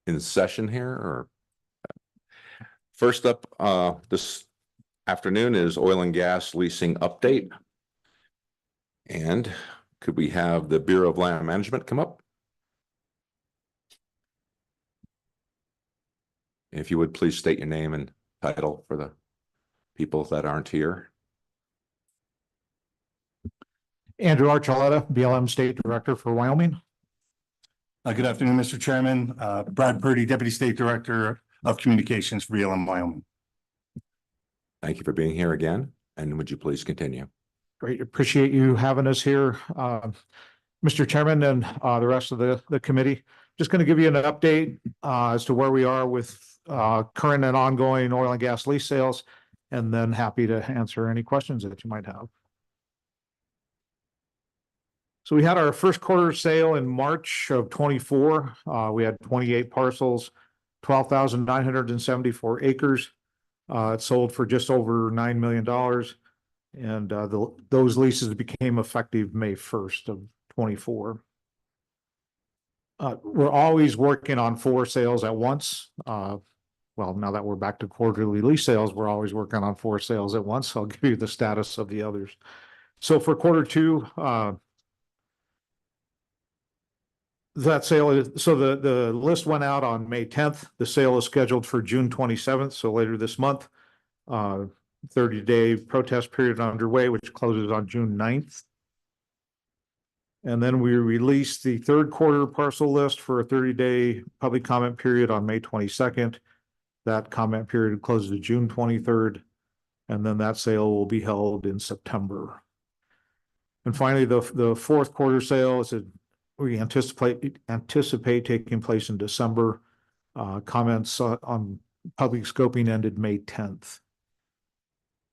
in session here, or first up this afternoon is oil and gas leasing update. And could we have the Bureau of Land Management come up? If you would please state your name and title for the people that aren't here. Andrew Archuleta, BLM State Director for Wyoming. Good afternoon, Mr. Chairman. Brad Purdy, Deputy State Director of Communications for BLM Wyoming. Thank you for being here again. And would you please continue? Great. Appreciate you having us here. Mr. Chairman and the rest of the committee, just going to give you an update as to where we are with current and ongoing oil and gas lease sales, and then happy to answer any questions that you might have. So we had our first quarter sale in March of 24. We had 28 parcels, 12,974 acres. It sold for just over $9 million. And those leases became effective May 1st of 24. We're always working on 4 sales at once. Well, now that we're back to quarterly lease sales, we're always working on 4 sales at once. So I'll give you the status of the others. So for quarter 2, that sale is, so the list went out on May 10th. The sale is scheduled for June 27th, so later this month. 30-day protest period underway, which closes on June 9th. And then we released the third quarter parcel list for a 30-day public comment period on May 22nd. That comment period closes June 23rd. And then that sale will be held in September. And finally, the fourth quarter sale is we anticipate taking place in December. Comments on public scoping ended May 10th.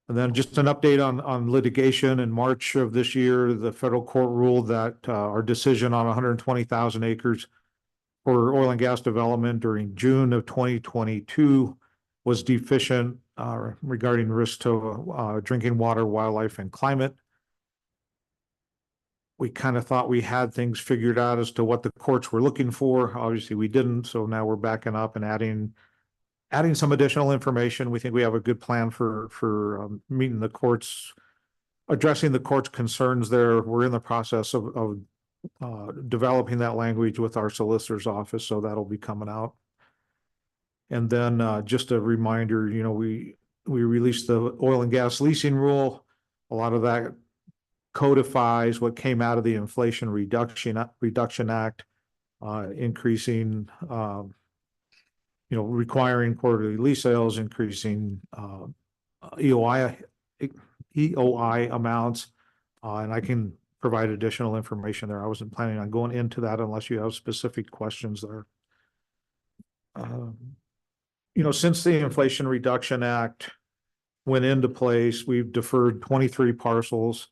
And then just an update on litigation. In March of this year, the federal court ruled that our decision on 120,000 acres for oil and gas development during June of 2022 was deficient regarding risk to drinking water, wildlife, and climate. We kind of thought we had things figured out as to what the courts were looking for. Obviously, we didn't. So now we're backing up and adding some additional information. We think we have a good plan for meeting the courts, addressing the court's concerns there. We're in the process of developing that language with our solicitor's office, so that'll be coming out. And then just a reminder, you know, we released the oil and gas leasing rule. A lot of that codifies what came out of the Inflation Reduction Act, increasing requiring quarterly lease sales, increasing EOI amounts, and I can provide additional information there. I wasn't planning on going into that unless you have specific questions there. Since the Inflation Reduction Act went into place, we've deferred 23 parcels,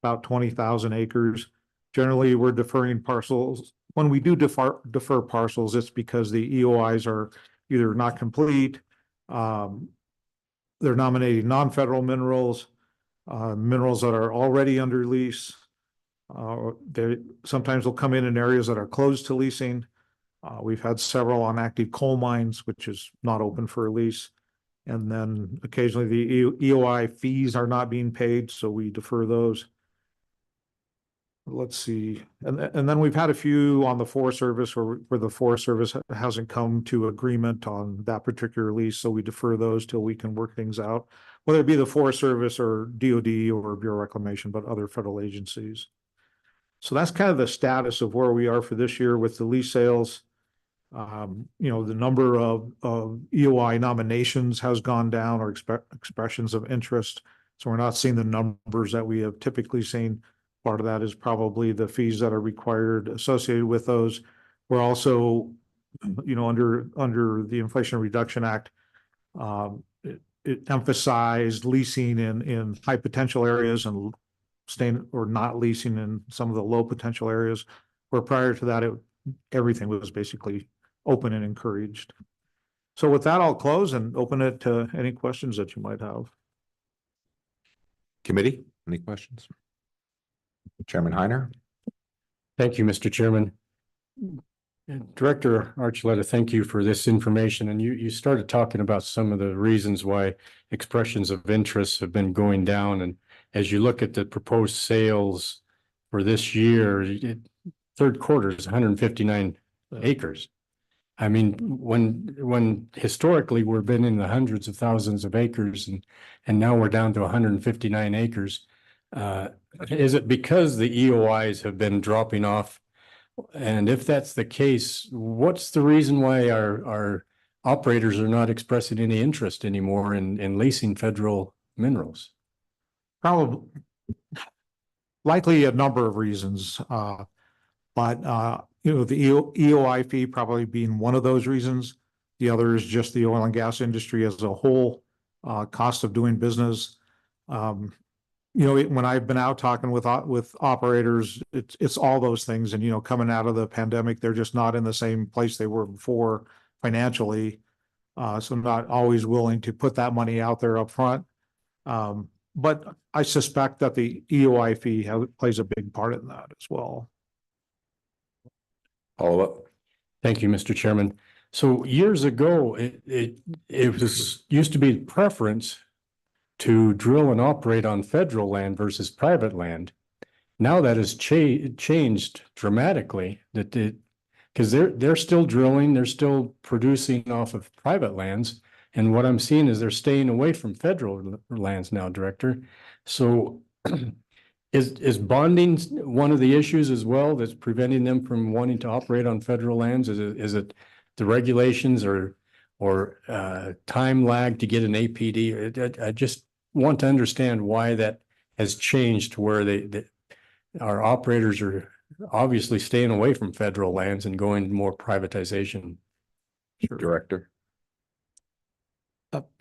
about 20,000 acres. Generally, we're deferring parcels. When we do defer parcels, it's because the EOIs are either not complete, they're nominating non-federal minerals, minerals that are already under lease. They sometimes will come in areas that are closed to leasing. We've had several on active coal mines, which is not open for a lease. And then occasionally the EOI fees are not being paid, so we defer those. Let's see. And then we've had a few on the Forest Service where the Forest Service hasn't come to agreement on that particular lease. So we defer those till we can work things out, whether it be the Forest Service or DOD or Bureau of Reclamation, but other federal agencies. So that's kind of the status of where we are for this year with the lease sales. The number of EOI nominations has gone down, or expressions of interest. So we're not seeing the numbers that we have typically seen. Part of that is probably the fees that are required associated with those. We're also, under the Inflation Reduction Act, it emphasized leasing in high potential areas and staying or not leasing in some of the low potential areas, where prior to that, everything was basically open and encouraged. So with that, I'll close and open it to any questions that you might have. Committee, any questions? Chairman Heiner. Thank you, Mr. Chairman. Director Archuleta, thank you for this information. And you started talking about some of the reasons why expressions of interest have been going down. And as you look at the proposed sales for this year, third quarter is 159 acres. I mean, when historically we've been in the hundreds of thousands of acres and now we're down to 159 acres. Is it because the EOIs have been dropping off? And if that's the case, what's the reason why our operators are not expressing any interest anymore in leasing federal minerals? Probably, likely a number of reasons, but the EOI fee probably being one of those reasons. The other is just the oil and gas industry as a whole, cost of doing business. When I've been out talking with operators, it's all those things. And, coming out of the pandemic, they're just not in the same place they were before financially. So not always willing to put that money out there up front. But I suspect that the EOI fee plays a big part in that as well. Follow up. Thank you, Mr. Chairman. So years ago, it was used to be preference to drill and operate on federal land versus private land. Now that has changed dramatically, because they're still drilling, they're still producing off of private lands. And what I'm seeing is they're staying away from federal lands now, Director. So is bonding one of the issues as well that's preventing them from wanting to operate on federal lands? Is it the regulations or time lag to get an APD? I just want to understand why that has changed to where our operators are obviously staying away from federal lands and going more privatization. Sure. Director.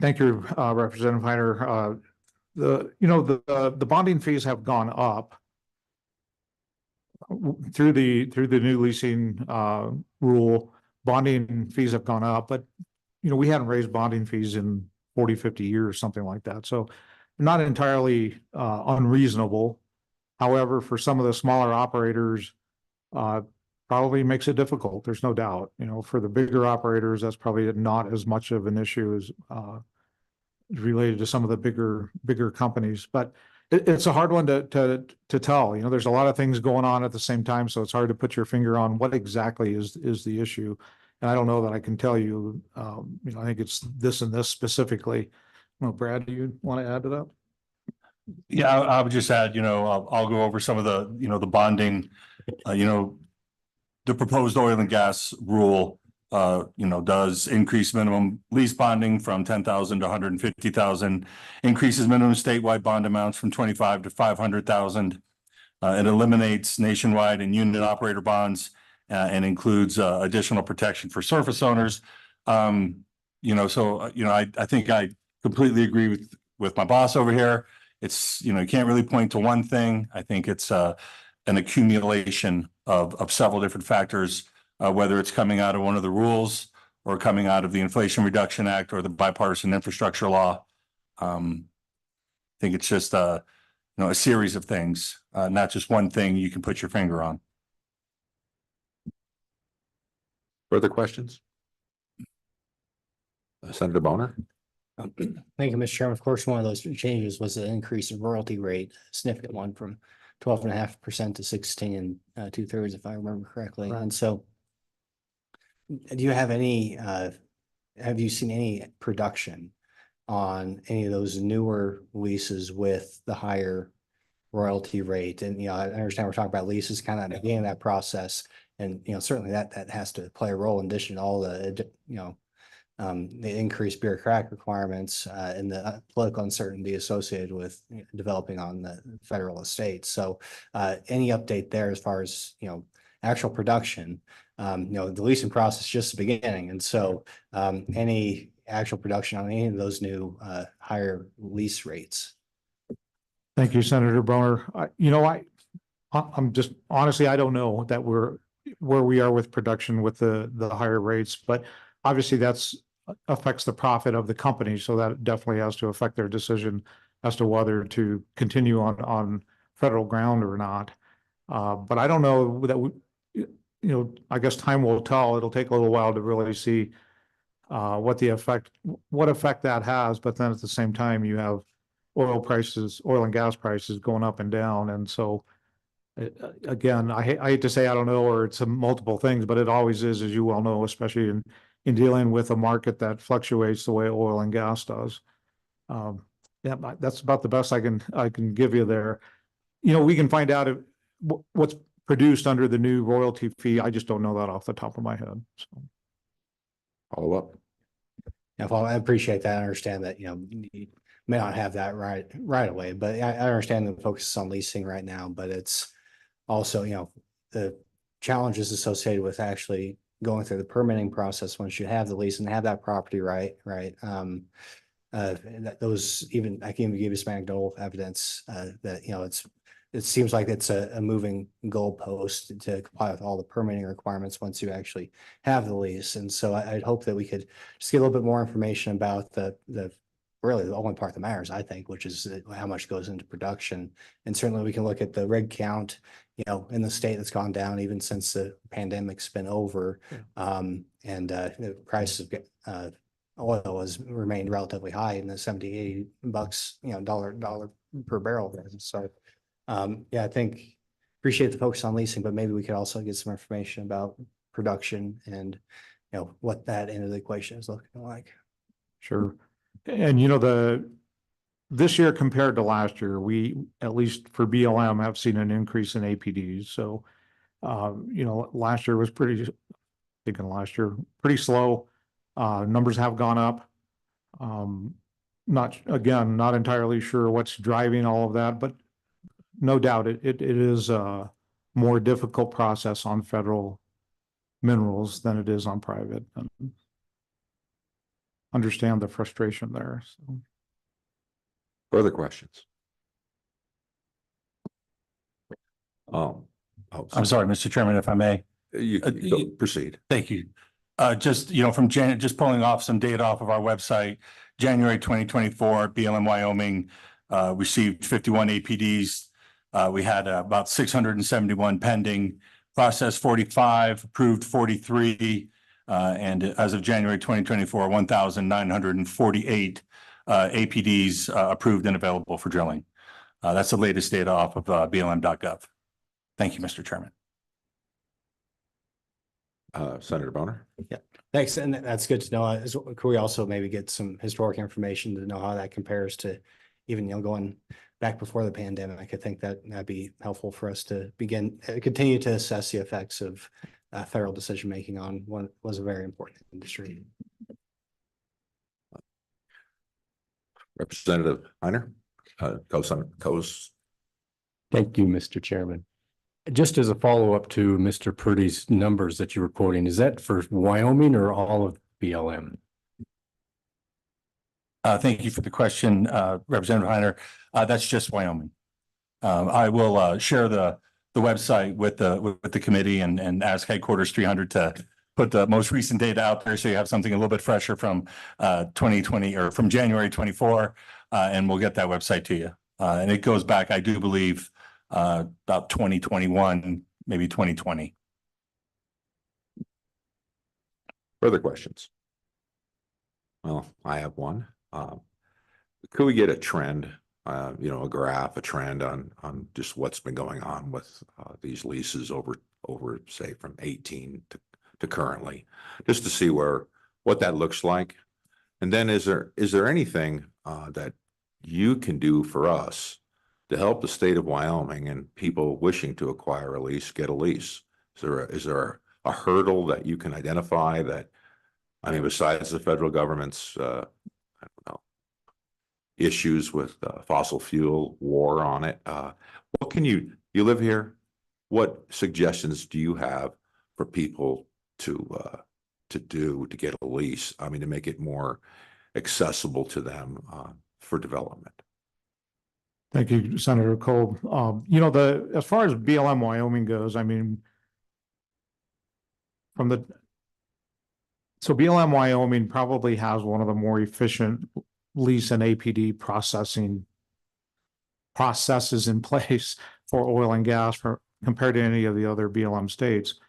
Thank you, Representative Heiner. The bonding fees have gone up through the new leasing rule. Bonding fees have gone up, but we hadn't raised bonding fees in 40, 50 years, something like that. So not entirely unreasonable. However, for some of the smaller operators, probably makes it difficult. There's no doubt. For the bigger operators, that's probably not as much of an issue as related to some of the bigger companies. But it's a hard one to tell. There's a lot of things going on at the same time, so it's hard to put your finger on what exactly is the issue. And I don't know that I can tell you. I think it's this and this specifically. Brad, do you want to add to that? Yeah, I would just add, I'll go over some of the, the bonding, the proposed oil and gas rule, does increase minimum lease bonding from 10,000 to 150,000, increases minimum statewide bond amounts from 25 to 500,000. It eliminates nationwide and unit operator bonds, and includes additional protection for surface owners. I think I completely agree with my boss over here. It's, you can't really point to one thing. I think it's an accumulation of several different factors, whether it's coming out of one of the rules or coming out of the Inflation Reduction Act or the bipartisan infrastructure law. I think it's just a series of things, not just one thing you can put your finger on. Further questions? Senator Boner. Thank you, Mr. Chairman. Of course, one of those changes was the increase in royalty rate, a significant one from 12.5% to 16 and 2/3, if I remember correctly. Right. And so, do you have any? Have you seen any production on any of those newer leases with the higher royalty rate? And I understand we're talking about leases kind of at the beginning of that process, and certainly that has to play a role in addition to all the the increased bureaucratic requirements and the political uncertainty associated with developing on the federal estate. So any update there as far as, actual production? The leasing process is just the beginning. And so any actual production on any of those new higher lease rates? Thank you, Senator Boner. I'm just honestly, I don't know that where we are with production with the higher rates, but obviously that's affects the profit of the company. So that definitely has to affect their decision as to whether to continue on federal ground or not. But I don't know that I guess time will tell. It'll take a little while to really see what effect that has. But then at the same time, you have oil and gas prices going up and down. And so again, I hate to say I don't know, or it's multiple things, but it always is, as you well know, especially in dealing with a market that fluctuates the way oil and gas does. Yeah, that's about the best I can give you there. We can find out what's produced under the new royalty fee. I just don't know that off the top of my head. So. Follow up. Yeah, well, I appreciate that. I understand that, you may not have that right away, but I understand the focus is on leasing right now, but it's also, the challenges associated with actually going through the permitting process once you have the lease and have that property right. Those, I can even give you some anecdotal evidence that, it seems like it's a moving goalpost to comply with all the permitting requirements once you actually have the lease. And so I'd hope that we could just get a little bit more information about the really the only part that matters, I think, which is how much goes into production. And certainly we can look at the rig count, in the state that's gone down even since the pandemic's been over. And the price of oil has remained relatively high in the $70-80, dollar per barrel. So I think appreciate the focus on leasing, but maybe we could also get some information about production and what that end of the equation is looking like. Sure. And this year compared to last year, we, at least for BLM, have seen an increase in APDs. So last year was pretty slow. Numbers have gone up. Not entirely sure what's driving all of that, but no doubt it is a more difficult process on federal minerals than it is on private. And understand the frustration there. So. Further questions? I'm sorry, Mr. Chairman, if I may. You go, proceed. Thank you. Just, from just pulling off some data off of our website, January 2024, BLM Wyoming received 51 APDs. We had about 671 pending, processed 45, approved 43, and as of January 2024, 1,948 APDs approved and available for drilling. That's the latest data off of BLM.gov. Thank you, Mr. Chairman. Senator Boner. Yeah, thanks. And that's good to know. Could we also maybe get some historic information to know how that compares to even, going back before the pandemic? I think that'd be helpful for us to continue to assess the effects of federal decision-making on what was a very important industry. Representative Heiner, Thank you, Mr. Chairman. Just as a follow-up to Mr. Purdy's numbers that you were quoting, is that for Wyoming or all of BLM? Thank you for the question, Representative Heiner. That's just Wyoming. I will share the website with the committee and ask Headquarters 300 to put the most recent data out there, so you have something a little bit fresher from 2020 or from January 24, and we'll get that website to you. And it goes back, I do believe, about 2021, maybe 2020. Further questions? Well, I have one. Could we get a trend, a graph, a trend on just what's been going on with these leases over say from 18 to currently, just to see what that looks like? And then is there anything that you can do for us to help the state of Wyoming and people wishing to acquire a lease get a lease? Is there a hurdle that you can identify that, besides the federal government's issues with fossil fuel, war on it, what can you live here? What suggestions do you have for people to get a lease? To make it more accessible to them for development. Thank you, Senator Kolb. As far as BLM Wyoming goes, so BLM Wyoming probably has one of the more efficient lease and APD processes in place for oil and gas compared to any of the other BLM states.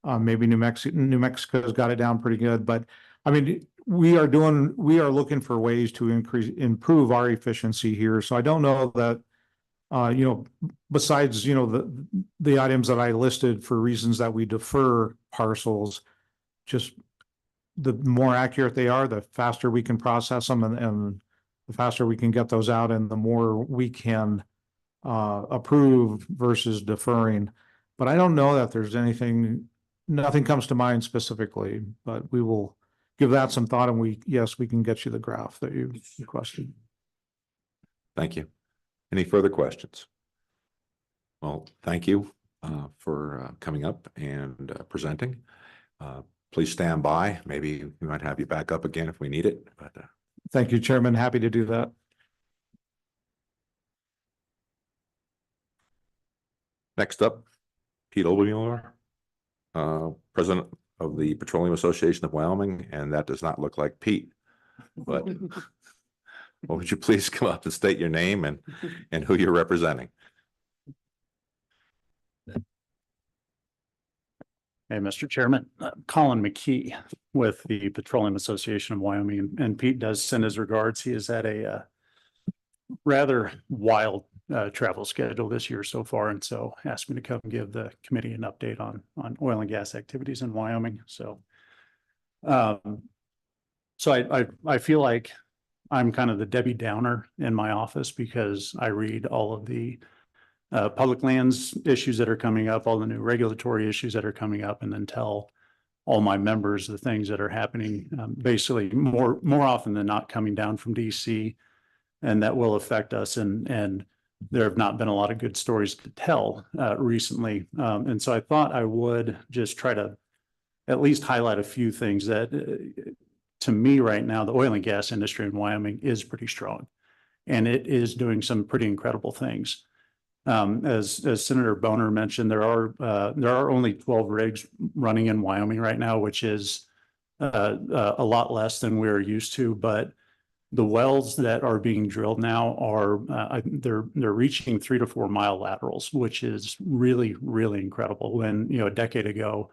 Maybe New Mexico's got it down pretty good, but I mean, we are looking for ways to improve our efficiency here. So I don't know that, besides, the items that I listed for reasons that we defer parcels, just the more accurate they are, the faster we can process them and the faster we can get those out and the more we can approve versus deferring. But I don't know that there's nothing comes to mind specifically, but we will give that some thought and we can get you the graph that you requested. Thank you. Any further questions? Well, thank you for coming up and presenting. Please stand by. Maybe we might have you back up again if we need it, but Thank you, Chairman. Happy to do that. next up, Pete Obermuller, President of the Petroleum Association of Wyoming, and that does not look like Pete. But well, would you please come up and state your name and who you're representing? Hey, Mr. Chairman, Colin McKee with the Petroleum Association of Wyoming, and Pete does send his regards. He has had a rather wild travel schedule this year so far, and so asked me to come give the committee an update on oil and gas activities in Wyoming. So, I feel like I'm kind of the Debbie Downer in my office because I read all of the public lands issues that are coming up, all the new regulatory issues that are coming up, and then tell all my members the things that are happening, basically more often than not coming down from DC, and that will affect us. And there have not been a lot of good stories to tell recently. And so I thought I would just try to at least highlight a few things that to me right now, the oil and gas industry in Wyoming is pretty strong, and it is doing some pretty incredible things. As Senator Boner mentioned, there are only 12 rigs running in Wyoming right now, which is a lot less than we're used to. But the wells that are being drilled now are they're reaching 3 to 4 mile laterals, which is really, really incredible. When a decade ago,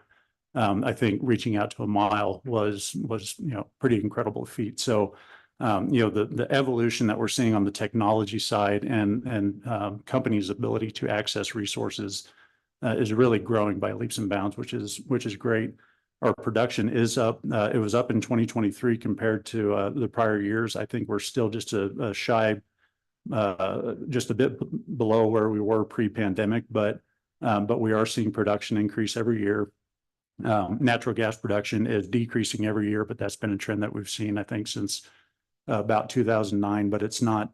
I think reaching out to a mile was pretty incredible feat. So the evolution that we're seeing on the technology side and companies' ability to access resources is really growing by leaps and bounds, which is great. Our production is up. It was up in 2023 compared to the prior years. I think we're still just a shy, just a bit below where we were pre-pandemic, but we are seeing production increase every year. Natural gas production is decreasing every year, but that's been a trend that we've seen, I think, since about 2009, but it's not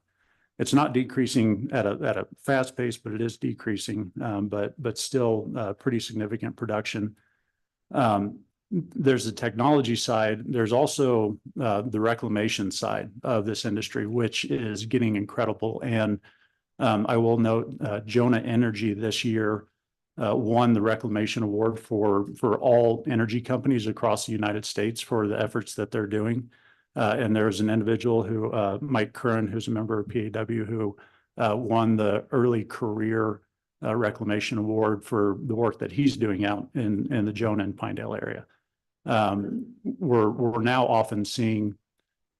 decreasing at a fast pace, but it is decreasing, but still pretty significant production. There's the technology side. There's also the reclamation side of this industry, which is getting incredible. And I will note Jonah Energy this year won the reclamation award for all energy companies across the United States for the efforts that they're doing. And there's an individual who, Mike Curran, who's a member of PAW, who won the early career reclamation award for the work that he's doing out in the Jonah and Pinedale area. We're now often seeing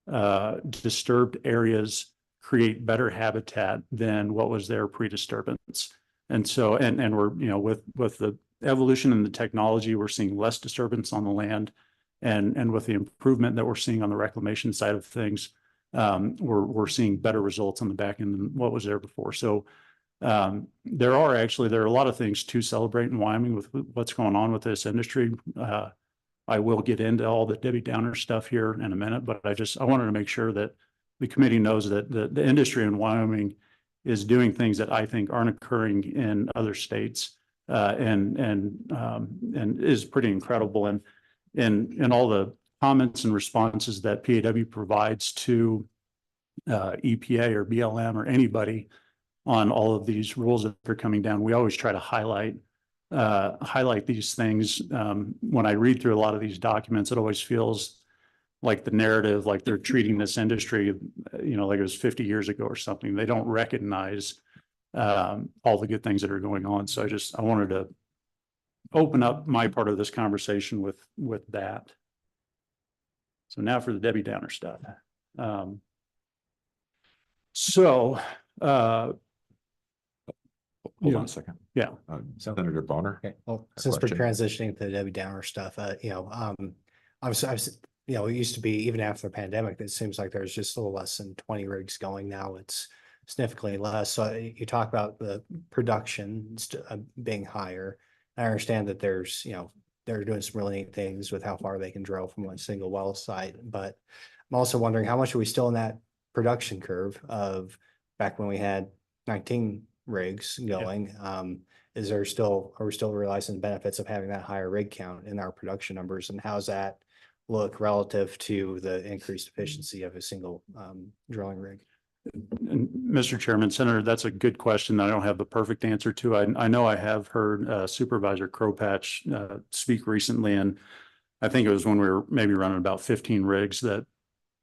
disturbed areas create better habitat than what was there pre-disturbance. And so, and we're, with the evolution in the technology, we're seeing less disturbance on the land. And with the improvement that we're seeing on the reclamation side of things, we're seeing better results on the back end than what was there before. So there are a lot of things to celebrate in Wyoming with what's going on with this industry. I will get into all the Debbie Downer stuff here in a minute, but I wanted to make sure that the committee knows that the industry in Wyoming is doing things that I think aren't occurring in other states, and is pretty incredible. And all the comments and responses that PAW provides to EPA or BLM or anybody on all of these rules that are coming down, we always try to highlight these things. When I read through a lot of these documents, it always feels like the narrative, like they're treating this industry, like it was 50 years ago or something. They don't recognize all the good things that are going on. So I wanted to open up my part of this conversation with that. So now for the Debbie Downer stuff. So, Hold Yeah. on a second. yeah, Senator Bonner. Okay, well, A since we're question? transitioning to the Debbie Downer stuff, it used to be even after the pandemic, it seems like there's just a little less than 20 rigs going. Now it's significantly less. So you talk about the production being higher. I understand that there's, they're doing some really neat things with how far they can drill from one single well site, but I'm also wondering how much are we still in that production curve of back when we had 19 rigs going? Are we still realizing the benefits of having that higher rig count in our production numbers, and how's that look relative to the increased efficiency of a single drilling rig? and Mr. Chairman, Senator, that's a good question that I don't have the perfect answer to. I know I have heard Supervisor Crowpatch speak recently, and I think it was when we were maybe running about 15 rigs that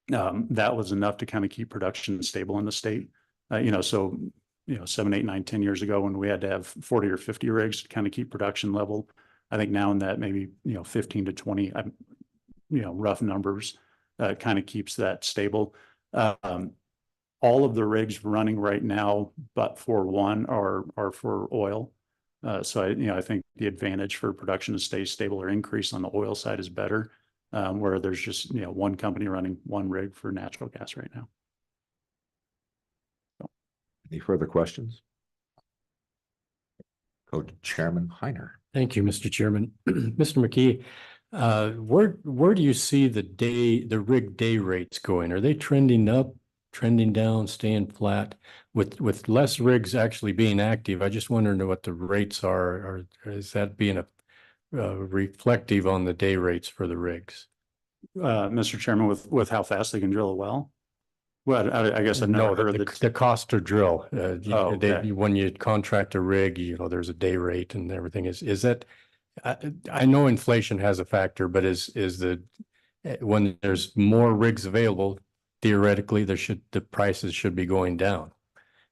that was enough to kind of keep production stable in the state. So 7, 8, 9, 10 years ago when we had to have 40 or 50 rigs to kind of keep production level. I think now in that maybe 15 to 20, rough numbers, kind of keeps that stable. All of the rigs running right now, but for one, are for oil. So I think the advantage for production to stay stable or increase on the oil side is better, where there's just one company running one rig for natural gas right now. Any further questions? Co-Chairman Heiner. Thank you, Mr. Chairman. Mr. McKee, where do you see the rig day rates going? Are they trending up, trending down, staying flat? With less rigs actually being active, I just wonder what the rates are, or is that being reflective on the day rates for the rigs? Mr. Chairman, with how fast they can drill a well? Well, I guess I've No, never heard the cost to drill. okay. When you contract a rig, there's a day rate and everything. Is that, I know inflation has a factor, but when there's more rigs available, theoretically, the prices should be going down.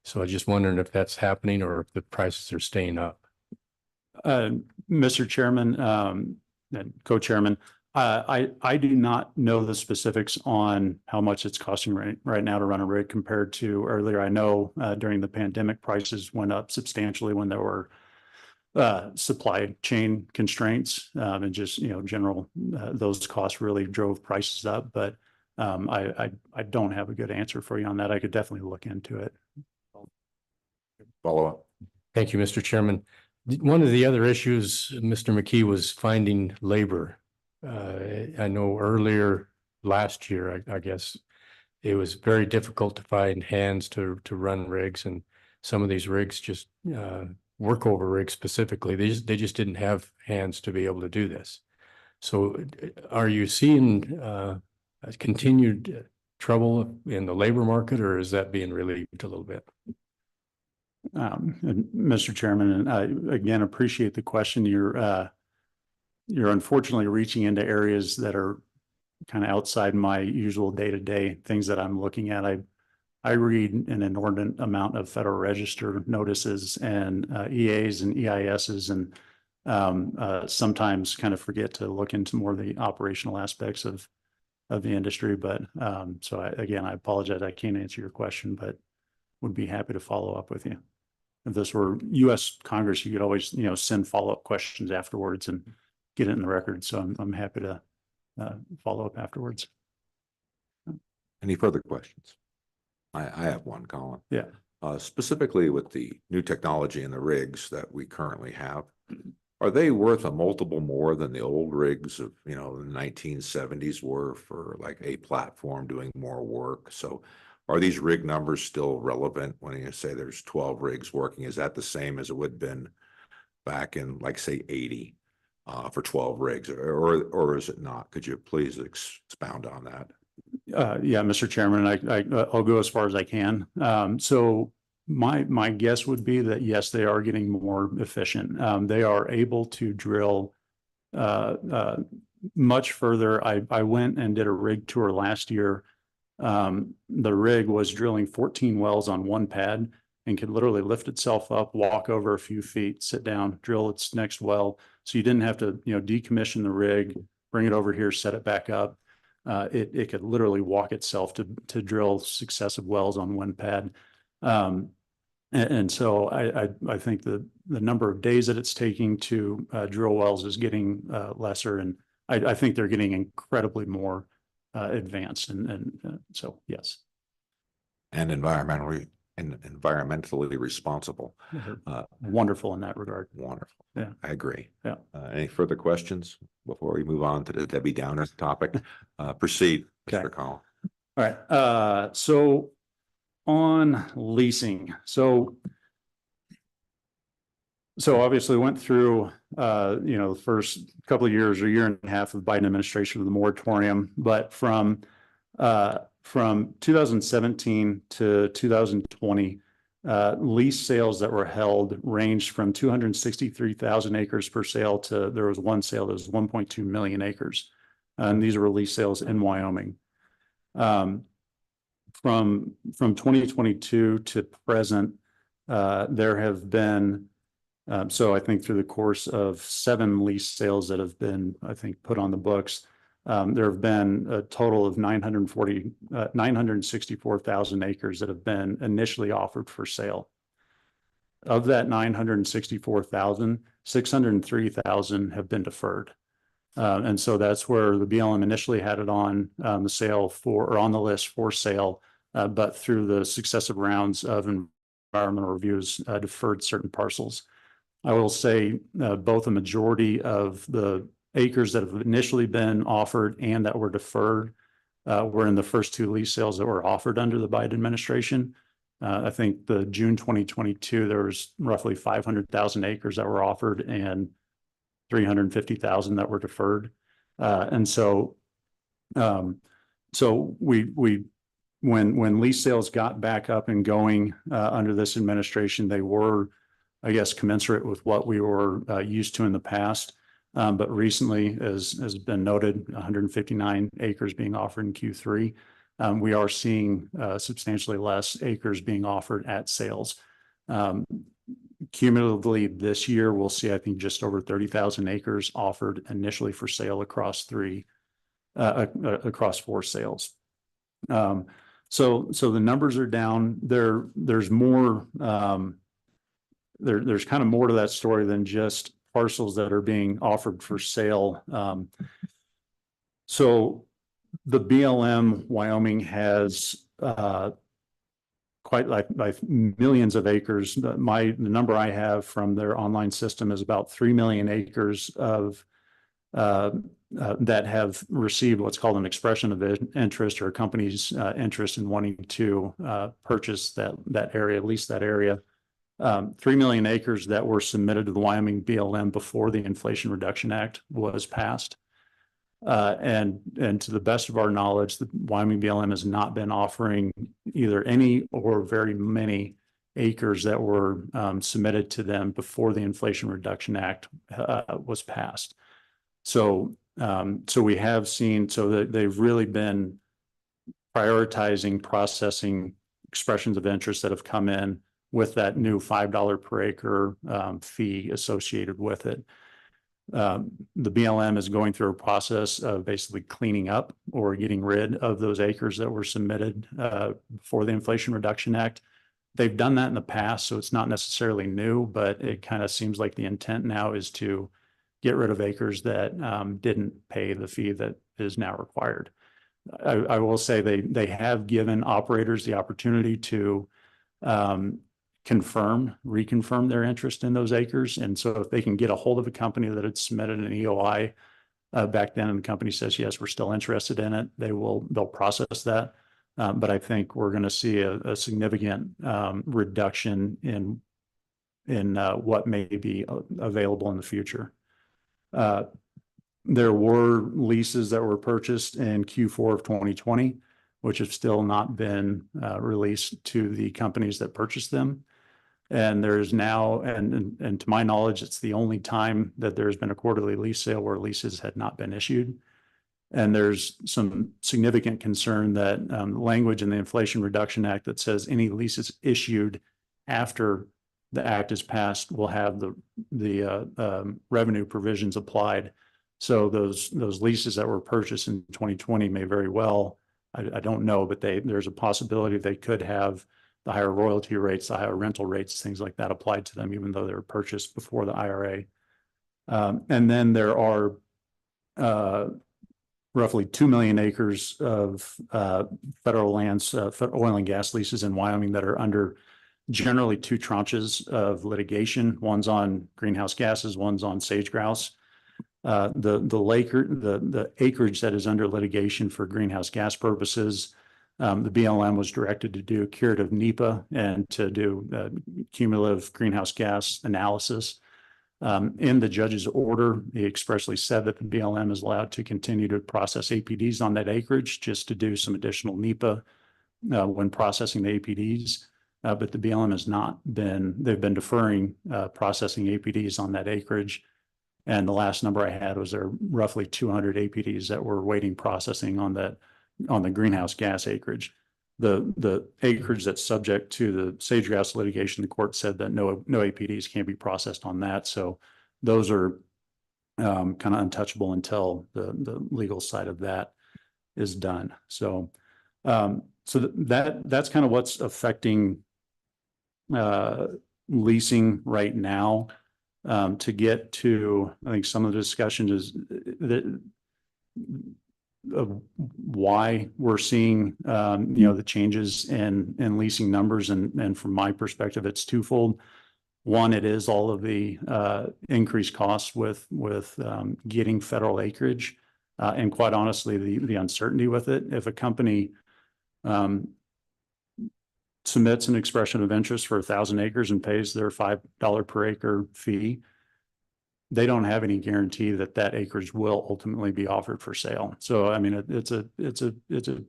So I just wondering if that's happening or if the prices are staying up. Mr. Chairman, and Co-Chairman, I do not know the specifics on how much it's costing right now to run a rig compared to earlier. I know during the pandemic, prices went up substantially when there were supply chain constraints, and just general those costs really drove prices up. But I don't have a good answer for you on that. I could definitely look into it. Follow up. Thank you, Mr. Chairman. One of the other issues, Mr. McKee, was finding labor. I know earlier last year, I guess, it was very difficult to find hands to run rigs, and some of these rigs just workover rigs specifically, they just didn't have hands to be able to do this. So are you seeing continued trouble in the labor market, or is that being relieved a little bit? And Mr. Chairman, and I again appreciate the question. You're unfortunately reaching into areas that are kind of outside my usual day-to-day things that I'm looking at. I read an inordinate amount of Federal Register notices and EAs and EISs, and sometimes kind of forget to look into more of the operational aspects of the industry. But so I apologize. I can't answer your question, but would be happy to follow up with you. If this were U.S. Congress, you could always, send follow-up questions afterwards and get it in the record. So I'm happy to follow up afterwards. Any further questions? I have one, Colin. Yeah. Specifically with the new technology and the rigs that we currently have, are they worth a multiple more than the old rigs of, the 1970s were for like a platform doing more work? So are these rig numbers still relevant when you say there's 12 rigs working? Is that the same as it would have been back in, like, say, 80 for 12 rigs, or is it not? Could you please expound on that? Yeah, Mr. Chairman, I'll go as far as I can. So my guess would be that yes, they are getting more efficient. They are able to drill much further. I went and did a rig tour last year. The rig was drilling 14 wells on one pad. and could literally lift itself up, walk over a few feet, sit down, drill its next well. So you didn't have to, decommission the rig, bring it over here, set it back up. It could literally walk itself to drill successive wells on one pad. And so I think the number of days that it's taking to drill wells is getting lesser, and I think they're getting incredibly more advanced. And so, yes. And environmentally responsible. Wonderful in that regard. Wonderful. Yeah. I agree. Yeah. Any further questions before we move on to the Debbie Downer topic? Proceed, Okay. Mr. Collins. All right. So on leasing, so obviously went through, the first couple of years or year and a half of Biden administration of the moratorium, but from 2017 to 2020, lease sales that were held ranged from 263,000 acres per sale to there was one sale that was 1.2 million acres. And these were lease sales in Wyoming. From 2022 to present, there have been, so I think through the course of 7 lease sales that have been, I think, put on the books, there have been a total of 964,000 acres that have been initially offered for sale. Of that 964,000, 603,000 have been deferred. And so that's where the BLM initially had it on the sale for, or on the list for sale, but through the successive rounds of environmental reviews, deferred certain parcels. I will say both a majority of the acres that have initially been offered and that were deferred were in the first 2 lease sales that were offered under the Biden administration. I think the June 2022, there was roughly 500,000 acres that were offered and 350,000 that were deferred. And so, when lease sales got back up and going under this administration, they were, I guess, commensurate with what we were used to in the past. But recently, as has been noted, 159 acres being offered in Q3. We are seeing substantially less acres being offered at sales. Cumulatively this year, we'll see, I think, just over 30,000 acres offered initially for sale across 4 sales. So the numbers are down. There's more. There's kind of more to that story than just parcels that are being offered for sale. So the BLM Wyoming has quite like millions of acres. The number I have from their online system is about 3 million acres of that have received what's called an expression of interest, or a company's interest in wanting to purchase that area, lease that area. 3 million acres that were submitted to the Wyoming BLM before the Inflation Reduction Act was passed. And to the best of our knowledge, the Wyoming BLM has not been offering either any or very many acres that were submitted to them before the Inflation Reduction Act was passed. So we have seen, so that they've really been prioritizing processing expressions of interest that have come in with that new $5 per acre fee associated with it. The BLM is going through a process of basically cleaning up or getting rid of those acres that were submitted for the Inflation Reduction Act. They've done that in the past, so it's not necessarily new, but it kind of seems like the intent now is to get rid of acres that didn't pay the fee that is now required. I will say they have given operators the opportunity to reconfirm their interest in those acres. And so if they can get a hold of a company that had submitted an EOI back then, and the company says, yes, we're still interested in it, they'll process that. But I think we're going to see a significant reduction in what may be available in the future. There were leases that were purchased in Q4 of 2020, which have still not been released to the companies that purchased them. And there's now, and to my knowledge, it's the only time that there's been a quarterly lease sale where leases had not been issued. And there's some significant concern that language in the Inflation Reduction Act that says any leases issued after the act is passed, we'll have the revenue provisions applied. So those leases that were purchased in 2020 may very well, I don't know, but there's a possibility they could have the higher royalty rates, the higher rental rates, things like that applied to them, even though they were purchased before the IRA. And then there are roughly 2 million acres of federal lands, oil and gas leases in Wyoming that are under generally 2 tranches of litigation. One's on greenhouse gases, one's on sage grouse. The acreage that is under litigation for greenhouse gas purposes, the BLM was directed to do curative NEPA and to do cumulative greenhouse gas analysis. In the judge's order, he expressly said that the BLM is allowed to continue to process APDs on that acreage just to do some additional NEPA when processing the APDs. But the BLM has not been, they've been deferring processing APDs on that acreage. And the last number I had was there are roughly 200 APDs that were waiting processing on the greenhouse gas acreage. The acreage that's subject to the sage grouse litigation, the court said that no APDs can be processed on that. So those are kind of untouchable until the legal side of that is done. So that's kind of what's affecting leasing right now. To get to, I think some of the discussion is of why we're seeing, the changes in leasing numbers. And from my perspective, it's twofold. One, it is all of the increased costs with getting federal acreage. And quite honestly, the uncertainty with it. If a company submits an expression of interest for 1,000 acres and pays their $5 per acre fee, they don't have any guarantee that that acreage will ultimately be offered for sale. So, I mean, it's a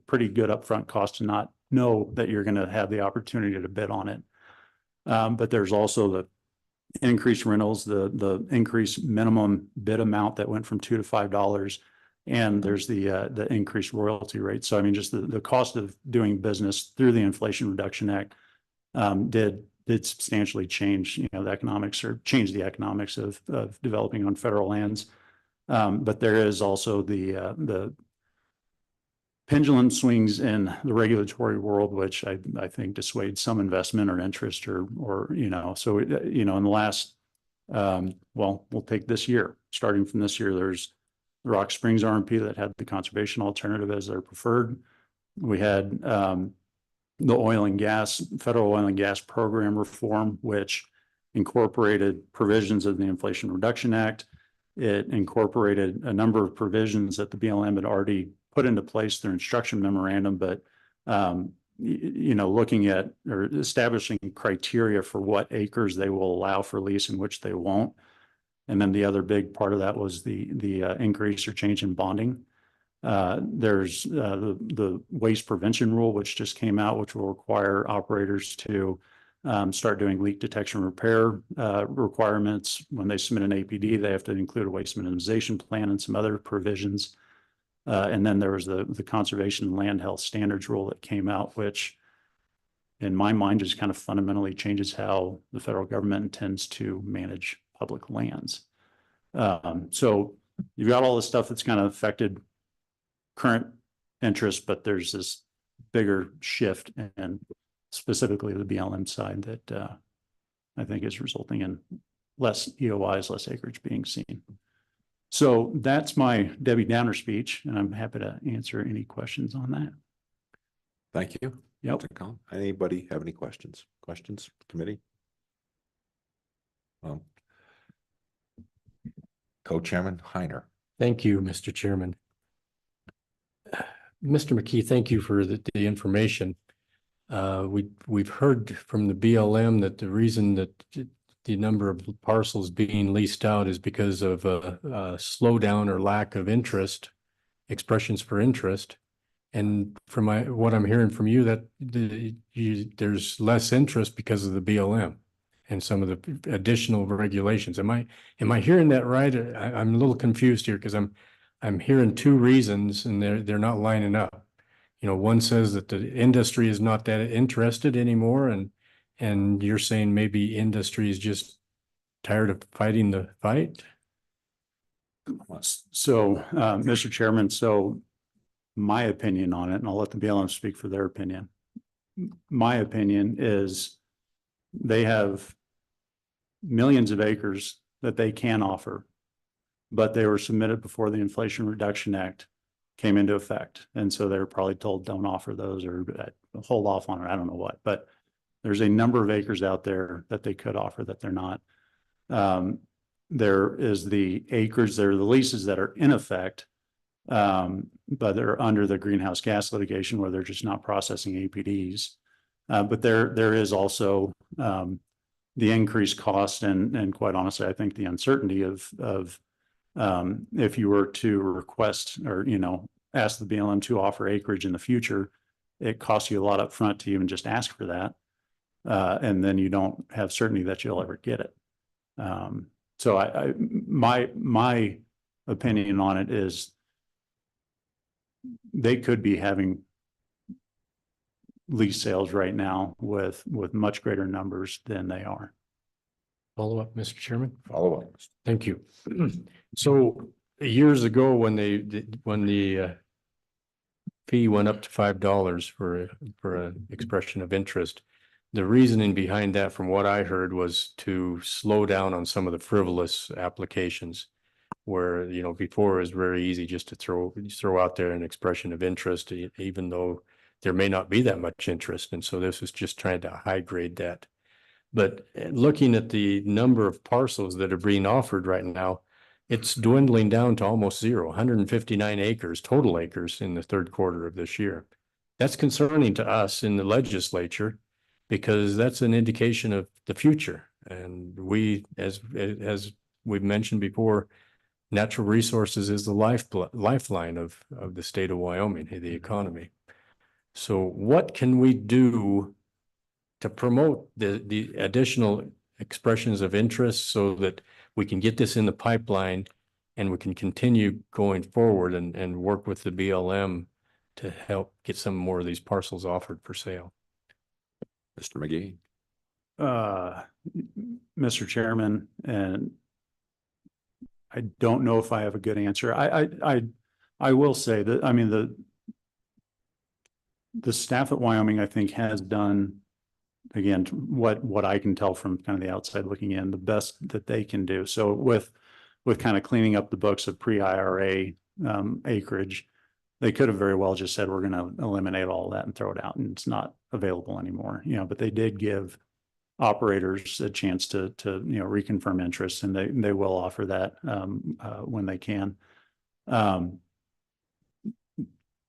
pretty good upfront cost to not know that you're going to have the opportunity to bid on it. But there's also the increased rentals, the increased minimum bid amount that went from $2 to $5. And there's the increased royalty rate. So, I mean, just the cost of doing business through the Inflation Reduction Act did substantially change, the economics, or change the economics of developing on federal lands. But there is also the pendulum swings in the regulatory world, which I think dissuades some investment or interest or so, in the last, we'll take this year. Starting from this year, there's the Rock Springs RMP that had the conservation alternative as their preferred. We had the federal oil and gas program reform, which incorporated provisions of the Inflation Reduction Act. It incorporated a number of provisions that the BLM had already put into place through instruction memorandum, but looking at or establishing criteria for what acres they will allow for lease and which they won't. And then the other big part of that was the increase or change in bonding. There's the waste prevention rule, which just came out, which will require operators to start doing leak detection repair requirements. When they submit an APD, they have to include a waste minimization plan and some other provisions. And then there was the conservation and land health standards rule that came out, which in my mind just kind of fundamentally changes how the federal government intends to manage public lands. So you've got all this stuff that's kind of affected current interest, but there's this bigger shift, and specifically the BLM side that I think is resulting in less EOIs, less acreage being seen. So that's my Debbie Downer speech, and I'm happy to answer any questions on that. Thank you. Yep. Dr. Collin. Anybody have any questions? Committee? Co-Chairman Heiner. Thank you, Mr. Chairman. Mr. McKee, thank you for the information. We've heard from the BLM that the reason that the number of parcels being leased out is because of a slowdown or lack of interest, expressions for interest. And from what I'm hearing from you, that there's less interest because of the BLM and some of the additional regulations. Am I hearing that right? I'm a little confused here because I'm hearing two reasons and they're not lining up. One says that the industry is not that interested anymore, and And you're saying maybe industry is just tired of fighting the fight? So, Mr. Chairman, so my opinion on it, and I'll let the BLM speak for their opinion. My opinion is they have millions of acres that they can offer, but they were submitted before the Inflation Reduction Act came into effect. And so they were probably told, don't offer those or hold off on it. I don't know what, but there's a number of acres out there that they could offer that they're not. There is the acres, there are the leases that are in effect, but they're under the greenhouse gas litigation where they're just not processing APDs. But there is also the increased cost and quite honestly, I think the uncertainty of if you were to request or, ask the BLM to offer acreage in the future, it costs you a lot up front to even just ask for that. And then you don't have certainty that you'll ever get it. So my opinion on it is they could be having lease sales right now with much greater numbers than they are. Follow up, Mr. Chairman? Follow up. Thank you. So years ago, when the fee went up to $5 for an expression of interest, the reasoning behind that, from what I heard, was to slow down on some of the frivolous applications where, before it was very easy just to throw out there an expression of interest, even though there may not be that much interest. And so this was just trying to high grade that. But looking at the number of parcels that are being offered right now, it's dwindling down to almost zero, 159 acres, total acres in the third quarter of this year. That's concerning to us in the legislature because that's an indication of the future. And we, as we've mentioned before, natural resources is the lifeline of the state of Wyoming, the economy. So what can we do to promote the additional expressions of interest so that we can get this in the pipeline and we can continue going forward and work with the BLM to help get some more of these parcels offered for sale? Mr. McGee. Mr. Chairman, and I don't know if I have a good answer. I will say that, I mean, the staff at Wyoming, I think, has done, again, what I can tell from kind of the outside looking in, the best that they can do. So with kind of cleaning up the books of pre-IRA acreage, they could have very well just said, we're going to eliminate all that and throw it out, and it's not available anymore. But they did give operators a chance to reconfirm interest, and they will offer that when they can.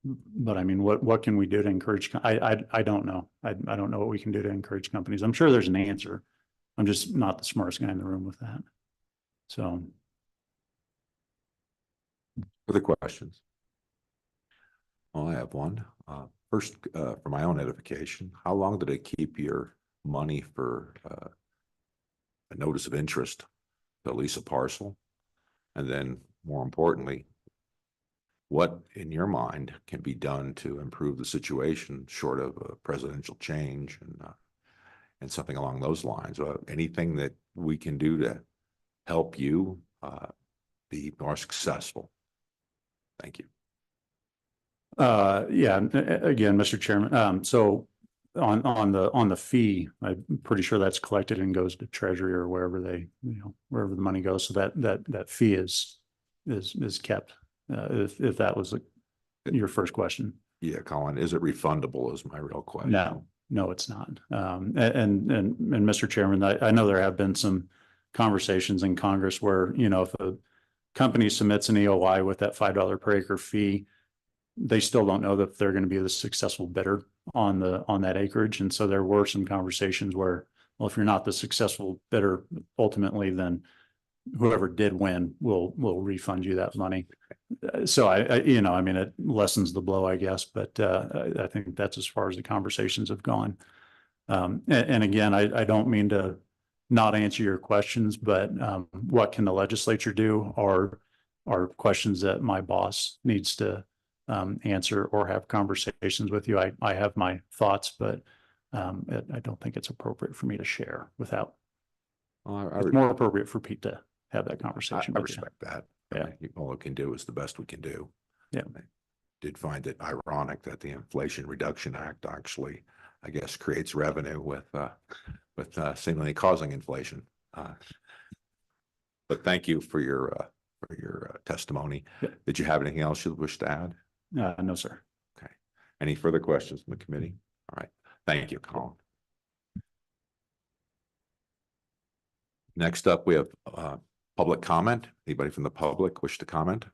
But I mean, what can we do to encourage? I don't know. I don't know what we can do to encourage companies. I'm sure there's an answer. I'm just not the smartest guy in the room with that. So. Other questions? Well, I have one. First, for my own edification, how long did it keep your money for a notice of interest to lease a parcel? And then more importantly, what in your mind can be done to improve the situation short of a presidential change and something along those lines? Anything that we can do to help you be more successful? Thank you. Yeah, again, Mr. Chairman, so on the fee, I'm pretty sure that's collected and goes to Treasury or wherever wherever the money goes. So that fee is kept. If that was your first question. Yeah, Colin, is it refundable is my real question. No, it's not. And Mr. Chairman, I know there have been some conversations in Congress where, if a company submits an EOI with that $5 per acre fee, they still don't know that they're going to be the successful bidder on that acreage. And so there were some conversations where, well, if you're not the successful bidder ultimately, then whoever did win will refund you that money. So I mean, it lessens the blow, I guess, but I think that's as far as the conversations have gone. And again, I don't mean to not answer your questions, but what can the legislature do are questions that my boss needs to answer or have conversations with you. I have my thoughts, but I don't think it's appropriate for me to share without, Well, it's more appropriate for Pete to have that conversation. I with you. respect that. Yeah. All we can do is the best we can do. Yeah. I did find it ironic that the Inflation Reduction Act actually, I guess, creates revenue with seemingly causing inflation. But thank you for your testimony. Yeah. Did you have anything else you wish to add? No, sir. Okay. Any further questions from the committee? All right. Thank you, Colin. Next up, we have public comment. Anybody from the public wish to comment?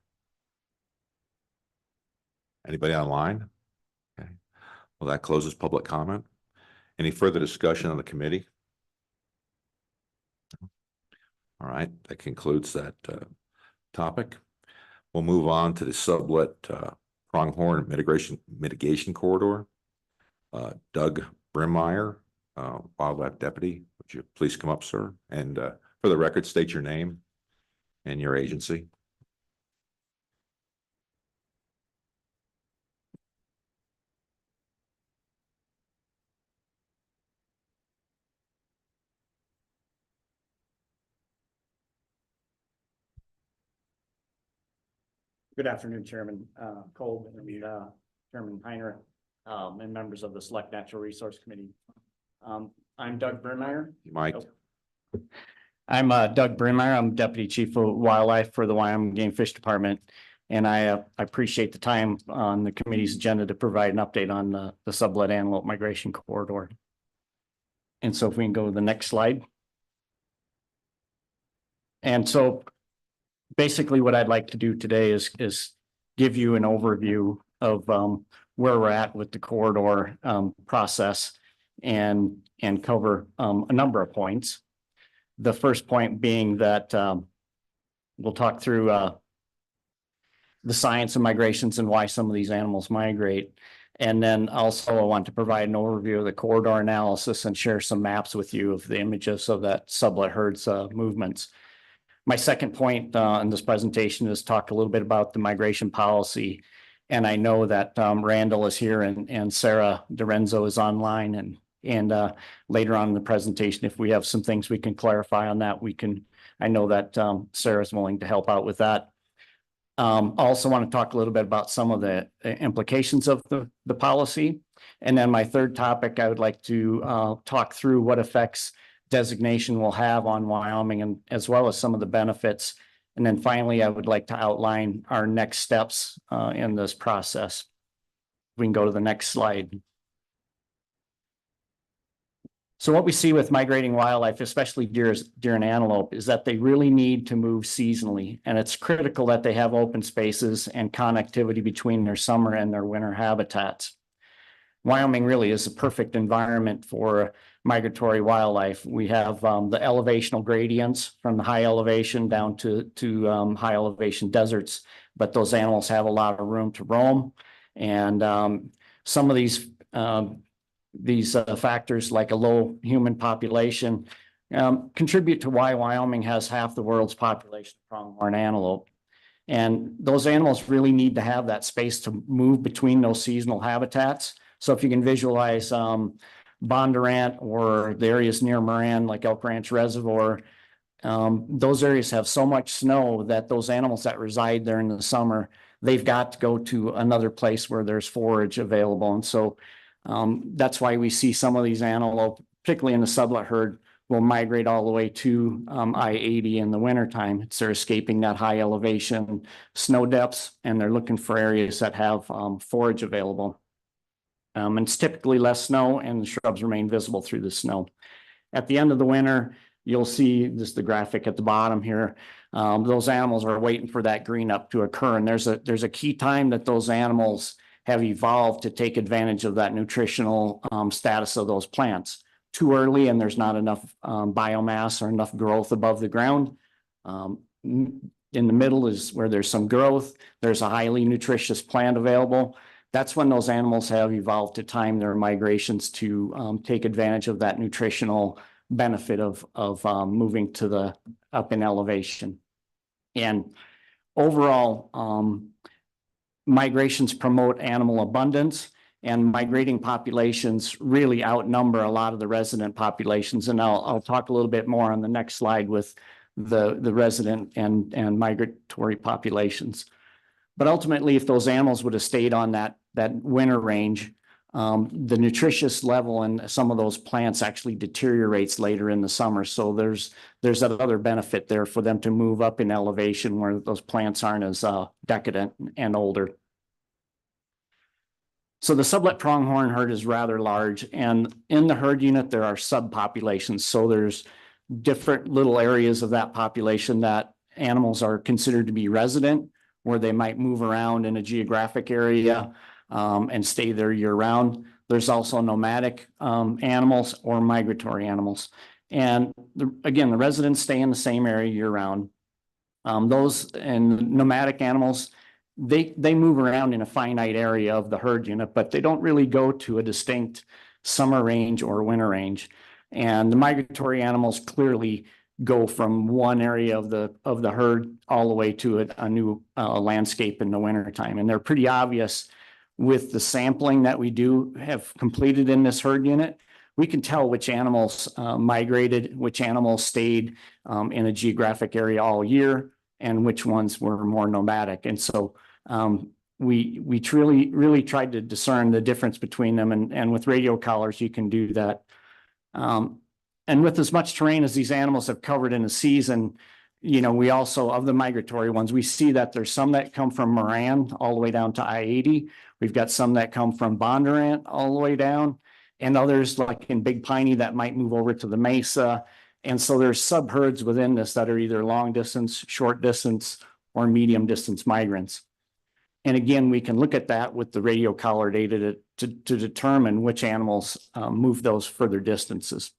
Anybody online? Okay. Well, that closes public comment. Any further discussion on the committee? All right, that concludes that topic. We'll move on to the sublet Pronghorn mitigation corridor. Doug Brimmeyer, Wildlife Deputy, would you please come up, sir? And for the record, state your name and your agency. Good afternoon, Chairman Kolb and Chairman Heiner, and members of the Select Natural Resource Committee. I'm Doug Brimmeyer. You might. I'm Doug Brimmeyer. I'm Deputy Chief of Wildlife for the Wyoming Game Fish Department. And I appreciate the time on the committee's agenda to provide an update on the sublet antelope migration corridor. And so if we can go to the next slide. And so basically what I'd like to do today is give you an overview of where we're at with the corridor process and cover a number of points. The first point being that we'll talk through the science of migrations and why some of these animals migrate. And then also I want to provide an overview of the corridor analysis and share some maps with you of the images of that sublet herds movements. My second point in this presentation is talk a little bit about the migration policy. And I know that Randall is here and Sarah Dorenzo is online and later on in the presentation, if we have some things we can clarify on that, I know that Sarah's willing to help out with that. Also want to talk a little bit about some of the implications of the policy. And then my third topic, I would like to talk through what effects designation will have on Wyoming and as well as some of the benefits. And then finally, I would like to outline our next steps in this process. We can go to the next slide. So what we see with migrating wildlife, especially deer and antelope, is that they really need to move seasonally. And it's critical that they have open spaces and connectivity between their summer and their winter habitats. Wyoming really is a perfect environment for migratory wildlife. We have the elevational gradients from the high elevation down to high elevation deserts, but those animals have a lot of room to roam. And some of these factors like a low human population contribute to why Wyoming has half the world's population of pronghorn antelope. And those animals really need to have that space to move between those seasonal habitats. So if you can visualize Bondurant or the areas near Moran, like Elk Ranch Reservoir, those areas have so much snow that those animals that reside there in the summer, they've got to go to another place where there's forage available. And so that's why we see some of these antelope, particularly in the sublet herd, will migrate all the way to I-80 in the wintertime. They're escaping that high elevation snow depths, and they're looking for areas that have forage available. And it's typically less snow, and the shrubs remain visible through the snow. At the end of the winter, you'll see this, the graphic at the bottom here. Those animals are waiting for that green up to occur, and there's a key time that those animals have evolved to take advantage of that nutritional status of those plants. Too early, and there's not enough biomass or enough growth above the ground. In the middle is where there's some growth. There's a highly nutritious plant available. That's when those animals have evolved to time their migrations to take advantage of that nutritional benefit of moving to the up in elevation. And overall, migrations promote animal abundance and migrating populations really outnumber a lot of the resident populations. And I'll talk a little bit more on the next slide with the resident and migratory populations. But ultimately, if those animals would have stayed on that winter range, the nutritious level in some of those plants actually deteriorates later in the summer. So there's that other benefit there for them to move up in elevation where those plants aren't as decadent and older. So the sublet pronghorn herd is rather large, and in the herd unit, there are subpopulations. So there's different little areas of that population that animals are considered to be resident, where they might move around in a geographic area and stay there year round. There's also nomadic animals or migratory animals. And again, the residents stay in the same area year round. Those and nomadic animals, they move around in a finite area of the herd unit, but they don't really go to a distinct summer range or winter range. And the migratory animals clearly go from one area of the herd all the way to a new landscape in the wintertime. And they're pretty obvious with the sampling that we do have completed in this herd unit. We can tell which animals migrated, which animals stayed in a geographic area all year, and which ones were more nomadic. And so we truly really tried to discern the difference between them, and with radio collars you can do that. And with as much terrain as these animals have covered in a season, you know, we also, of the migratory ones, we see that there's some that come from Moran all the way down to I-80. We've got some that come from Bondurant all the way down, and others like in Big Piney that might move over to the Mesa. And so there's subherds within this that are either long distance, short distance, or medium distance migrants. And again, we can look at that with the radio collar data to determine which animals move those further distances.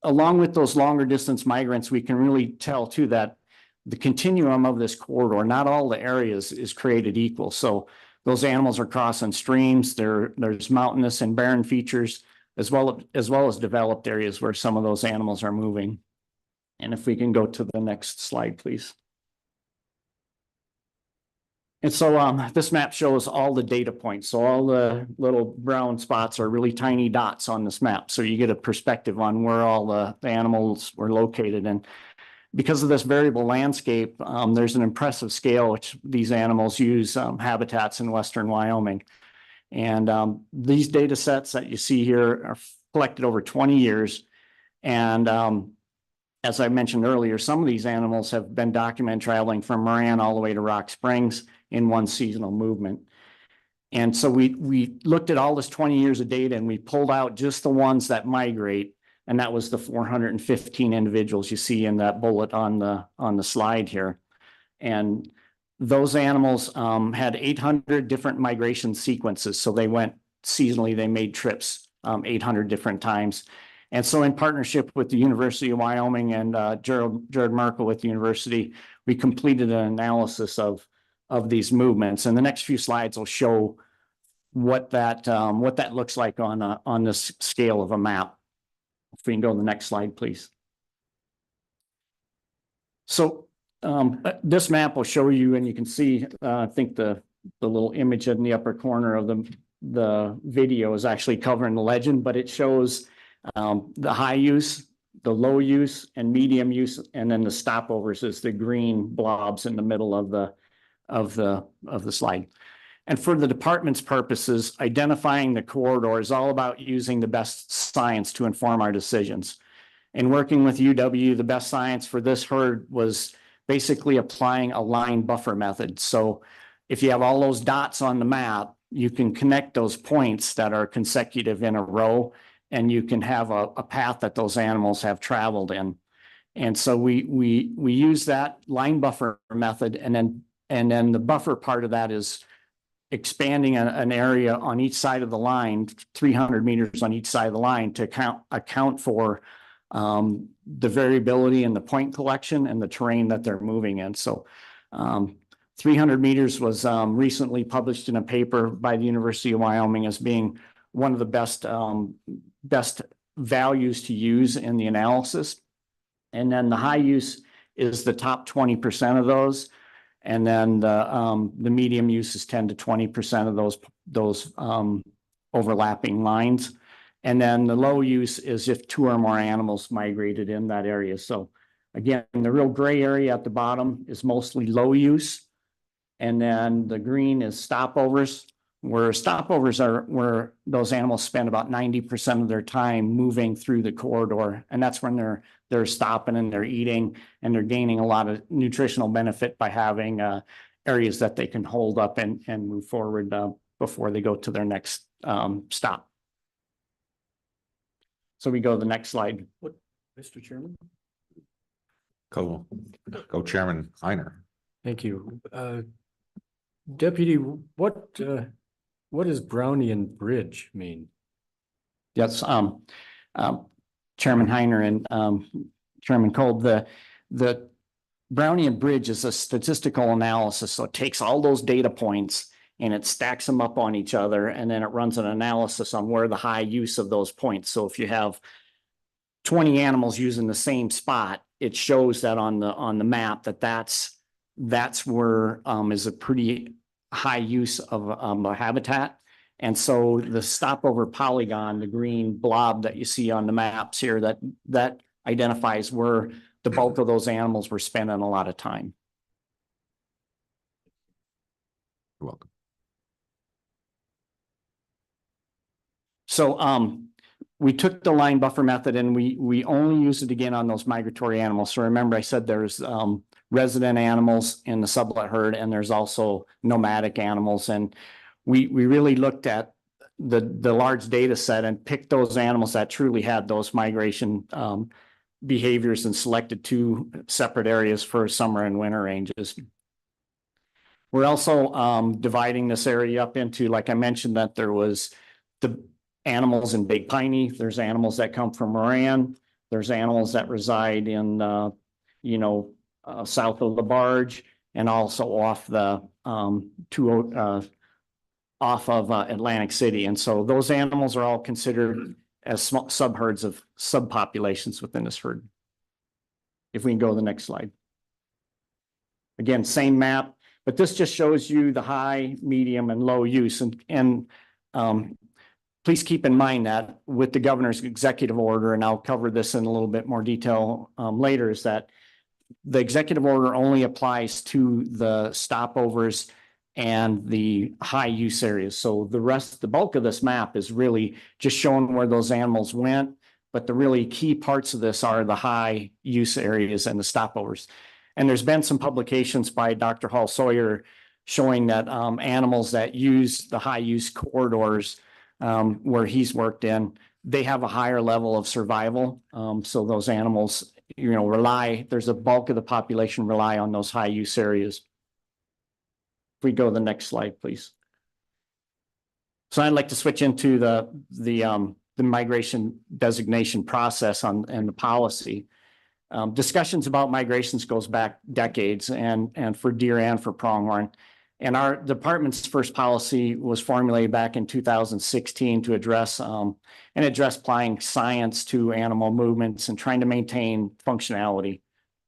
Along with those longer distance migrants, we can really tell too that the continuum of this corridor, not all the areas is created equal. So those animals are crossing streams. There's mountainous and barren features, as well as developed areas where some of those animals are moving. And if we can go to the next slide, please. And so this map shows all the data points. So all the little brown spots are really tiny dots on this map. So you get a perspective on where all the animals were located. And because of this variable landscape, there's an impressive scale which these animals use habitats in Western Wyoming. And these data sets that you see here are collected over 20 years. And as I mentioned earlier, some of these animals have been documented traveling from Moran all the way to Rock Springs in one seasonal movement. And so we looked at all this 20 years of data, and we pulled out just the ones that migrate. And that was the 415 individuals you see in that bullet on the slide here. And those animals had 800 different migration sequences. So they went seasonally, they made trips 800 different times. And so in partnership with the University of Wyoming and Jared Merkel with the university, we completed an analysis of these movements. And the next few slides will show what that looks like on this scale of a map. If we can go to the next slide, please. So this map will show you, and you can see, I think the little image in the upper corner of the video is actually covering the legend, but it shows the high use, the low use, and medium use, and then the stopovers is the green blobs in the middle of the slide. And for the department's purposes, identifying the corridor is all about using the best science to inform our decisions. And working with UW, the best science for this herd was basically applying a line buffer method. So if you have all those dots on the map, you can connect those points that are consecutive in a row, and you can have a path that those animals have traveled in. And so we use that line buffer method, and then the buffer part of that is expanding an area on each side of the line, 300 meters on each side of the line, to account for the variability in the point collection and the terrain that they're moving in. So 300 meters was recently published in a paper by the University of Wyoming as being one of the best values to use in the analysis. And then the high use is the top 20% of those. And then the medium use is 10 to 20% of those overlapping lines. And then the low use is if 2 or more animals migrated in that area. So again, the real gray area at the bottom is mostly low use. And then the green is stopovers, where stopovers are where those animals spend about 90% of their time moving through the corridor. And that's when they're stopping and they're eating and they're gaining a lot of nutritional benefit by having areas that they can hold up and move forward before they go to their next stop. So we go to the next slide. Mr. Chairman? Go Chairman Heiner. Thank you. Deputy, what does Brownian Bridge mean? Yes, Chairman Heiner and Chairman Kolb, the Brownian Bridge is a statistical analysis. So it takes all those data points and it stacks them up on each other, and then it runs an analysis on where the high use of those points. So if you have 20 animals using the same spot, it shows that on the map that's where is a pretty high use of a habitat. And so the stopover polygon, the green blob that you see on the maps here, that identifies where the bulk of those animals were spending a lot of time. You're welcome. So we took the line buffer method and we only use it again on those migratory animals. So remember I said there's resident animals in the sublet herd and there's also nomadic animals. And we really looked at the large data set and picked those animals that truly had those migration behaviors and selected 2 separate areas for summer and winter ranges. We're also dividing this area up into, like I mentioned, that there was the animals in Big Piney, there's animals that come from Moran, there's animals that reside in, south of the barge and also off the off of Atlantic City. And so those animals are all considered as small subherds of subpopulations within this herd. If we can go to the next slide. Again, same map, but this just shows you the high, medium, and low use. And please keep in mind that with the governor's executive order, and I'll cover this in a little bit more detail later, is that the executive order only applies to the stopovers and the high use areas. So the bulk of this map is really just showing where those animals went. But the really key parts of this are the high use areas and the stopovers. And there's been some publications by Dr. Hall Sawyer showing that animals that use the high use corridors where he's worked in, they have a higher level of survival. So those animals, there's a bulk of the population rely on those high use areas. If we go to the next slide, please. So I'd like to switch into the migration designation process and the policy. Discussions about migrations goes back decades and for deer and for pronghorn. And our department's first policy was formulated back in 2016 to address applying science to animal movements and trying to maintain functionality.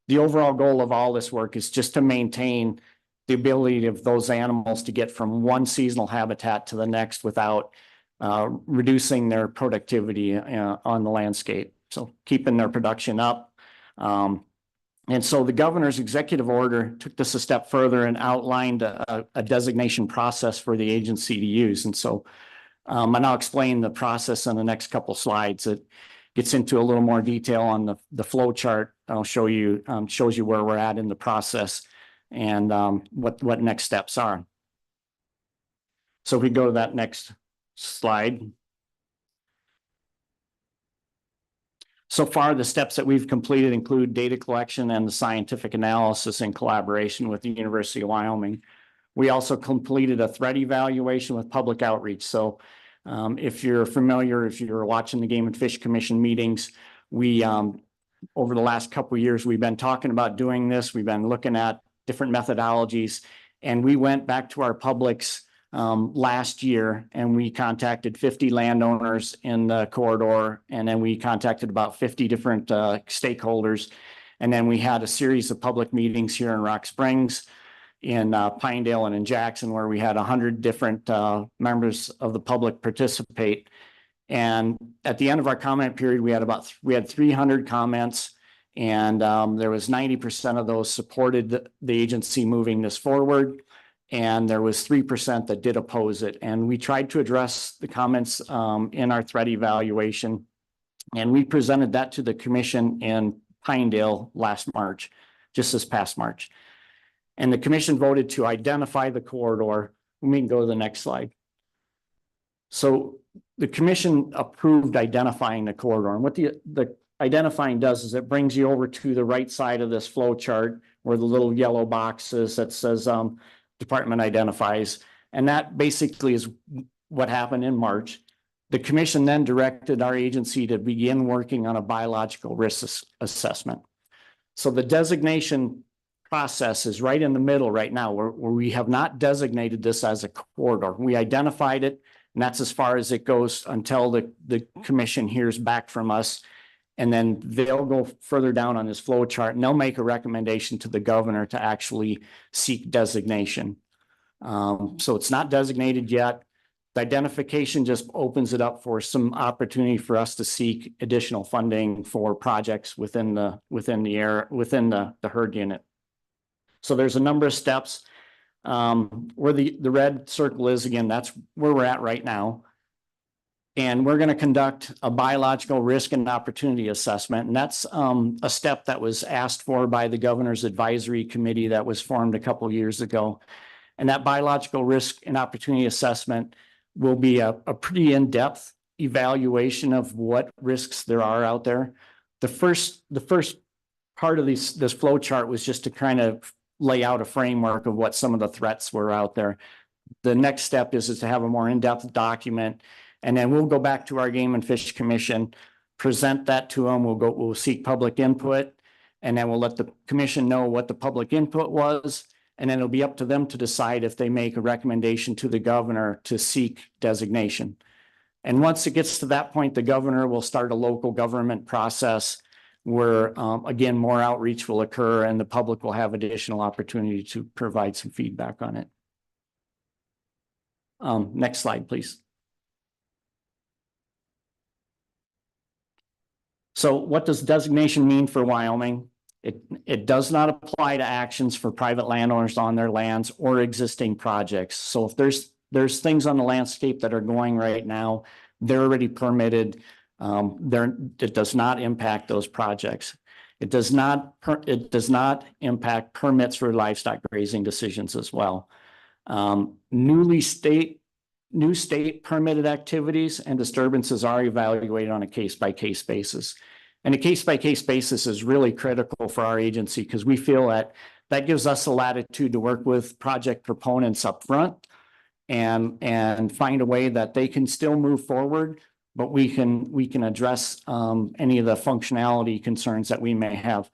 The overall goal of all this work is just to maintain the ability of those animals to get from one seasonal habitat to the next without reducing their productivity on the landscape. So keeping their production up. And so the governor's executive order took this a step further and outlined a designation process for the agency to use. And so I'll explain the process in the next couple slides. It gets into a little more detail on the flow chart. I'll show you, shows you where we're at in the process and what next steps are. So if we go to that next slide. So far, the steps that we've completed include data collection and the scientific analysis in collaboration with the University of Wyoming. We also completed a threat evaluation with public outreach. So if you're familiar, if you're watching the Game and Fish Commission meetings, we, over the last couple of years, we've been talking about doing this. We've been looking at different methodologies, and we went back to our publics last year and we contacted 50 landowners in the corridor, and then we contacted about 50 different stakeholders, and then we had a series of public meetings here in Rock Springs, in Pinedale and in Jackson, where we had 100 different members of the public participate. And at the end of our comment period, we had 300 comments, and there was 90% of those supported the agency moving this forward, and there was 3% that did oppose it. And we tried to address the comments in our threat evaluation, and we presented that to the commission in Pinedale last March, just this past March. And the commission voted to identify the corridor. We can go to the next slide. So the commission approved identifying the corridor. And what the identifying does is it brings you over to the right side of this flow chart where the little yellow box is that says department identifies. And that basically is what happened in March. The commission then directed our agency to begin working on a biological risk assessment. So the designation process is right in the middle right now, where we have not designated this as a corridor. We identified it, and that's as far as it goes until the commission hears back from us. And then they'll go further down on this flow chart, and they'll make a recommendation to the governor to actually seek designation. So it's not designated yet. The identification just opens it up for some opportunity for us to seek additional funding for projects within the HURD unit. So there's a number of steps. Where the red circle is, again, that's where we're at right now. And we're going to conduct a biological risk and opportunity assessment. And that's a step that was asked for by the governor's advisory committee that was formed a couple of years ago. And that biological risk and opportunity assessment will be a pretty in-depth evaluation of what risks there are out there. The first part of this flow chart was just to kind of lay out a framework of what some of the threats were out there. The next step is to have a more in-depth document, and then we'll go back to our Game and Fish Commission, present that to them. We'll seek public input, and then we'll let the commission know what the public input was, and then it'll be up to them to decide if they make a recommendation to the governor to seek designation. And once it gets to that point, the governor will start a local government process where, again, more outreach will occur and the public will have additional opportunity to provide some feedback on it. Next slide, please. So what does designation mean for Wyoming? It does not apply to actions for private landowners on their lands or existing projects. So if there's things on the landscape that are going right now, they're already permitted. It does not impact those projects. It does not impact permits for livestock grazing decisions as well. New state permitted activities and disturbances are evaluated on a case-by-case basis. And a case-by-case basis is really critical for our agency because we feel that gives us the latitude to work with project proponents up front and find a way that they can still move forward, but we can address any of the functionality concerns that we may have.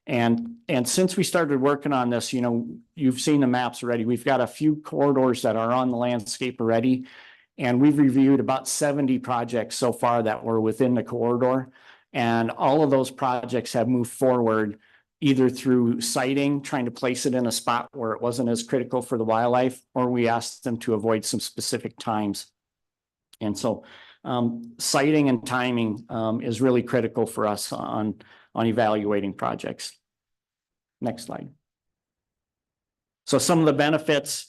And since we started working on this, you've seen the maps already. We've got a few corridors that are on the landscape already, and we've reviewed about 70 projects so far that were within the corridor. And all of those projects have moved forward either through siting, trying to place it in a spot where it wasn't as critical for the wildlife, or we asked them to avoid some specific times. And so siting and timing is really critical for us on evaluating projects. Next slide. So some of the benefits,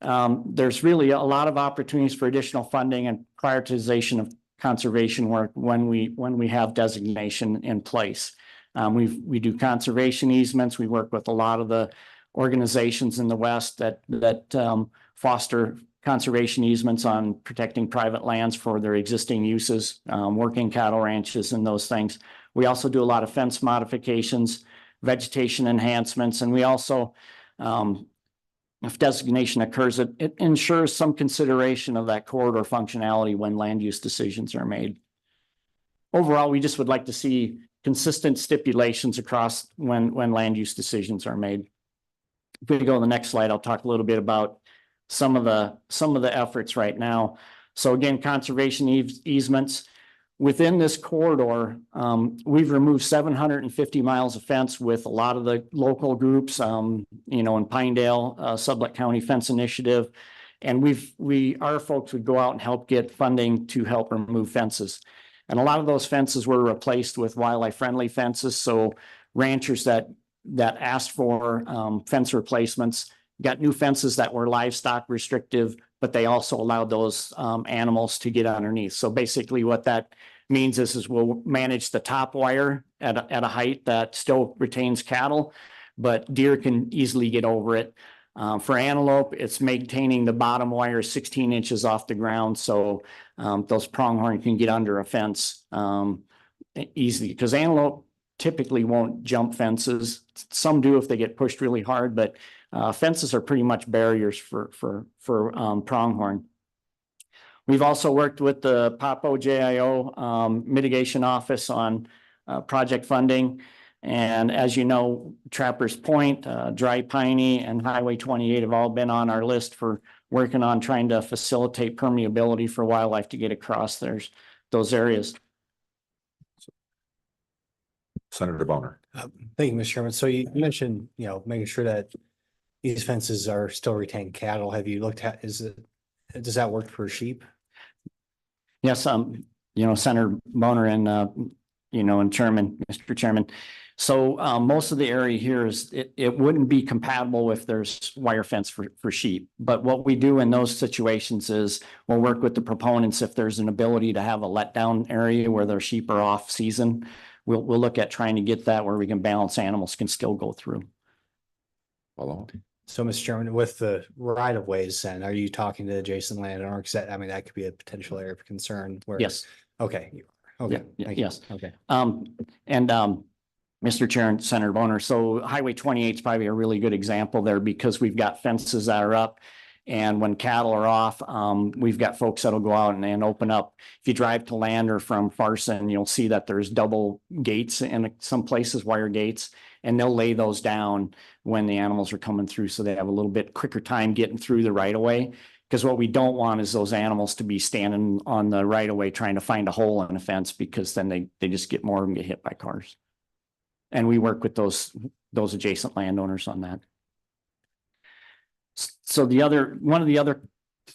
there's really a lot of opportunities for additional funding and prioritization of conservation work when we have designation in place. We do conservation easements. We work with a lot of the organizations in the West that foster conservation easements on protecting private lands for their existing uses, working cattle ranches and those things. We also do a lot of fence modifications, vegetation enhancements, and we also, if designation occurs, it ensures some consideration of that corridor functionality when land use decisions are made. Overall, we just would like to see consistent stipulations across when land use decisions are made. If we go to the next slide, I'll talk a little bit about some of the efforts right now. So again, conservation easements. within this corridor, we've removed 750 miles of fence with a lot of the local groups, in Pinedale, Sublette County Fence Initiative. And our folks would go out and help get funding to help remove fences. And a lot of those fences were replaced with wildlife friendly fences. So ranchers that asked for fence replacements got new fences that were livestock restrictive, but they also allowed those animals to get underneath. So basically what that means is we'll manage the top wire at a height that still retains cattle, but deer can easily get over it. For antelope, it's maintaining the bottom wire 16 inches off the ground. So those pronghorn can get under a fence easily, because antelope typically won't jump fences. Some do if they get pushed really hard, but fences are pretty much barriers for pronghorn. We've also worked with the PAPO JIO mitigation office on project funding. And as you know, Trappers Point, Dry Piney, and Highway 28 have all been on our list for working on trying to facilitate permeability for wildlife to get across those areas. Senator Boner. Thank you, Mr. Chairman. So you mentioned, making sure that these fences are still retaining cattle. Have you looked at, does that work for sheep? Yes, Senator Boner and, and Chairman, Mr. Chairman. So most of the area here it wouldn't be compatible if there's wire fence for sheep. But what we do in those situations is we'll work with the proponents if there's an ability to have a letdown area where their sheep are off season. We'll look at trying to get that where we can balance animals can still go through. Follow. So, Mr. Chairman, with the right of ways, then are you talking to adjacent landowners? That could be a potential area of concern where. Yes. Okay. Okay. Yeah, Thank you. yes. Okay. Mr. Chair and Senator Boner, so Highway 28 is probably a really good example there because we've got fences that are up. And when cattle are off, we've got folks that'll go out and open up. If you drive to Lander from Farson, you'll see that there's double gates in some places, wire gates, and they'll lay those down when the animals are coming through. So they have a little bit quicker time getting through the right of way. Because what we don't want is those animals to be standing on the right of way trying to find a hole in a fence, because then they just get more of them get hit by cars. And we work with those adjacent landowners on that. So one of the other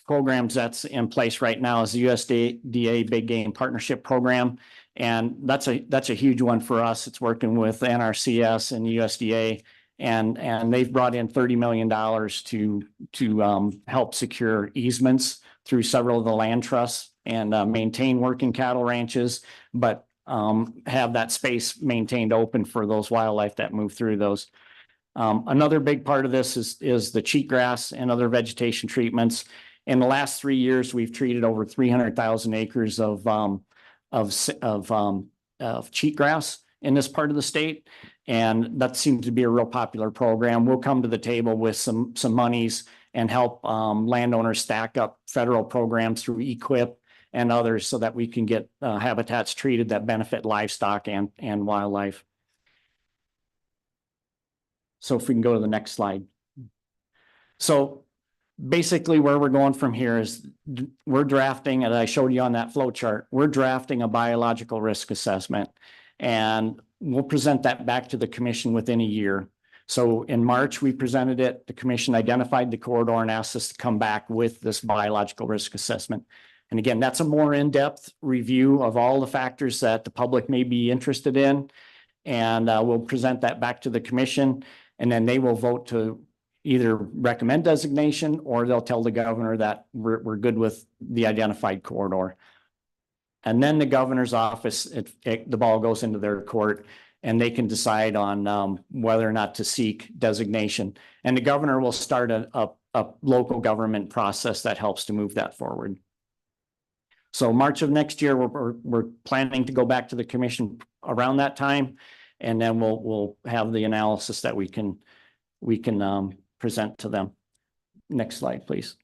programs that's in place right now is the USDA Big Game Partnership Program. And that's a huge one for us. It's working with NRCS and USDA, and they've brought in $30 million to help secure easements through several of the land trusts and maintain working cattle ranches, but have that space maintained open for those wildlife that move through those. Another big part of this is the cheatgrass and other vegetation treatments. In the last 3 years, we've treated over 300,000 acres of cheatgrass in this part of the state, and that seems to be a real popular program. We'll come to the table with some monies and help landowners stack up federal programs through EQIP and others so that we can get habitats treated that benefit livestock and wildlife. So if we can go to the next slide. So basically where we're going from here is we're drafting, and I showed you on that flow chart, we're drafting a biological risk assessment, and we'll present that back to the commission within a year. So in March, we presented it, the commission identified the corridor and asked us to come back with this biological risk assessment. And again, that's a more in-depth review of all the factors that the public may be interested in. And we'll present that back to the commission, and then they will vote to either recommend designation, or they'll tell the governor that we're good with the identified corridor. And then the governor's office, the ball goes into their court, and they can decide on whether or not to seek designation. And the governor will start a local government process that helps to move that forward. So March of next year, we're planning to go back to the commission around that time, and then we'll have the analysis that we can present to them. Next slide, please.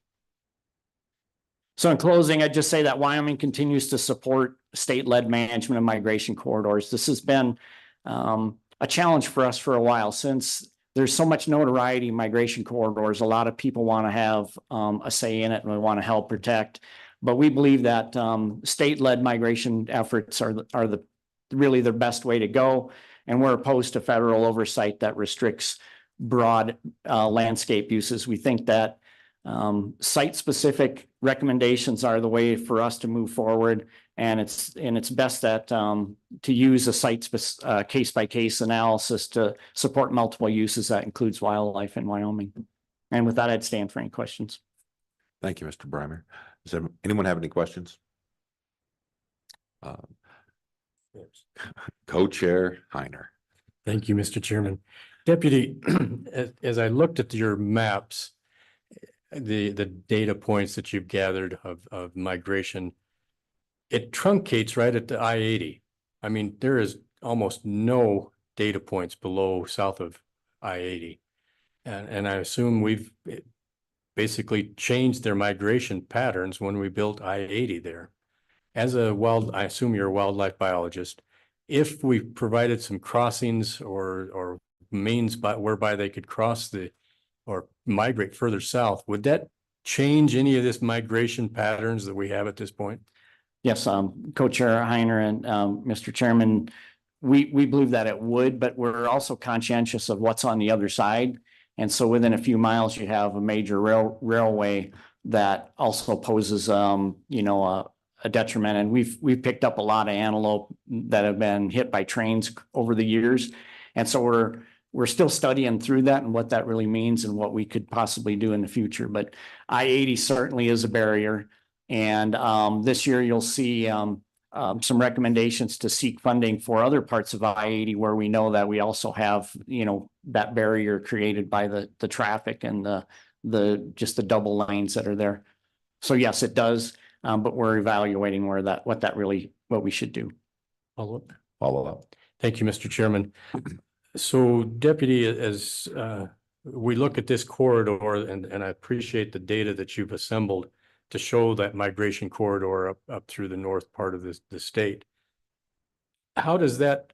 So in closing, I'd just say that Wyoming continues to support state-led management of migration corridors. This has been a challenge for us for a while, since there's so much notoriety in migration corridors. A lot of people want to have a say in it, and we want to help protect. But we believe that state-led migration efforts are really the best way to go. And we're opposed to federal oversight that restricts broad landscape uses. We think that site-specific recommendations are the way for us to move forward. And it's best that to use a site case-by-case analysis to support multiple uses that includes wildlife in Wyoming. And with that, I'd stand for any questions. Thank you, Mr. Breimer. Does anyone have any questions? Co-chair Heiner. Thank you, Mr. Chairman. Deputy, as I looked at your maps, the data points that you've gathered of migration, it truncates right at the I-80. I mean, there is almost no data points below south of I-80. And I assume we've basically changed their migration patterns when we built I-80 there. As I assume you're a wildlife biologist. If we provided some crossings or means whereby they could cross or migrate further south, would that change any of this migration patterns that we have at this point? Yes, Co-Chair Heiner and Mr. Chairman, we believe that it would, but we're also conscientious of what's on the other side. And so within a few miles, you have a major railway that also poses, a detriment. And we've picked up a lot of antelope that have been hit by trains over the years. And so we're still studying through that and what that really means and what we could possibly do in the future. But I-80 certainly is a barrier. And this year you'll see some recommendations to seek funding for other parts of I-80 where we know that we also have, that barrier created by the traffic and just the double lanes that are there. So yes, it does. But we're evaluating what we should do. Follow up. Follow up. Thank you, Mr. Chairman. So Deputy, as we look at this corridor, and I appreciate the data that you've assembled to show that migration corridor up through the north part of the state. How does that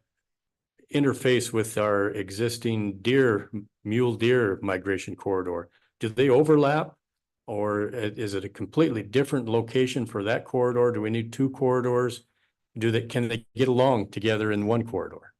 interface with our existing mule deer migration corridor? Do they overlap? Or is it a completely different location for that corridor? Do we need two corridors? Can they get along together in one corridor?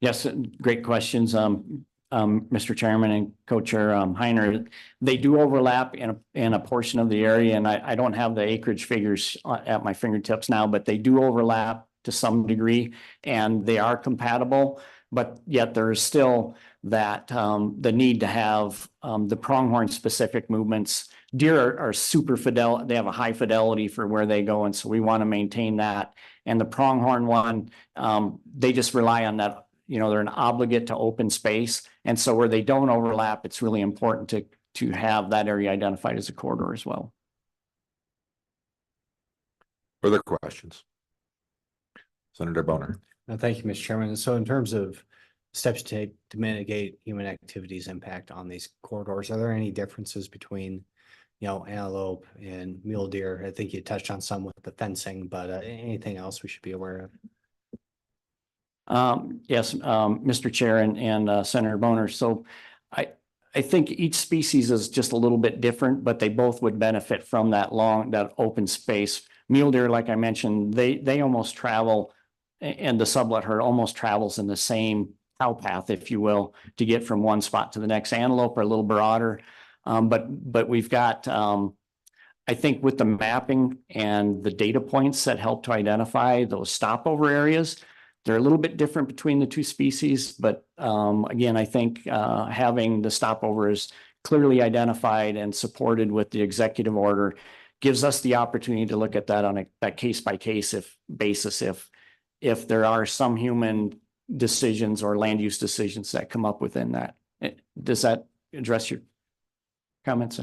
Yes, great questions, Mr. Chairman and Co-Chair Heiner. They do overlap in a portion of the area, and I don't have the acreage figures at my fingertips now, but they do overlap to some degree, and they are compatible. But yet there is still that the need to have the pronghorn specific movements. Deer are super fidel. They have a high fidelity for where they go. And so we want to maintain that. And the pronghorn one, they just rely on that. They're an obligate to open space. And so where they don't overlap, it's really important to have that area identified as a corridor as well. Further questions? Senator Boner. Thank you, Mr. Chairman. So in terms of steps to take to mitigate human activities impact on these corridors, are there any differences between antelope and mule deer? I think you touched on some with the fencing, but anything else we should be aware of? Yes, Mr. Chair and Senator Boner. So I think each species is just a little bit different, but they both would benefit from that open space. Mule deer, like I mentioned, they almost travel, and the sublet herd almost travels in the same cow path, if you will, to get from one spot to the next. Antelope are a little broader. But we've got, I think with the mapping and the data points that help to identify those stopover areas, they're a little bit different between the two species. But again, I think having the stopovers clearly identified and supported with the executive order gives us the opportunity to look at that on that case by case basis if there are some human decisions or land use decisions that come up within that. Does that address your comments?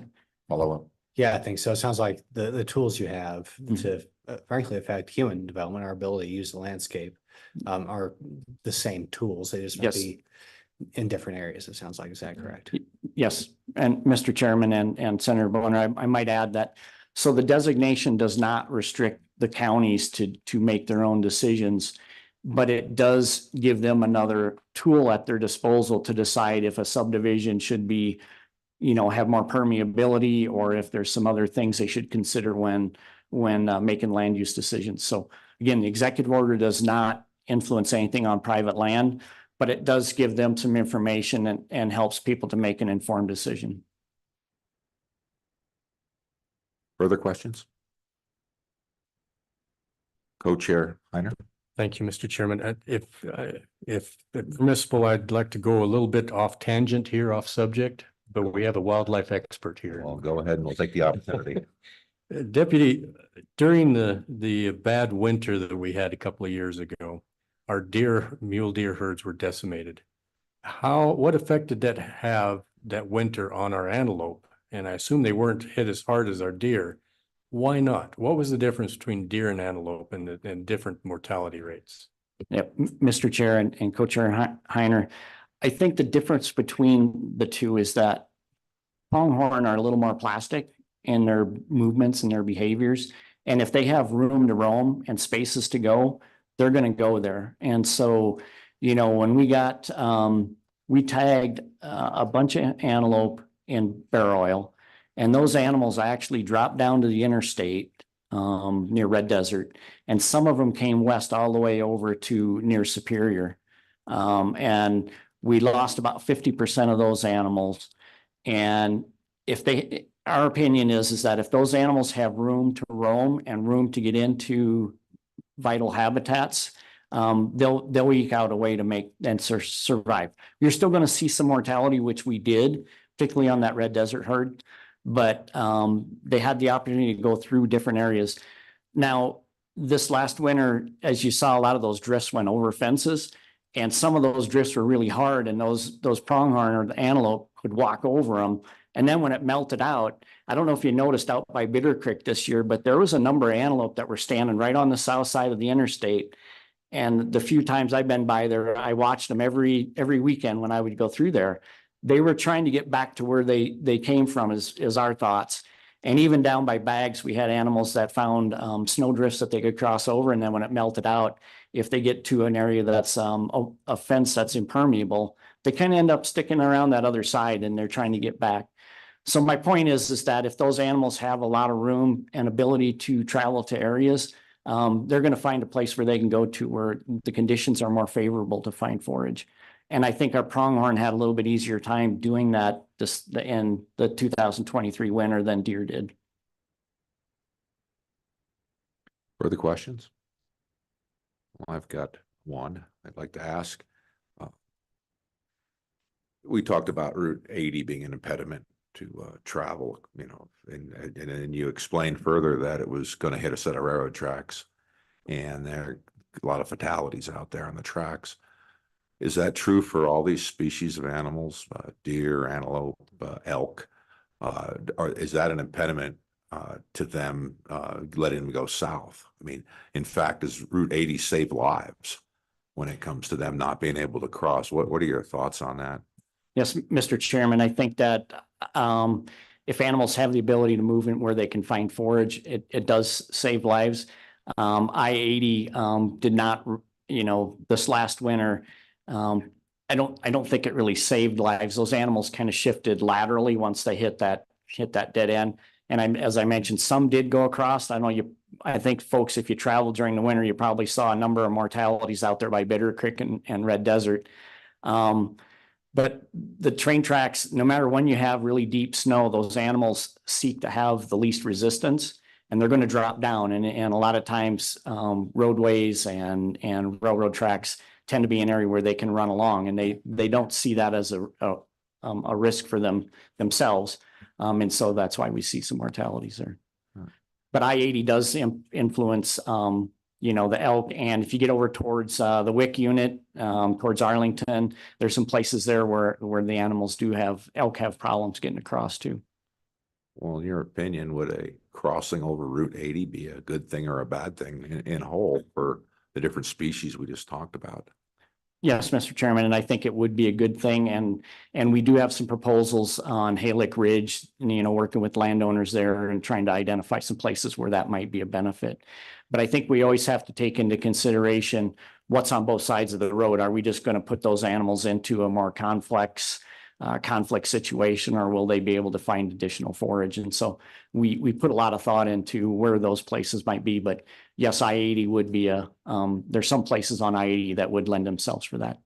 Follow up. Yeah, I think so. It sounds like the tools you have to frankly affect human development, our ability to use the landscape, are the same tools. They just might be in different areas. It sounds like, is that correct? Yes. And Mr. Chairman and Senator Boner, I might add that. So the designation does not restrict the counties to make their own decisions, but it does give them another tool at their disposal to decide if a subdivision should be, have more permeability, or if there's some other things they should consider when when making land use decisions. So again, the executive order does not influence anything on private land, but it does give them some information and helps people to make an informed decision. Further questions? Co-chair Heiner? Thank you, Mr. Chairman. If permissible, I'd like to go a little bit off tangent here, off subject, but we have a wildlife expert here. Well, go ahead and we'll take the opportunity. Deputy, during the bad winter that we had a couple of years ago, our mule deer herds were decimated. What effect did that have that winter on our antelope? And I assume they weren't hit as hard as our deer. Why not? What was the difference between deer and antelope and different mortality rates? Yep, Mr. Chair and Co-Chair Heiner, I think the difference between the two is that pronghorn are a little more plastic in their movements and their behaviors. And if they have room to roam and spaces to go, they're going to go there. And so, you know, when we tagged a bunch of antelope in bear oil, and those animals actually dropped down to the interstate near Red Desert. And some of them came west all the way over to near Superior. And we lost about 50% of those animals. And our opinion is that if those animals have room to roam and room to get into vital habitats, they'll eke out a way to make and survive. You're still going to see some mortality, which we did, particularly on that Red Desert herd, but they had the opportunity to go through different areas. Now, this last winter, as you saw, a lot of those drifts went over fences, and some of those drifts were really hard, and those pronghorn or the antelope could walk over them. And then when it melted out, I don't know if you noticed out by Bitter Creek this year, but there was a number of antelope that were standing right on the south side of the interstate. And the few times I've been by there, I watched them every weekend when I would go through there. They were trying to get back to where they came from is our thoughts. And even down by Bags, we had animals that found snow drifts that they could cross over. And then when it melted out, if they get to an area that's a fence that's impermeable, they kind of end up sticking around that other side and they're trying to get back. So my point is that if those animals have a lot of room and ability to travel to areas, they're going to find a place where they can go to where the conditions are more favorable to find forage. And I think our pronghorn had a little bit easier time doing that in the 2023 winter than deer did. Further questions? Well, I've got one I'd like to ask. We talked about Route 80 being an impediment to travel, you know, and then you explained further that it was going to hit a set of railroad tracks, and there are a lot of fatalities out there on the tracks. Is that true for all these species of animals, deer, antelope, elk? Or is that an impediment to them letting them go south? I mean, in fact, does Route 80 save lives when it comes to them not being able to cross? What are your thoughts on that? Yes, Mr. Chairman, I think that if animals have the ability to move in where they can find forage, it does save lives. I-80 did not, you know, this last winter, I don't think it really saved lives. Those animals kind of shifted laterally once they hit that dead end. And as I mentioned, some did go across. I think folks, if you traveled during the winter, you probably saw a number of mortalities out there by Bitter Creek and Red Desert. But the train tracks, no matter when you have really deep snow, those animals seek to have the least resistance, and they're going to drop down. And a lot of times roadways and railroad tracks tend to be an area where they can run along, and they don't see that as a risk for themselves. And so that's why we see some mortalities there. But I-80 does influence, you know, the elk. And if you get over towards the Wick unit, towards Arlington, there's some places there where the animals elk have problems getting across too. Well, in your opinion, would a crossing over Route 80 be a good thing or a bad thing in whole for the different species we just talked about? Yes, Mr. Chairman, and I think it would be a good thing. And we do have some proposals on Halleck Ridge, you know, working with landowners there and trying to identify some places where that might be a benefit. But I think we always have to take into consideration what's on both sides of the road. Are we just going to put those animals into a more complex conflict situation, or will they be able to find additional forage? And so we put a lot of thought into where those places might be, but yes, I-80 would be there's some places on I-80 that would lend themselves for that.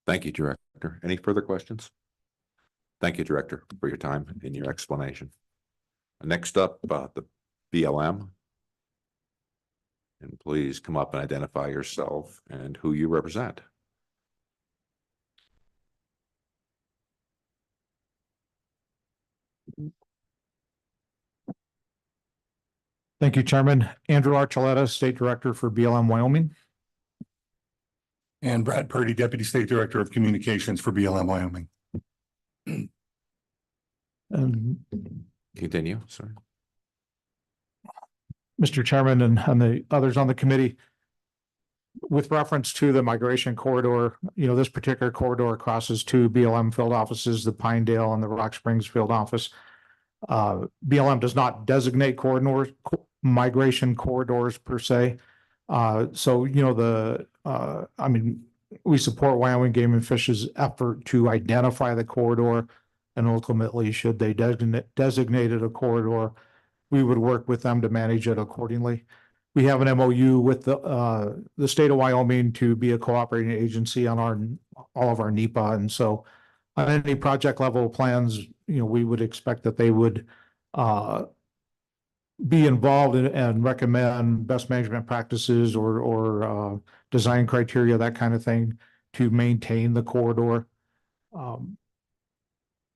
Thank you, Director. Any further questions? Thank you, Director, for your time and your explanation. Next up, the BLM. And please come up and identify yourself and who you represent. Thank you, Chairman. Andrew Archuleta, State Director for BLM Wyoming. And Brad Purdy, Deputy State Director of Communications for BLM Wyoming. Continue, sir. Mr. Chairman and the others on the committee, with reference to the migration corridor, this particular corridor crosses two BLM field offices, the Pinedale and the Rock Springs field office. BLM does not designate migration corridors per se. We support Wyoming Game and Fish's effort to identify the corridor, and ultimately, should they designate it a corridor, we would work with them to manage it accordingly. We have an MOU with the state of Wyoming to be a cooperating agency on all of our NEPA, and so on any project level plans, we would expect that they would be involved and recommend best management practices or design criteria, that kind of thing, to maintain the corridor.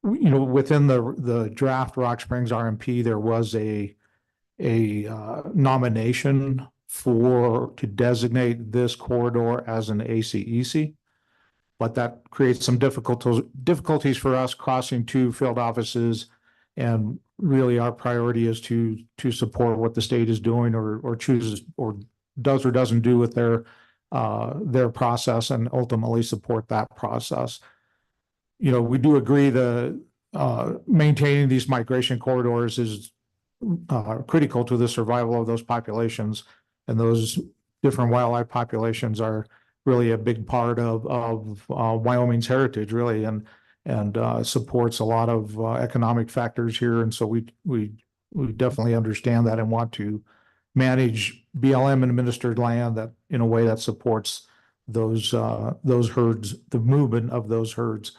Within the draft Rock Springs RMP, there was a nomination to designate this corridor as an ACEC, but that creates some difficulties for us crossing two field offices. And really, our priority is to support what the state is doing or chooses or does or doesn't do with their process, and ultimately support that process. We do agree that maintaining these migration corridors is critical to the survival of those populations, and those different wildlife populations are really a big part of Wyoming's heritage, really, and supports a lot of economic factors here. And so we definitely understand that and want to manage BLM administered land that in a way that supports those herds, the movement of those herds.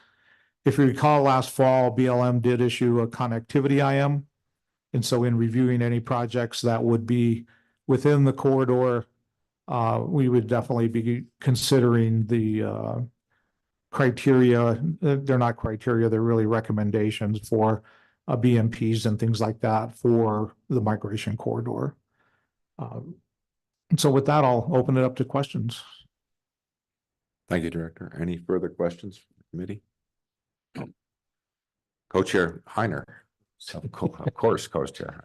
If you recall, last fall, BLM did issue a connectivity IM. And so in reviewing any projects that would be within the corridor, we would definitely be considering the criteria. They're not criteria, they're really recommendations for BMPs and things like that for the migration corridor. So with that, I'll open it up to questions. Thank you, Director. Any further questions from the committee? Co-Chair Heiner. Of course, Co-Chair.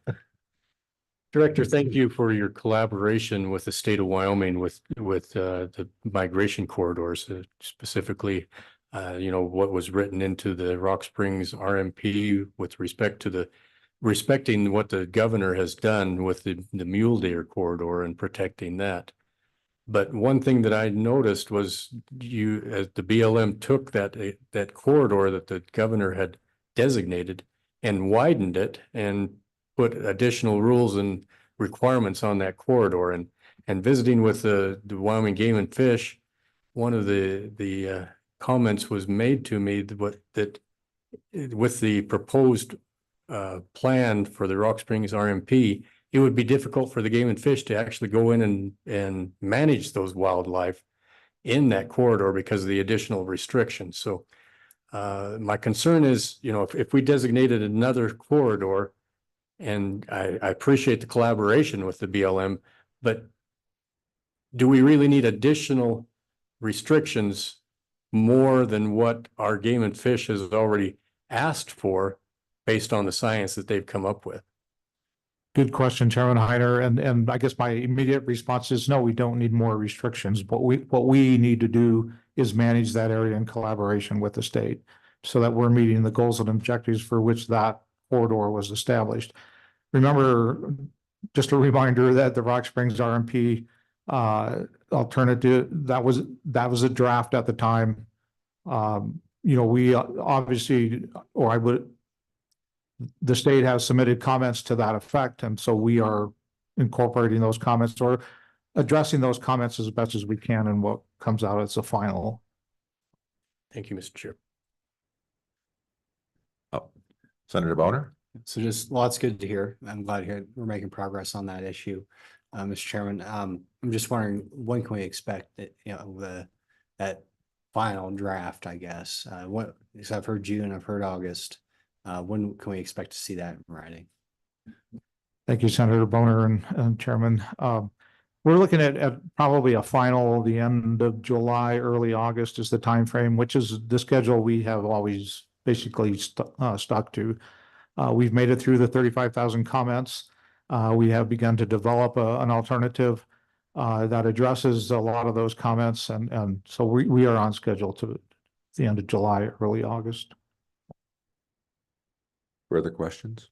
Director, thank you for your collaboration with the state of Wyoming with the migration corridors, specifically, what was written into the Rock Springs RMP with respect to respecting what the governor has done with the mule deer corridor and protecting that. But one thing that I noticed was as the BLM took that corridor that the governor had designated and widened it and put additional rules and requirements on that corridor. And visiting with the Wyoming Game and Fish, one of the comments was made to me that with the proposed plan for the Rock Springs RMP, it would be difficult for the Game and Fish to actually go in and manage those wildlife in that corridor because of the additional restrictions. So my concern is, if we designated another corridor, and I appreciate the collaboration with the BLM, but do we really need additional restrictions more than what our Game and Fish has already asked for based on the science that they've come up with? Good question, Chairman Heiner. And I guess my immediate response is no, we don't need more restrictions. But what we need to do is manage that area in collaboration with the state so that we're meeting the goals and objectives for which that corridor was established. Remember, just a reminder that the Rock Springs RMP alternative, that was a draft at the time. we obviously, or I would, the state has submitted comments to that effect, and so we are incorporating those comments or addressing those comments as best as we can in what comes out as a final. Thank you, Mr. Chair. Oh, Senator Boner? So just, well, it's good to hear. I'm glad to hear we're making progress on that issue. Mr. Chairman, I'm just wondering, when can we expect that, that final draft, I guess? Because I've heard June, I've heard August. When can we expect to see that in writing? Thank you, Senator Boner and Chairman. We're looking at probably a final, the end of July, early August is the timeframe, which is the schedule we have always basically stuck to. We've made it through the 35,000 comments. We have begun to develop an alternative that addresses a lot of those comments, and so we are on schedule to the end of July, early August. Further questions?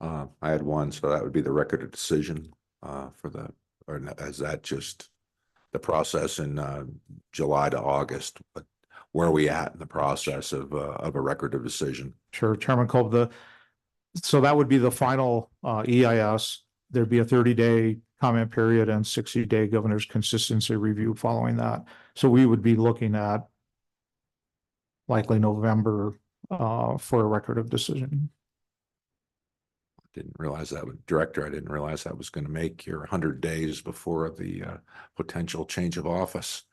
I had one, so that would be the record of decision for the, or is that just the process in July to August? But where are we at in the process of a record of decision? Sure, Chairman Kolb, so that would be the final EIS. There'd be a 30-day comment period and 60-day governor's consistency review following that. So we would be looking at likely November for a record of decision. Didn't realize that Director, I didn't realize that was going to make your 100 days before the potential change of office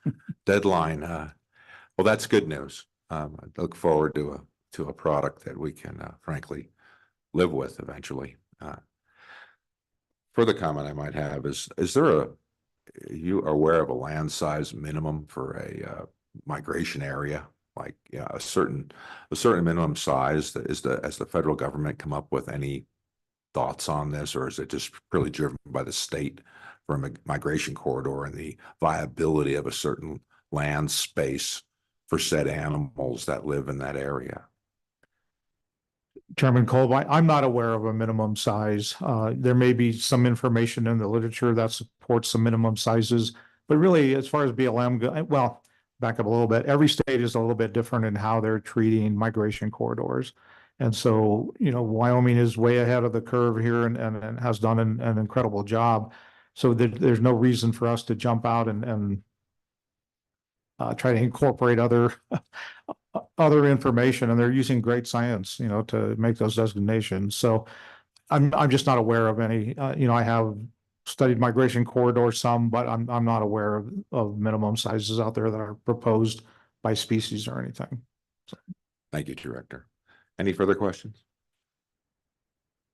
deadline. Well, that's good news. I look forward to a product that we can frankly live with eventually. Further comment I might have is there you are aware of a land size minimum for a migration area? Like a certain minimum size that has the federal government come up with any thoughts on this, or is it just purely driven by the state for a migration corridor and the viability of a certain land space for said animals that live in that area? Chairman Kolb, I'm not aware of a minimum size. There may be some information in the literature that supports some minimum sizes, but really, as far as BLM, well, back up a little bit. Every state is a little bit different in how they're treating migration corridors. And so, Wyoming is way ahead of the curve here and has done an incredible job. So there's no reason for us to jump out and try to incorporate other information. And they're using great science, to make those designations. So I'm just not aware of any. I have studied migration corridors some, but I'm not aware of minimum sizes out there that are proposed by species or anything. So. Thank you, Director. Any further questions?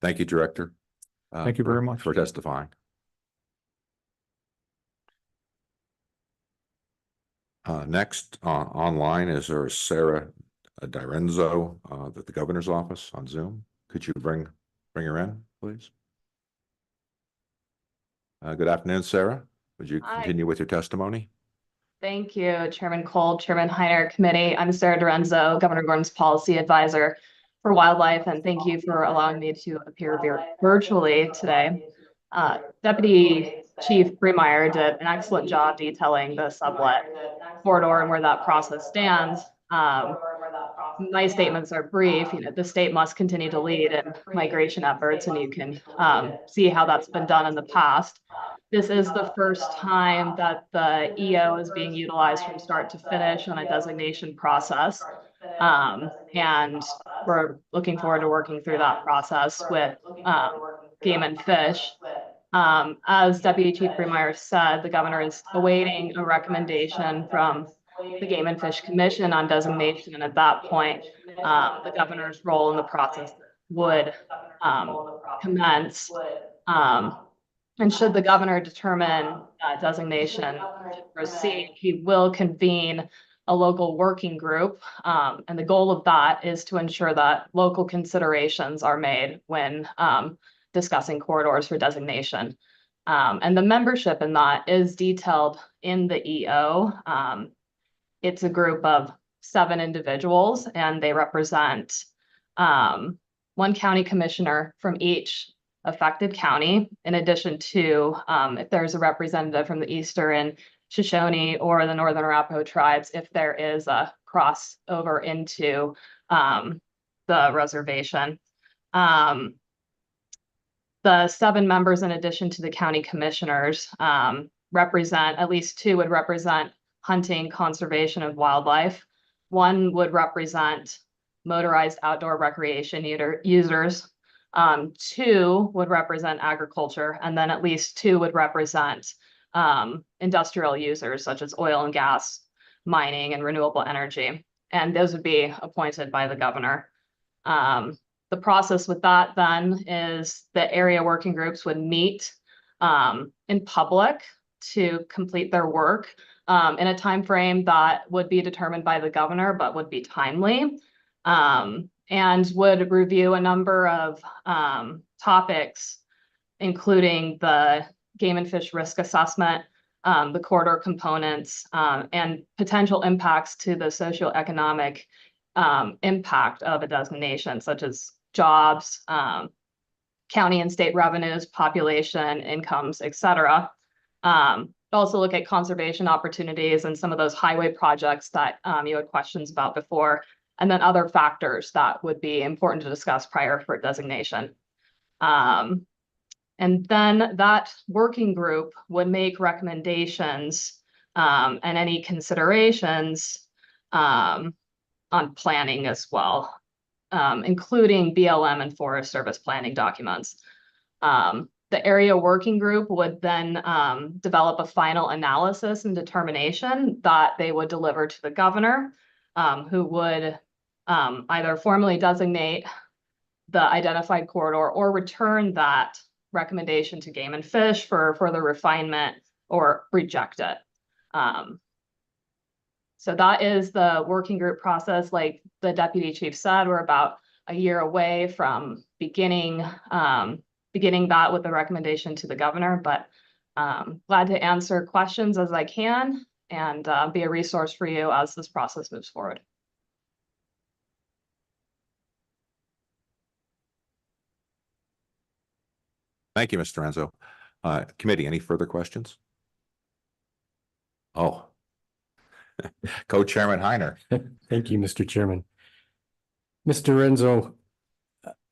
Thank you, Director. Thank you very much for testifying. Next online is our Sarah Direnzo at the governor's office on Zoom. Could you bring her in, please? Good afternoon, Sarah. Would you continue with your testimony? Thank you, Chairman Kolb, Chairman Heiner, Committee. I'm Sarah Direnzo, Governor Gordon's Policy Advisor for Wildlife, and thank you for allowing me to appear virtually today. Deputy Chief Bremeyer did an excellent job detailing the sublet corridor and where that process stands. My statements are brief. The state must continue to lead in migration efforts, and you can see how that's been done in the past. This is the first time that the EO is being utilized from start to finish on a designation process. And we're looking forward to working through that process with Game and Fish. As Deputy Chief Bremeyer said, the governor is awaiting a recommendation from the Game and Fish Commission on designation, and at that point, the governor's role in the process would commence. And should the governor determine designation to proceed, he will convene a local working group. And the goal of that is to ensure that local considerations are made when discussing corridors for designation. And the membership in that is detailed in the EO. It's a group of 7 individuals, and they represent 1 county commissioner from each affected county, in addition to if there's a representative from the Eastern Shoshone or the Northern Arapaho tribes, if there is a cross over into the reservation. The 7 members, in addition to the county commissioners, represent, at least 2 would represent hunting, conservation of wildlife. 1 would represent motorized outdoor recreation users. 2 would represent agriculture, and then at least 2 would represent industrial users such as oil and gas, mining, and renewable energy. And those would be appointed by the governor. The process with that then is the area working groups would meet in public to complete their work in a time frame that would be determined by the governor, but would be timely, and would review a number of topics, including the game and fish risk assessment, the corridor components, and potential impacts to the socioeconomic impact of a designation, such as jobs, county and state revenues, population, incomes, etc. Also look at conservation opportunities and some of those highway projects that you had questions about before, and then other factors that would be important to discuss prior for designation. And then that working group would make recommendations and any considerations on planning as well, including BLM and Forest Service planning documents. The area working group would then develop a final analysis and determination that they would deliver to the governor, who would either formally designate the identified corridor or return that recommendation to Game and Fish for further refinement or reject it. So that is the working group process. Like the deputy chief said, we're about a year away from beginning that with the recommendation to the governor, but glad to answer questions as I can and be a resource for you as this process moves forward. Thank you, Mr. Renzo. Committee, any further questions? Oh. Co-Chairman Heiner. Thank you, Mr. Chairman. Mr. Renzo,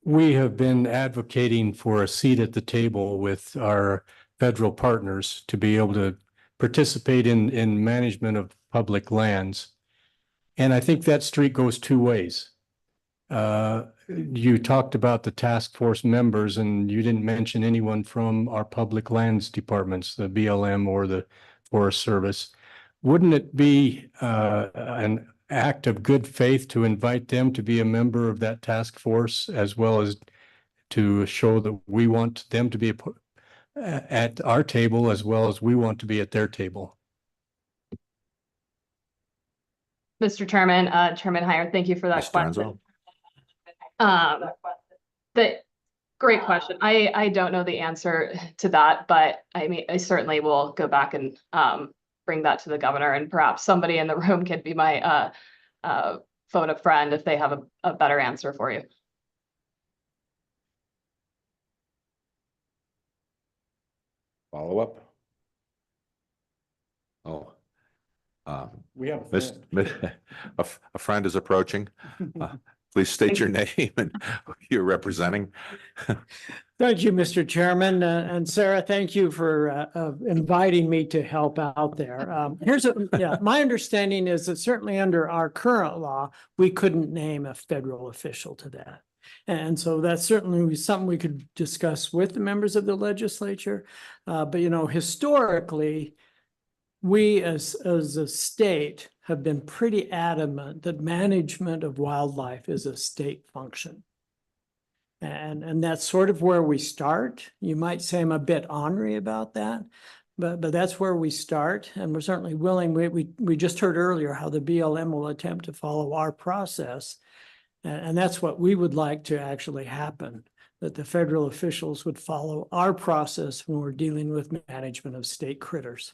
we have been advocating for a seat at the table with our federal partners to be able to participate in management of public lands. And I think that street goes 2 ways. You talked about the task force members and you didn't mention anyone from our public lands departments, the BLM or the Forest Service. Wouldn't it be an act of good faith to invite them to be a member of that task force, as well as to show that we want them to be at our table as well as we want to be at their table? Mr. Chairman, Chairman Heiner, thank you for that Mr. question. Renzo? Great question. I don't know the answer to that, but I mean, I certainly will go back and bring that to the governor, and perhaps somebody in the room can be my phone a friend if they have a better answer for you. Follow up? Oh. We have A friend is approaching. Please state your name and who you're representing. Thank you, Mr. Chairman. And Sarah, thank you for inviting me to help out there. My understanding is that certainly under our current law, we couldn't name a federal official to that. And so that's certainly something we could discuss with the members of the legislature. But, you know, historically, we as a state have been pretty adamant that management of wildlife is a state function. And that's sort of where we start. You might say I'm a bit ornery about that, but that's where we start. And we're certainly willing. We just heard earlier how the BLM will attempt to follow our process. And that's what we would like to actually happen, that the federal officials would follow our process when we're dealing with management of state critters.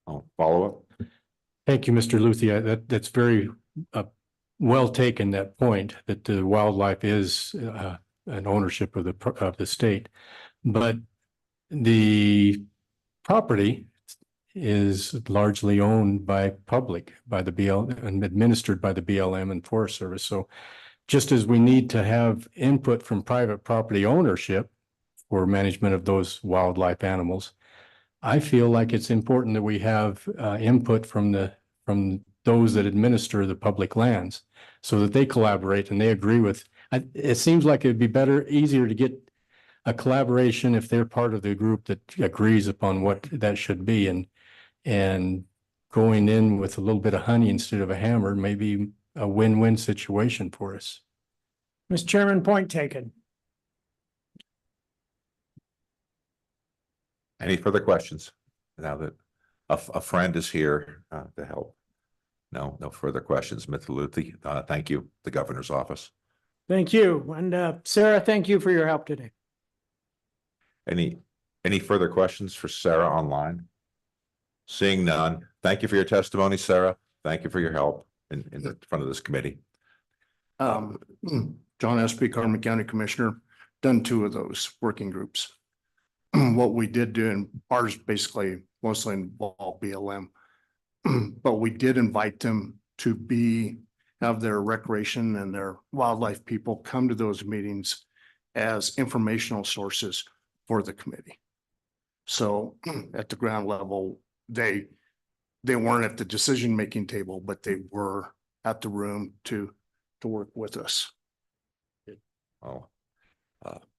Oh, follow up? Thank you, Mr. Luthia. That's very well taken, that point, that the wildlife is an ownership of the state. But the property is largely owned by public, by the BL and administered by the BLM and Forest Service. So just as we need to have input from private property ownership for management of those wildlife animals, I feel like it's important that we have input from those that administer the public lands so that they collaborate and they agree with. It seems like it'd be better, easier to get a collaboration if they're part of the group that agrees upon what that should be, and going in with a little bit of honey instead of a hammer may be a win-win situation for us. Mr. Chairman, point taken. Any further questions? Now that a friend is here to help. No further questions. Mr. Luthi, thank you, the governor's office. Thank you. And Sarah, thank you for your help today. Any further questions for Sarah online? Seeing none, thank you for your testimony, Sarah. Thank you for your help in the front of this committee. John Espy, Carmen County Commissioner, done 2 of those working groups. What we did do, and ours basically mostly involved BLM, but we did invite them to have their recreation and their wildlife people come to those meetings as informational sources for the committee. So at the ground level, they weren't at the decision-making table, but they were at the room to work with us. Oh,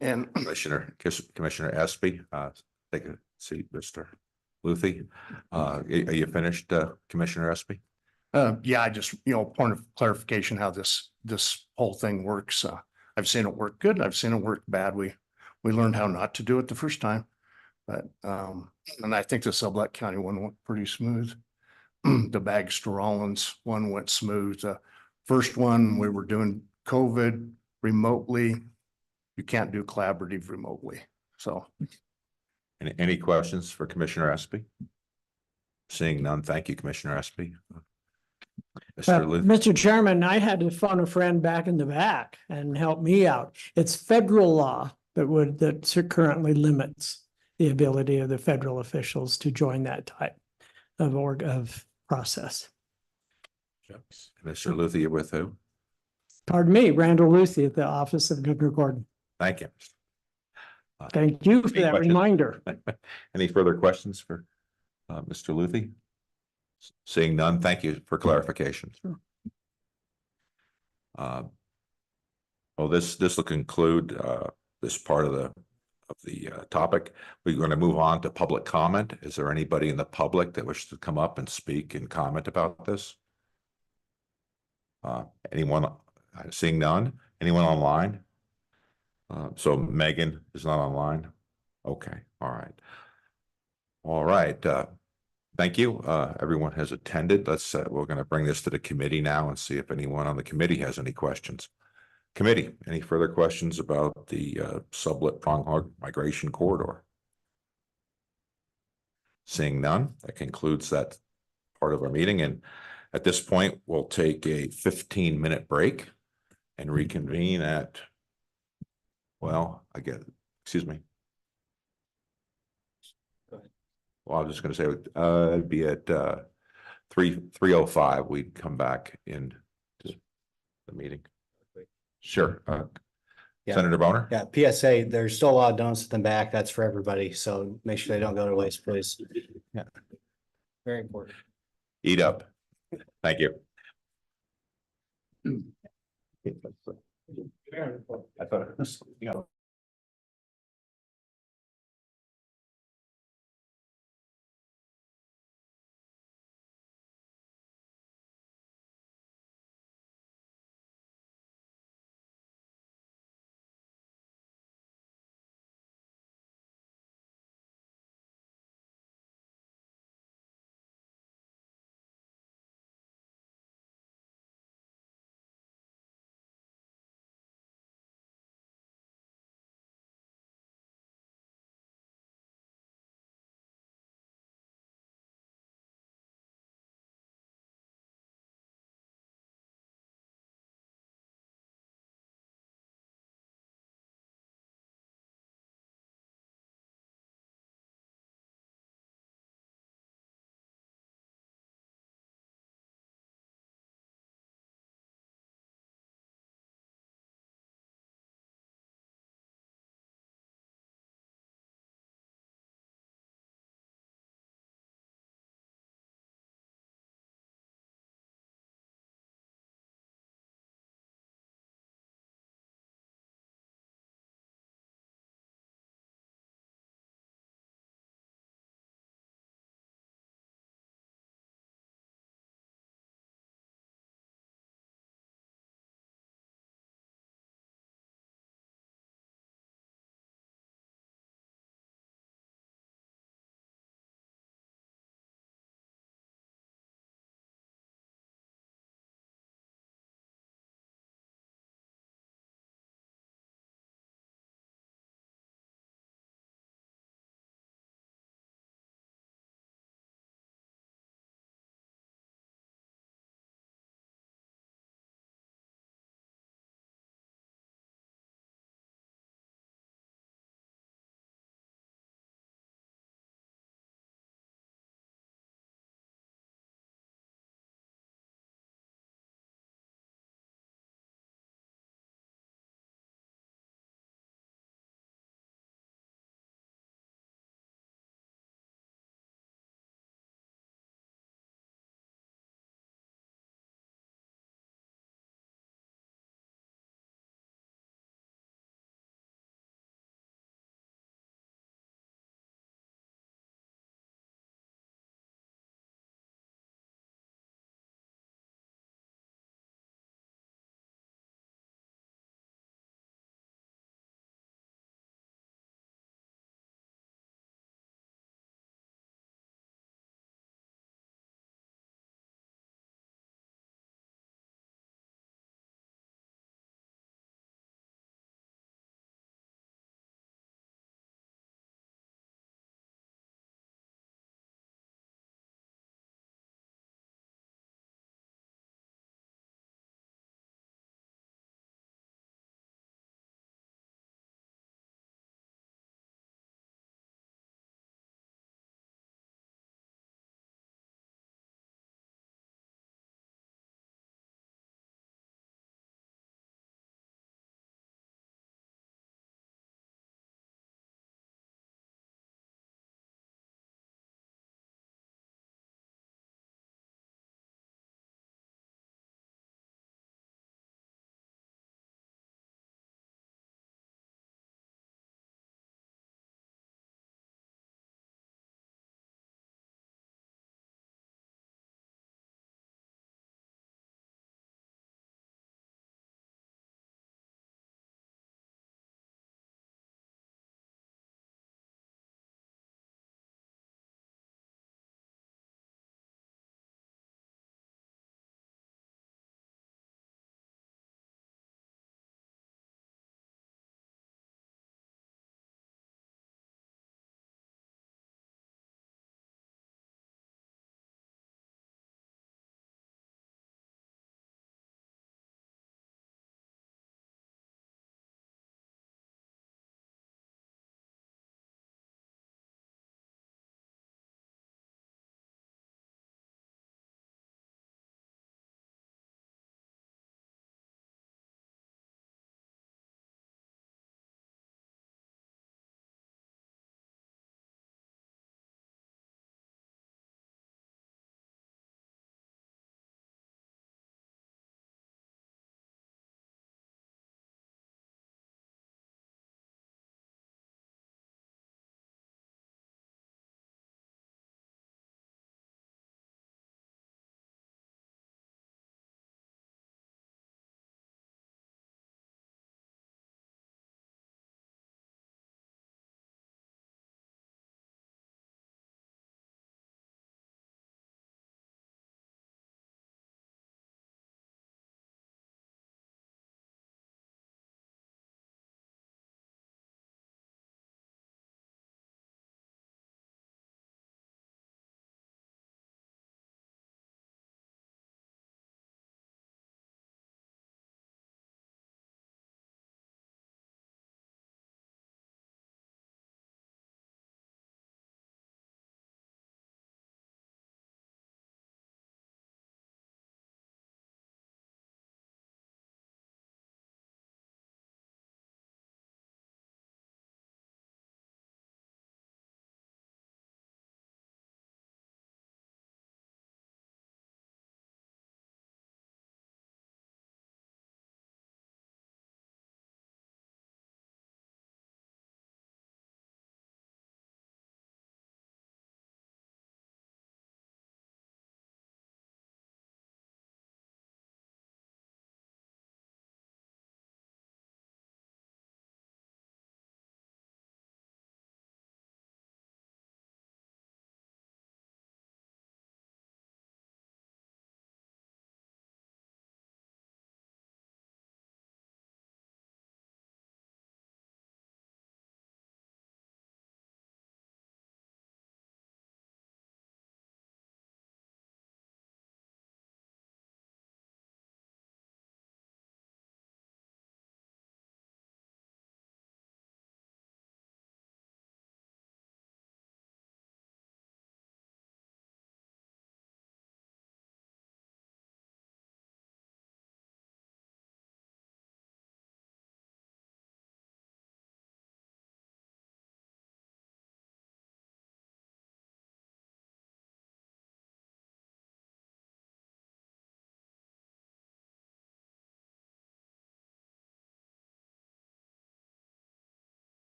And Commissioner Espy, take a seat, Mr. Luthi. Are you finished, Commissioner Espy? yeah, I just, point of clarification, how this whole thing works. I've seen it work good. I've seen it work bad. We learned how not to do it the first time, but, and I think the Sublette County one went pretty smooth. The Bagster Rollins one went smooth. First one, we were doing COVID remotely. You can't do collaborative remotely. So. Any questions for Commissioner Espy? Seeing none, thank you, Commissioner Espy. Mr. Luthi. Mr. Chairman, I had to phone a friend back in the back and help me out. It's federal law that currently limits the ability of the federal officials to join that type of process. Mr. Luthi, you're with who? Pardon me, Randall Lucy at the Office of Governor Gordon. Thank you. Thank you for Any that questions? reminder. Any further questions for Mr. Luthi? Seeing none, thank you for clarification. Sure. Well, this will conclude this part of the topic. We're going to move on to public comment. Is there anybody in the public that wishes to come up and speak and comment about this? Anyone? Seeing none. Anyone online? So Megan is not online. Okay. All right. Thank you. Everyone has attended. We're going to bring this to the committee now and see if anyone on the committee has any questions. Committee, any further questions about the Sublette Pronghorn Migration Corridor? Seeing none, that concludes that part of our meeting. And at this point, we'll take a 15-minute break and reconvene at, well, excuse me. Well, I was just going to say, it'd be at 3:05. We'd come back in the meeting. Sure. Yeah. Senator Boner? Yeah, PSA, there's still a lot of donuts in the back. That's for everybody. So make sure they don't go to waste, please. Yeah. Very important. Eat up. Thank you. I thought it was,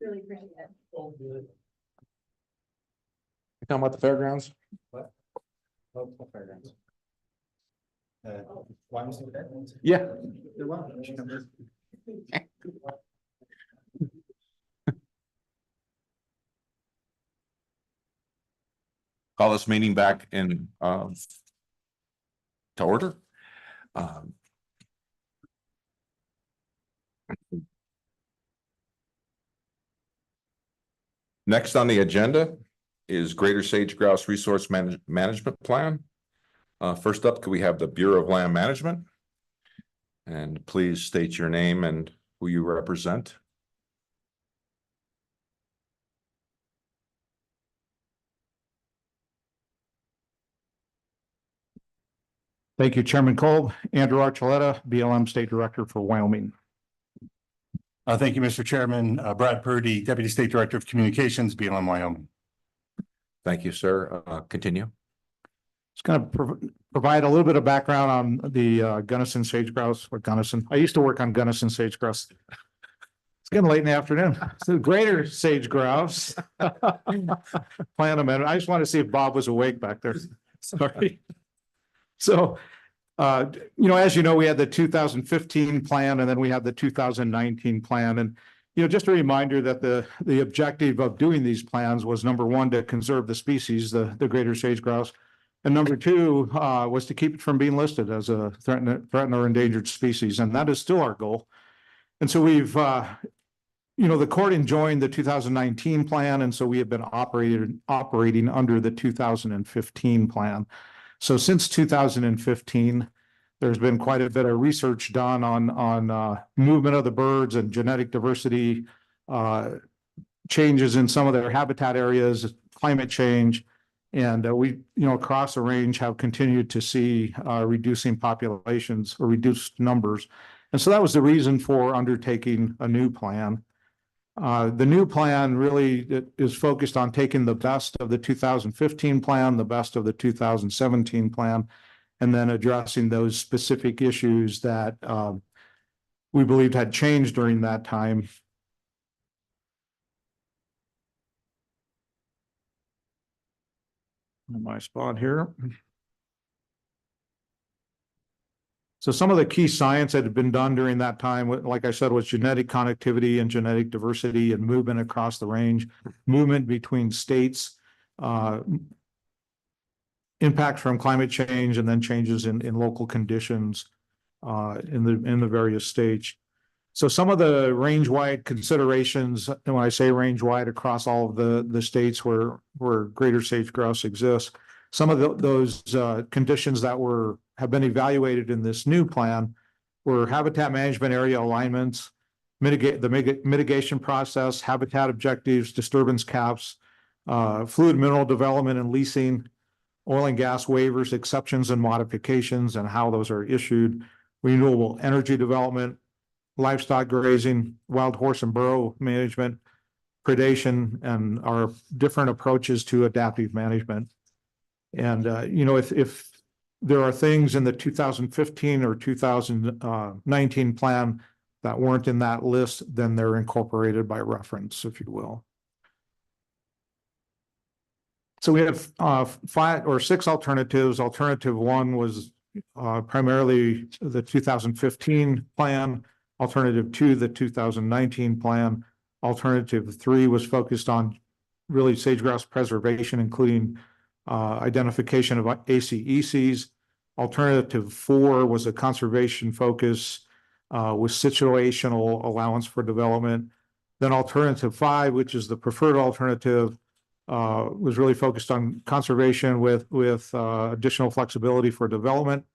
Really appreciate it. You talking about the fairgrounds? Yeah. Call this meeting back in, to order. Um, Next on the agenda is Greater Sage Grouse Resource Management Plan. First up, could we have the Bureau of Land Management? And please state your name and who you represent. Thank you, Chairman Cole. Andrew Archuleta, BLM State Director for Wyoming. Thank you, Mr. Chairman. Brad Purdy, Deputy State Director of Communications, BLM Wyoming. Thank you, sir. Continue. Just going to provide a little bit of background on the Gunnison sage grouse or Gunnison. I used to work on Gunnison sage grouse. It's getting late in the afternoon. So greater sage grouse. Plan amendment. I just want to see if Bob was awake back there. Sorry. So, as you know, we had the 2015 plan and then we had the 2019 plan. And, just a reminder that the objective of doing these plans was number one, to conserve the species, the greater sage grouse. And number two, was to keep it from being listed as a threatened or endangered species. And that is still our goal. And so we've, the court enjoined the 2019 plan. And so we have been operating under the 2015 plan. So since 2015, there's been quite a bit of research done on movement of the birds and genetic diversity, changes in some of their habitat areas, climate change. And we, across the range have continued to see reducing populations or reduced numbers. And so that was the reason for undertaking a new plan. The new plan really is focused on taking the best of the 2015 plan, the best of the 2017 plan, and then addressing those specific issues that we believed had changed during that time. My spot here. So some of the key science that had been done during that time, like I said, was genetic connectivity and genetic diversity and movement across the range, movement between states, impact from climate change, and then changes in local conditions in the various states. So some of the range-wide considerations, and when I say range-wide, across all of the states where greater sage grouse exists, some of those conditions that have been evaluated in this new plan were habitat management area alignments, mitigation process, habitat objectives, disturbance caps, fluid mineral development and leasing, oil and gas waivers, exceptions and modifications, and how those are issued, renewable energy development, livestock grazing, wild horse and burrow management, predation, and our different approaches to adaptive management. And, if there are things in the 2015 or 2019 plan that weren't in that list, then they're incorporated by reference, if you will. So we have 5 or 6 alternatives. Alternative 1 was primarily the 2015 plan. Alternative 2, the 2019 plan. Alternative 3 was focused on really sage grouse preservation, including identification of ACECs. Alternative 4 was a conservation focus with situational allowance for development. Then alternative 5, which is the preferred alternative, was really focused on conservation with additional flexibility for development.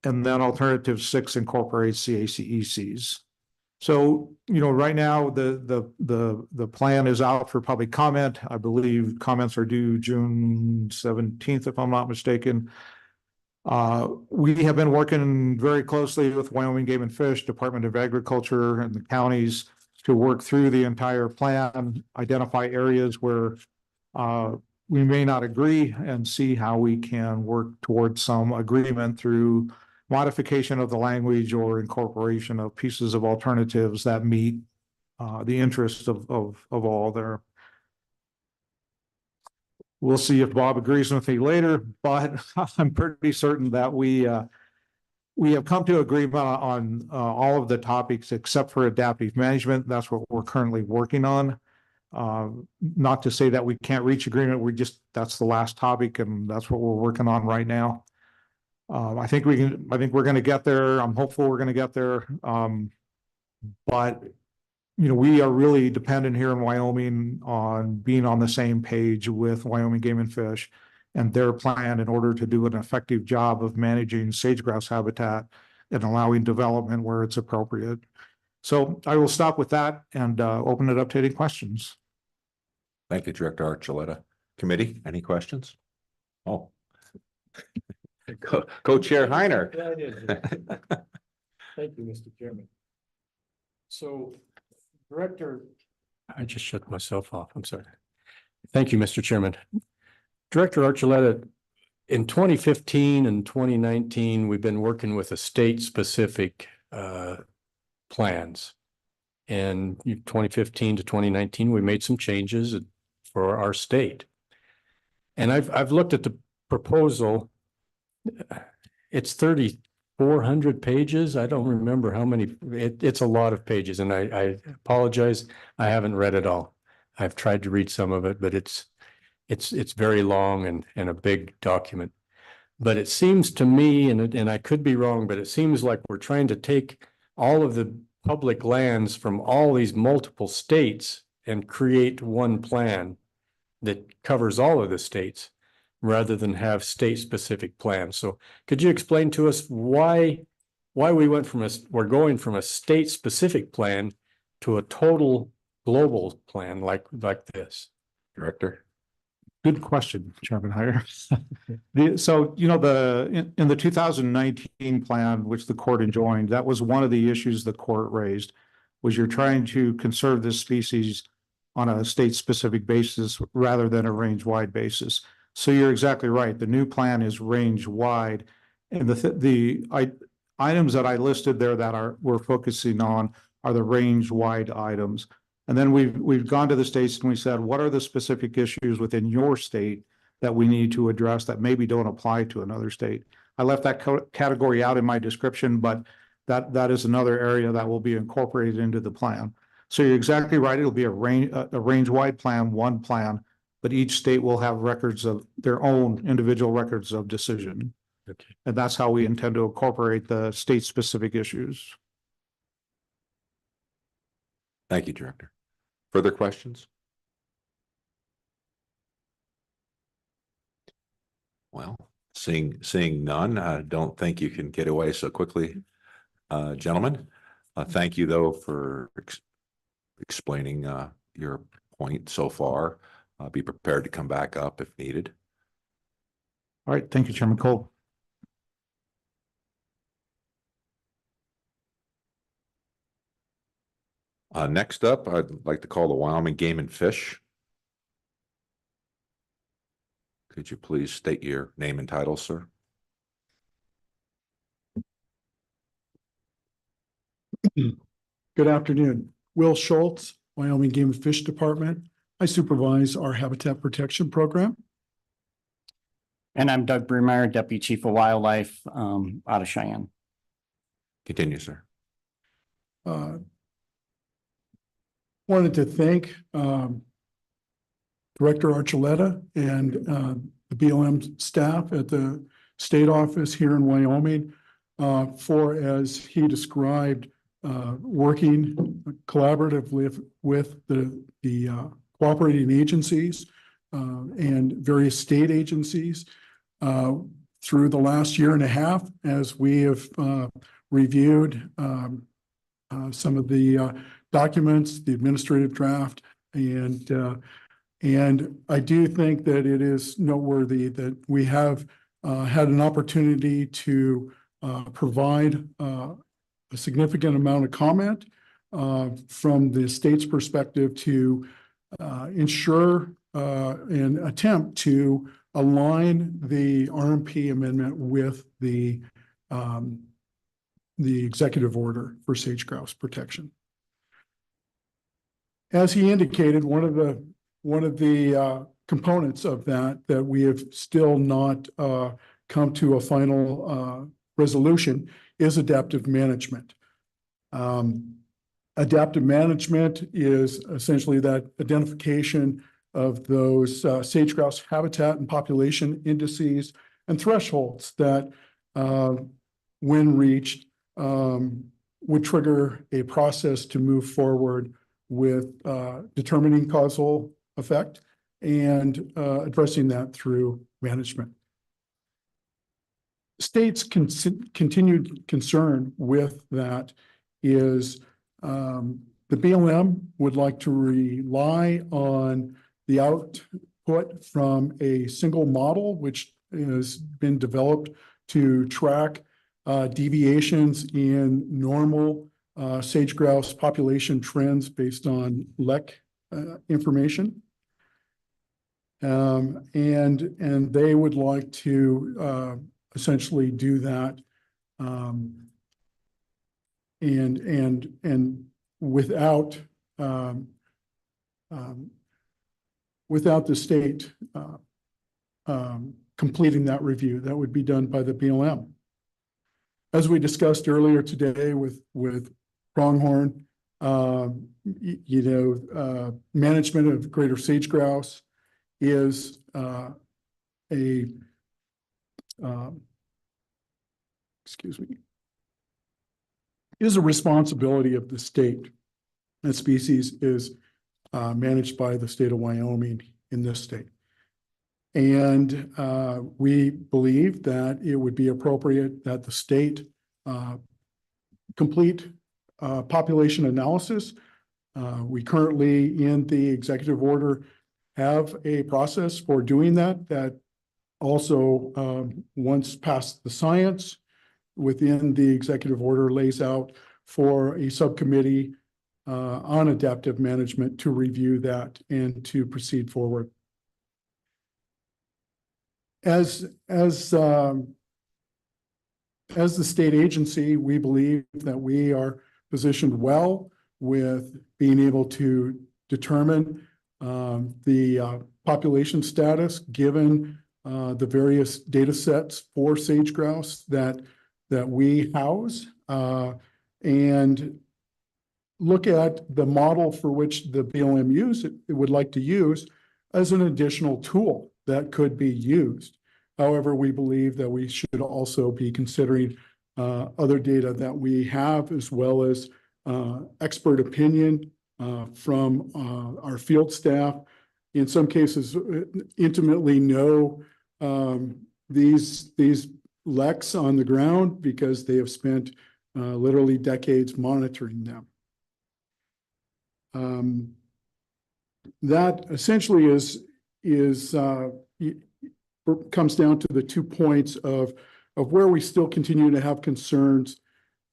And then alternative 6 incorporates CACECs. So, right now the plan is out for public comment. I believe comments are due June 17th, if I'm not mistaken. We have been working very closely with Wyoming Game and Fish, Department of Agriculture, and the counties to work through the entire plan, identify areas where we may not agree, and see how we can work towards some agreement through modification of the language or incorporation of pieces of alternatives that meet the interest of all there. We'll see if Bob agrees with me later, but I'm pretty certain that we have come to agreement on all of the topics except for adaptive management. That's what we're currently working on. Not to say that we can't reach agreement. That's the last topic and that's what we're working on right now. I think we're going to get there. I'm hopeful we're going to get there. But we are really dependent here in Wyoming on being on the same page with Wyoming Game and Fish and their plan in order to do an effective job of managing sage-grouse habitat and allowing development where it's appropriate. So I will stop with that and open it up to any questions. Thank you, Director Archuleta. Committee, any questions? Oh. Co-Chair Heiner. Thank you, Mr. Chairman. So, Director, I just shut myself off. I'm sorry. Thank you, Mr. Chairman. Director Archuleta, in 2015 and 2019, we've been working with a state-specific plans. And 2015 to 2019, we made some changes for our state. And I've looked at the proposal. It's 3,400 pages. I don't remember how many. It's a lot of pages, and I apologize. I haven't read it all. I've tried to read some of it, but it's very long and a big document. But it seems to me, and I could be wrong, but it seems like we're trying to take all of the public lands from all these multiple states and create one plan that covers all of the states rather than have state-specific plans. So could you explain to us why we're going from a state-specific plan to a total global plan like this? Director. Good question, Chairman Heyer. So, in the 2019 plan, which the court enjoined, that was one of the issues the court raised, was you're trying to conserve this species on a state-specific basis rather than a range-wide basis. So you're exactly right. The new plan is range-wide. And the items that I listed there that we're focusing on are the range-wide items. And then we've gone to the states and we said, what are the specific issues within your state that we need to address that maybe don't apply to another state? I left that category out in my description, but that is another area that will be incorporated into the plan. So you're exactly right. It'll be a range-wide plan, one plan, but each state will have records of their own individual records of decision. Okay. And that's how we intend to incorporate the state-specific issues. Thank you, Director. Further questions? Well, seeing none, I don't think you can get away so quickly, gentlemen. Thank you, though, for explaining your point so far. Be prepared to come back up if needed. All right. Thank you, Chairman Cole. Next up, I'd like to call the Wyoming Game and Fish. Could you please state your name and title, sir? Good afternoon. Will Schultz, Wyoming Game and Fish Department. I supervise our habitat protection program. And I'm Doug Brumeyer, Deputy Chief of Wildlife, out of Cheyenne. Continue, sir. Wanted to thank Director Archuleta and the BLM staff at the state office here in Wyoming for, as he described, working collaboratively with the cooperating agencies and various state agencies through the last year and a half as we have reviewed some of the documents, the administrative draft, and I do think that it is noteworthy that we have had an opportunity to provide a significant amount of comment from the state's perspective to ensure and attempt to align the RMP amendment with the executive order for sage grouse protection. as he indicated, one of the components of that we have still not come to a final resolution is adaptive management. Adaptive management is essentially that identification of those sage-grouse habitat and population indices and thresholds that, when reached, would trigger a process to move forward with determining causal effect and addressing that through management. State's continued concern with that is the BLM would like to rely on the output from a single model, which has been developed to track deviations in normal sage-grouse population trends based on LEC information. And they would like to essentially do that and without without the state completing that review. That would be done by the BLM. As we discussed earlier today with pronghorn, management of greater sage grouse is is a responsibility of the state. That species is managed by the state of Wyoming in this state. And we believe that it would be appropriate that the state complete population analysis. We currently in the executive order have a process for doing that also once past the science within the executive order lays out for a subcommittee on adaptive management to review that and to proceed forward. As the state agency, we believe that we are positioned well with being able to determine the population status given the various data sets for sage grouse that we house and look at the model for which the BLM would like to use as an additional tool that could be used. However, we believe that we should also be considering other data that we have, as well as expert opinion from our field staff. In some cases, intimately know these LECs on the ground because they have spent literally decades monitoring them. That essentially comes down to the 2 points of where we still continue to have concerns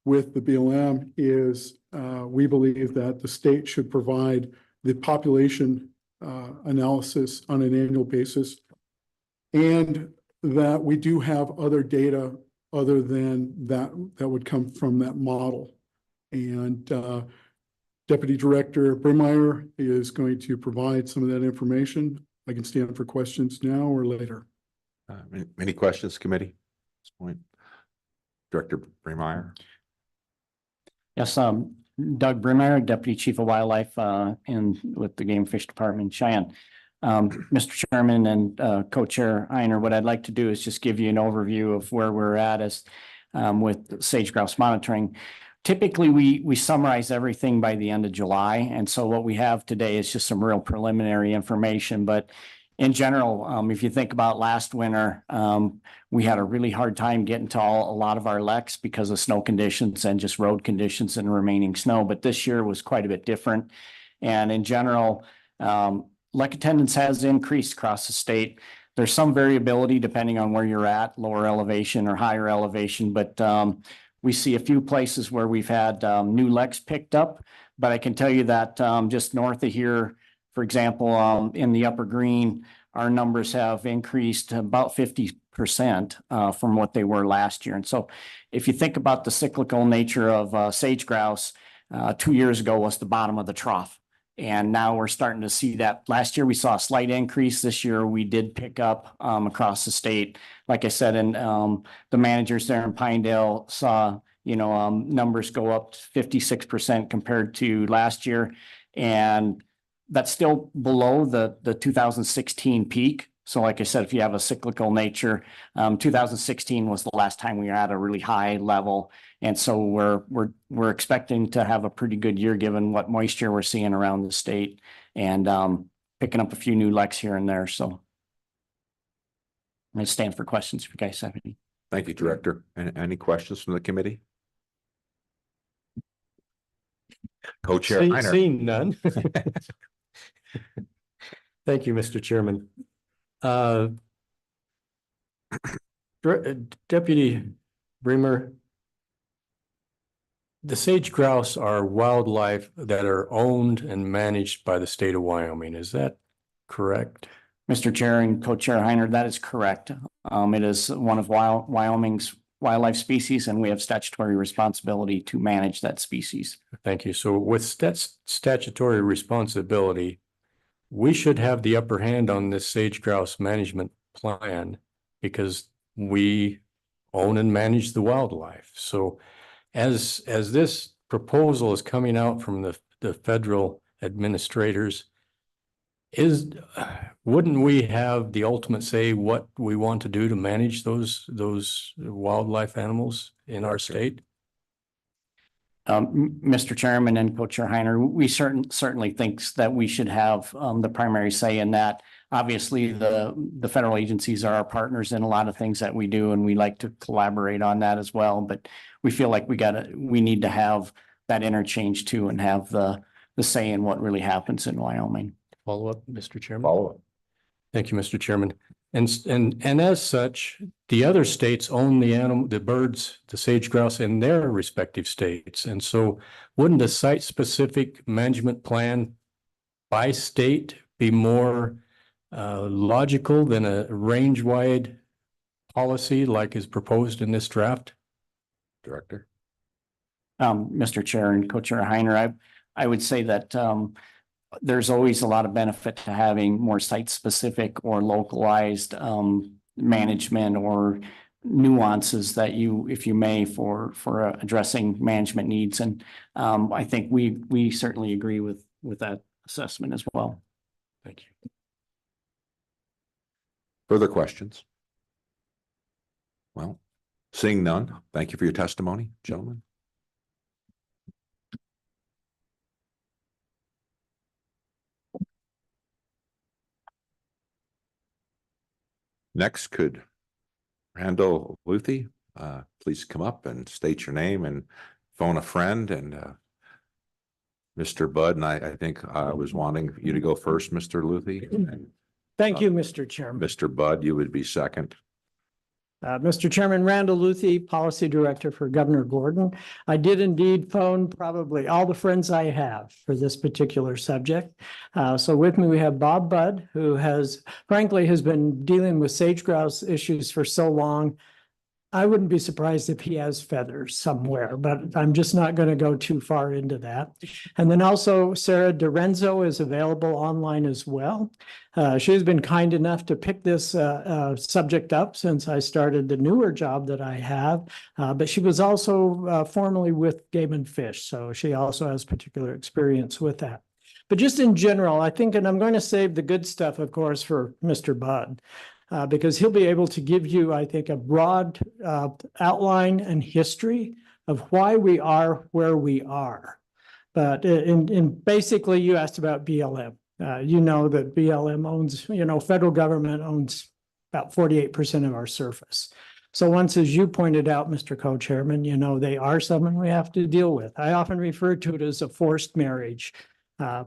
with the BLM is we believe that the state should provide the population analysis on an annual basis, and that we do have other data other than that would come from that model. And Deputy Director Brimmeyer is going to provide some of that information. I can stand for questions now or later. Any questions, committee, at this point? Director Brimmeyer. Yes, Doug Brimmeyer, Deputy Chief of Wildlife with the Game Fish Department in Cheyenne. Mr. Chairman and Co-Chair Heiner, what I'd like to do is just give you an overview of where we're at as with sage grouse monitoring. Typically, we summarize everything by the end of July, and so what we have today is just some real preliminary information. But in general, if you think about last winter, we had a really hard time getting to a lot of our LECs because of snow conditions and just road conditions and remaining snow. But this year was quite a bit different. And in general, LEC attendance has increased across the state. There's some variability depending on where you're at, lower elevation or higher elevation. But we see a few places where we've had new LECs picked up. But I can tell you that just north of here, for example, in the Upper Green, our numbers have increased about 50% from what they were last year. And so if you think about the cyclical nature of sage grouse, 2 years ago was the bottom of the trough. And now we're starting to see that. Last year, we saw a slight increase. This year, we did pick up across the state. Like I said, and the managers there in Pinedale saw, numbers go up 56% compared to last year. And that's still below the 2016 peak. So like I said, if you have a cyclical nature, 2016 was the last time we were at a really high level. And so we're expecting to have a pretty good year given what moisture we're seeing around the state and picking up a few new lecks here and there. So I'm going to stand for questions if you guys have any. Thank you, Director. Any questions from the committee? Co-Chair Heiner. Seeing none. Thank you, Mr. Chairman. Deputy Bremer, the sage grouse are wildlife that are owned and managed by the state of Wyoming. Is that correct? Mr. Chair and Co-Chair Heiner, that is correct. It is one of Wyoming's wildlife species, and we have statutory responsibility to manage that species. Thank you. So with statutory responsibility, we should have the upper hand on this sage grouse management plan because we own and manage the wildlife. So as this proposal is coming out from the federal administrators, wouldn't we have the ultimate say what we want to do to manage those wildlife animals in our state? Mr. Chairman and Co-Chair Heiner, we certainly thinks that we should have the primary say in that. Obviously, the federal agencies are our partners in a lot of things that we do, and we like to collaborate on that as well. But we feel like we need to have that interchange too, and have the say in what really happens in Wyoming. Follow up, Mr. Chairman. Follow up. Thank you, Mr. Chairman. And as such, the other states own the birds, the sage grouse in their respective states. And so wouldn't a site-specific management plan by state be more logical than a range-wide policy like is proposed in this draft? Director. Mr. Chair and Co-Chair Heiner, I would say that there's always a lot of benefit to having more site-specific or localized management or nuances that if you may, for addressing management needs. And I think we certainly agree with that assessment as well. Thank you. Further questions? Well, seeing none, thank you for your testimony, gentlemen. Next, could Randall Luthi please come up and state your name and phone a friend, and Mr. Budd, and I think I was wanting you to go first, Mr. Luthi. Thank you, Mr. Chairman. Mr. Budd, you would be second. Mr. Chairman, Randall Luthi, Policy Director for Governor Gordon. I did indeed phone probably all the friends I have for this particular subject. So with me, we have Bob Budd, who frankly has been dealing with sage grouse issues for so long. I wouldn't be surprised if he has feathers somewhere, but I'm just not going to go too far into that. And then also Sarah Dorenzo is available online as well. She's been kind enough to pick this subject up since I started the newer job that I have, but she was also formerly with Game and Fish, so she also has particular experience with that. But just in general, I think, and I'm going to save the good stuff, of course, for Mr. Budd. Because he'll be able to give you, I think, a broad outline and history of why we are where we are. But in basically, you asked about BLM. You know that BLM owns, federal government owns about 48% of our surface. So once, as you pointed out, Mr. Co-Chairman, they are someone we have to deal with. I often refer to it as a forced marriage, or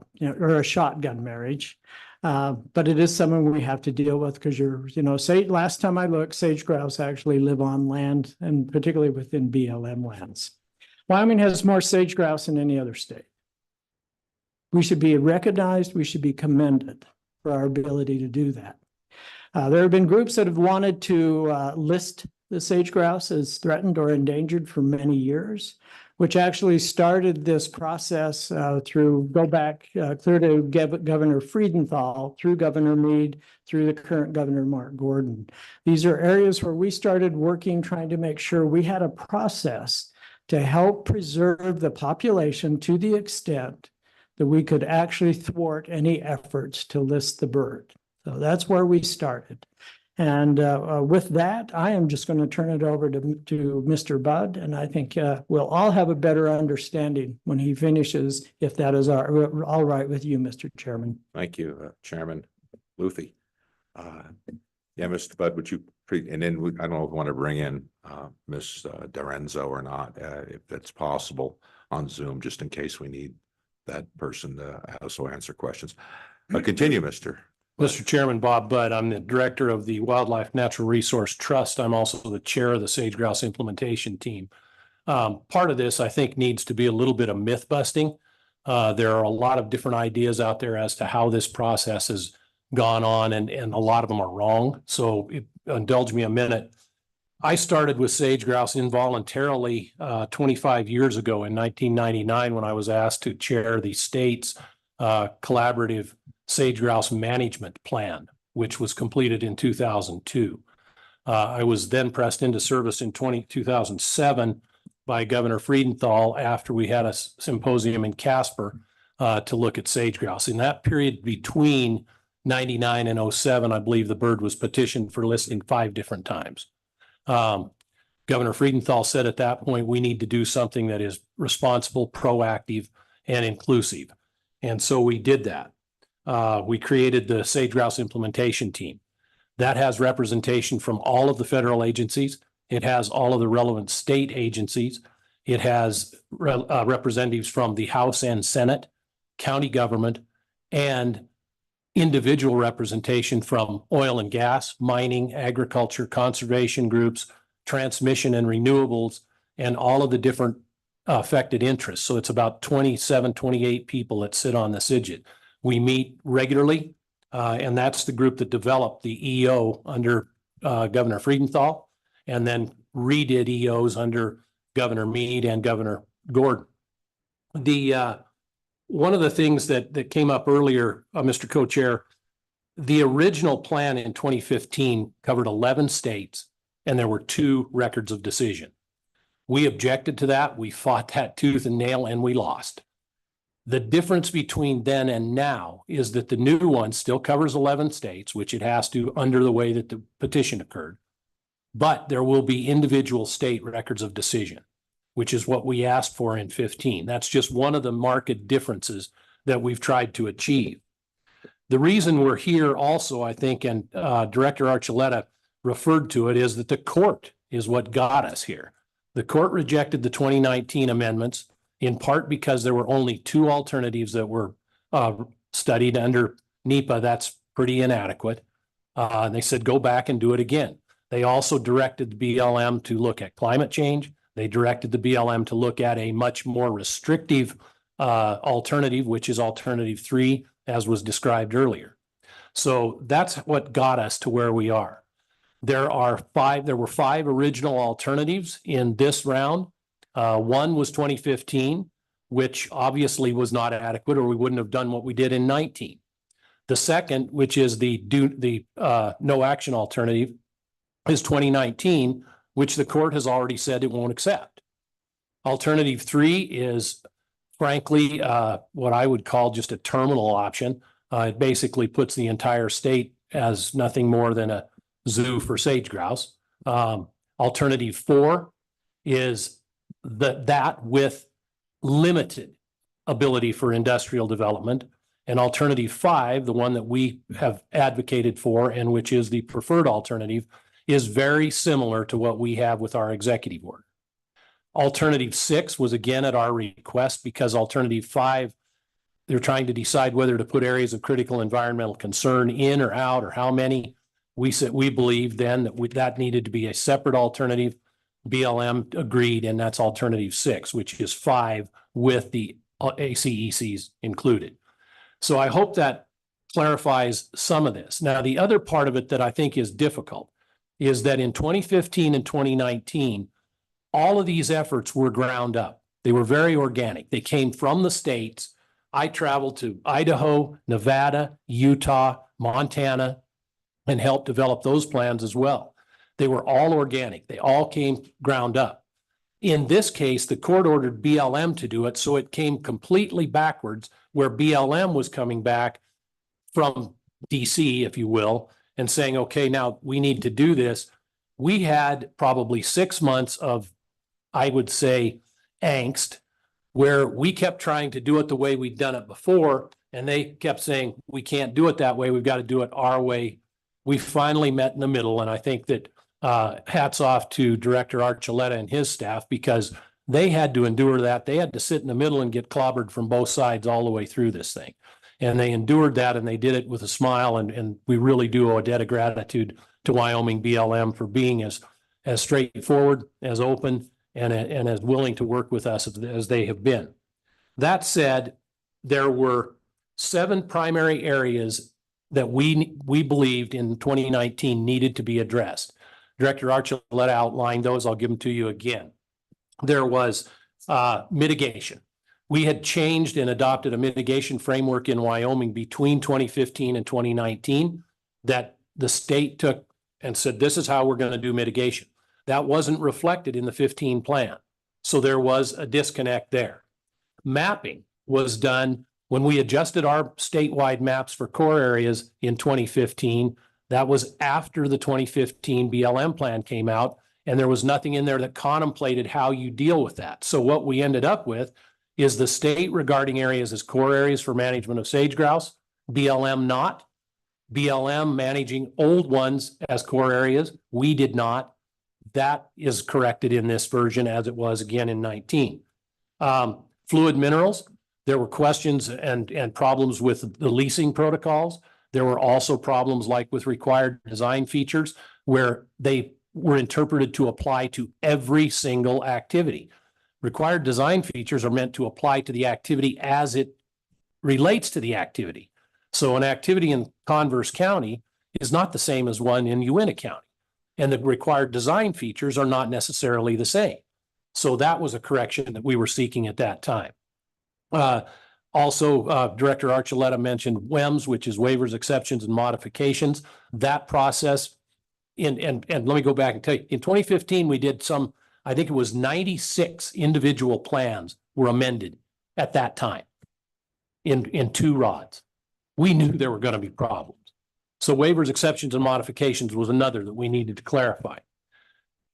a shotgun marriage. But it is something we have to deal with because last time I looked, sage grouse actually live on land, and particularly within BLM lands. Wyoming has more sage grouse than any other state. We should be recognized, we should be commended for our ability to do that. There have been groups that have wanted to list the sage grouse as threatened or endangered for many years. which actually started this process through, go back clear to Governor Friedenthal, through Governor Meade, through the current Governor Mark Gordon. These are areas where we started working, trying to make sure we had a process to help preserve the population to the extent that we could actually thwart any efforts to list the bird. So that's where we started. And with that, I am just going to turn it over to Mr. Budd, and I think we'll all have a better understanding when he finishes, if that is all right with you, Mr. Chairman. Thank you, Chairman Luthi. Yeah, Mr. Budd, would you, and then I don't know if we want to bring in Ms. Dorenzo or not, if that's possible on Zoom, just in case we need that person to also answer questions. Continue, Mr. Chairman, Bob Budd. I'm the director of the Wildlife Natural Resource Trust. I'm also the chair of the Sage Grouse implementation team. Part of this, I think, needs to be a little bit of myth busting. There are a lot of different ideas out there as to how this process has gone on, and a lot of them are wrong. So indulge me a minute. I started with sage grouse involuntarily 25 years ago in 1999 when I was asked to chair the state's collaborative sage grouse management plan, which was completed in 2002. I was then pressed into service in 2007 by Governor Friedenthal after we had a symposium in Casper to look at sage grouse. In that period between 99 and 07, I believe the bird was petitioned for listing 5 different times. Governor Friedenthal said at that point, we need to do something that is responsible, proactive, and inclusive. And so we did that. We created the Sage Grouse implementation team. That has representation from all of the federal agencies. It has all of the relevant state agencies. It has representatives from the House and Senate, county government, and individual representation from oil and gas, mining, agriculture, conservation groups, transmission and renewables, and all of the different affected interests. So it's about 27, 28 people that sit on the CIGIT. We meet regularly, and that's the group that developed the EO under Governor Friedenthal, and then redid EOs under Governor Meade and Governor Gordon. One of the things that came up earlier, Mr. Co-Chair, the original plan in 2015 covered 11 states, and there were 2 records of decision. We objected to that. We fought that tooth and nail, and we lost. The difference between then and now is that the new one still covers 11 states, which it has to under the way that the petition occurred. But there will be individual state records of decision, which is what we asked for in 15. That's just one of the marked differences that we've tried to achieve. The reason we're here also, I think, and Director Archuleta referred to it, is that the court is what got us here. The court rejected the 2019 amendments in part because there were only 2 alternatives that were studied under NEPA. That's pretty inadequate. And they said, go back and do it again. They also directed the BLM to look at climate change. They directed the BLM to look at a much more restrictive alternative, which is alternative 3, as was described earlier. So that's what got us to where we are. There were 5 original alternatives in this round. One was 2015, which obviously was not adequate, or we wouldn't have done what we did in 19. The second, which is the no action alternative, is 2019, which the court has already said it won't accept. Alternative 3 is frankly what I would call just a terminal option. It basically puts the entire state as nothing more than a zoo for sage grouse. Alternative 4 is that with limited ability for industrial development. And alternative 5, the one that we have advocated for, and which is the preferred alternative, is very similar to what we have with our executive order. Alternative 6 was again at our request because alternative 5, they're trying to decide whether to put areas of critical environmental concern in or out, or how many. We said we believed then that needed to be a separate alternative. BLM agreed, and that's alternative 6, which is 5 with the ACECs included. So I hope that clarifies some of this. Now, the other part of it that I think is difficult is that in 2015 and 2019, all of these efforts were ground up. They were very organic. They came from the states. I traveled to Idaho, Nevada, Utah, Montana, and helped develop those plans as well. They were all organic. They all came ground up. In this case, the court ordered BLM to do it, so it came completely backwards, where BLM was coming back from DC, if you will, and saying, okay, now we need to do this. We had probably 6 months of, I would say, angst, where we kept trying to do it the way we'd done it before, and they kept saying, we can't do it that way. We've got to do it our way. We finally met in the middle, and I think that hats off to Director Archuleta and his staff, because they had to endure that. They had to sit in the middle and get clobbered from both sides all the way through this thing. And they endured that, and they did it with a smile, and we really do owe a debt of gratitude to Wyoming BLM for being as straightforward, as open, and as willing to work with us as they have been. That said, there were 7 primary areas that we believed in 2019 needed to be addressed. Director Archuleta outlined those. I'll give them to you again. There was mitigation. We had changed and adopted a mitigation framework in Wyoming between 2015 and 2019 that the state took and said, this is how we're going to do mitigation. That wasn't reflected in the 15 plan. So there was a disconnect there. Mapping was done when we adjusted our statewide maps for core areas in 2015. That was after the 2015 BLM plan came out, and there was nothing in there that contemplated how you deal with that. So what we ended up with is the state regarding areas as core areas for management of sage grouse, BLM not, BLM managing old ones as core areas. We did not. That is corrected in this version as it was again in 19. Fluid minerals, there were questions and problems with the leasing protocols. There were also problems like with required design features where they were interpreted to apply to every single activity. Required design features are meant to apply to the activity as it relates to the activity. So an activity in Converse County is not the same as one in Uintah County, and the required design features are not necessarily the same. So that was a correction that we were seeking at that time. Also, Director Archuleta mentioned WEMS, which is waivers, exceptions, and modifications. That process, and let me go back and tell you, in 2015, we did some, I think it was 96 individual plans were amended at that time in 2 rods. We knew there were going to be problems. So waivers, exceptions, and modifications was another that we needed to clarify.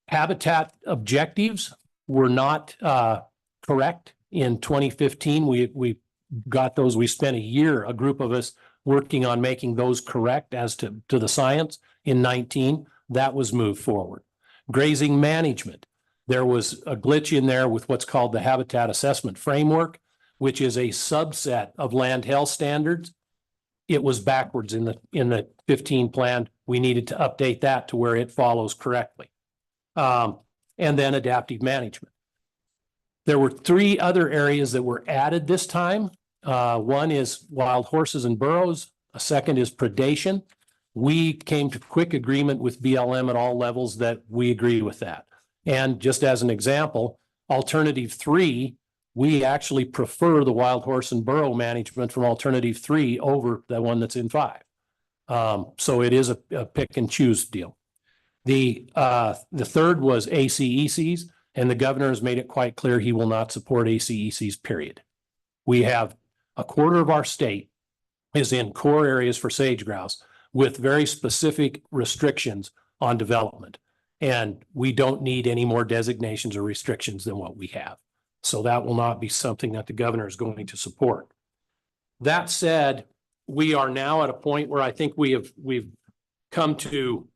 Habitat objectives were not correct in 2015. We got those. We spent a year, a group of us, working on making those correct as to the science. In 19, that was moved forward. Grazing management. There was a glitch in there with what's called the Habitat Assessment Framework, which is a subset of land health standards. It was backwards in the 15 plan. We needed to update that to where it follows correctly. And then adaptive management. There were 3 other areas that were added this time. One is wild horses and burros. A second is predation. We came to quick agreement with BLM at all levels that we agree with that. And just as an example, alternative 3, we actually prefer the wild horse and burro management from alternative 3 over the one that's in 5. So it is a pick and choose deal. The third was ACECs, and the governor has made it quite clear he will not support ACECs, period. We have a quarter of our state is in core areas for sage grouse with very specific restrictions on development. And we don't need any more designations or restrictions than what we have. So that will not be something that the governor is going to support. That said, we are now at a point where I think we've come to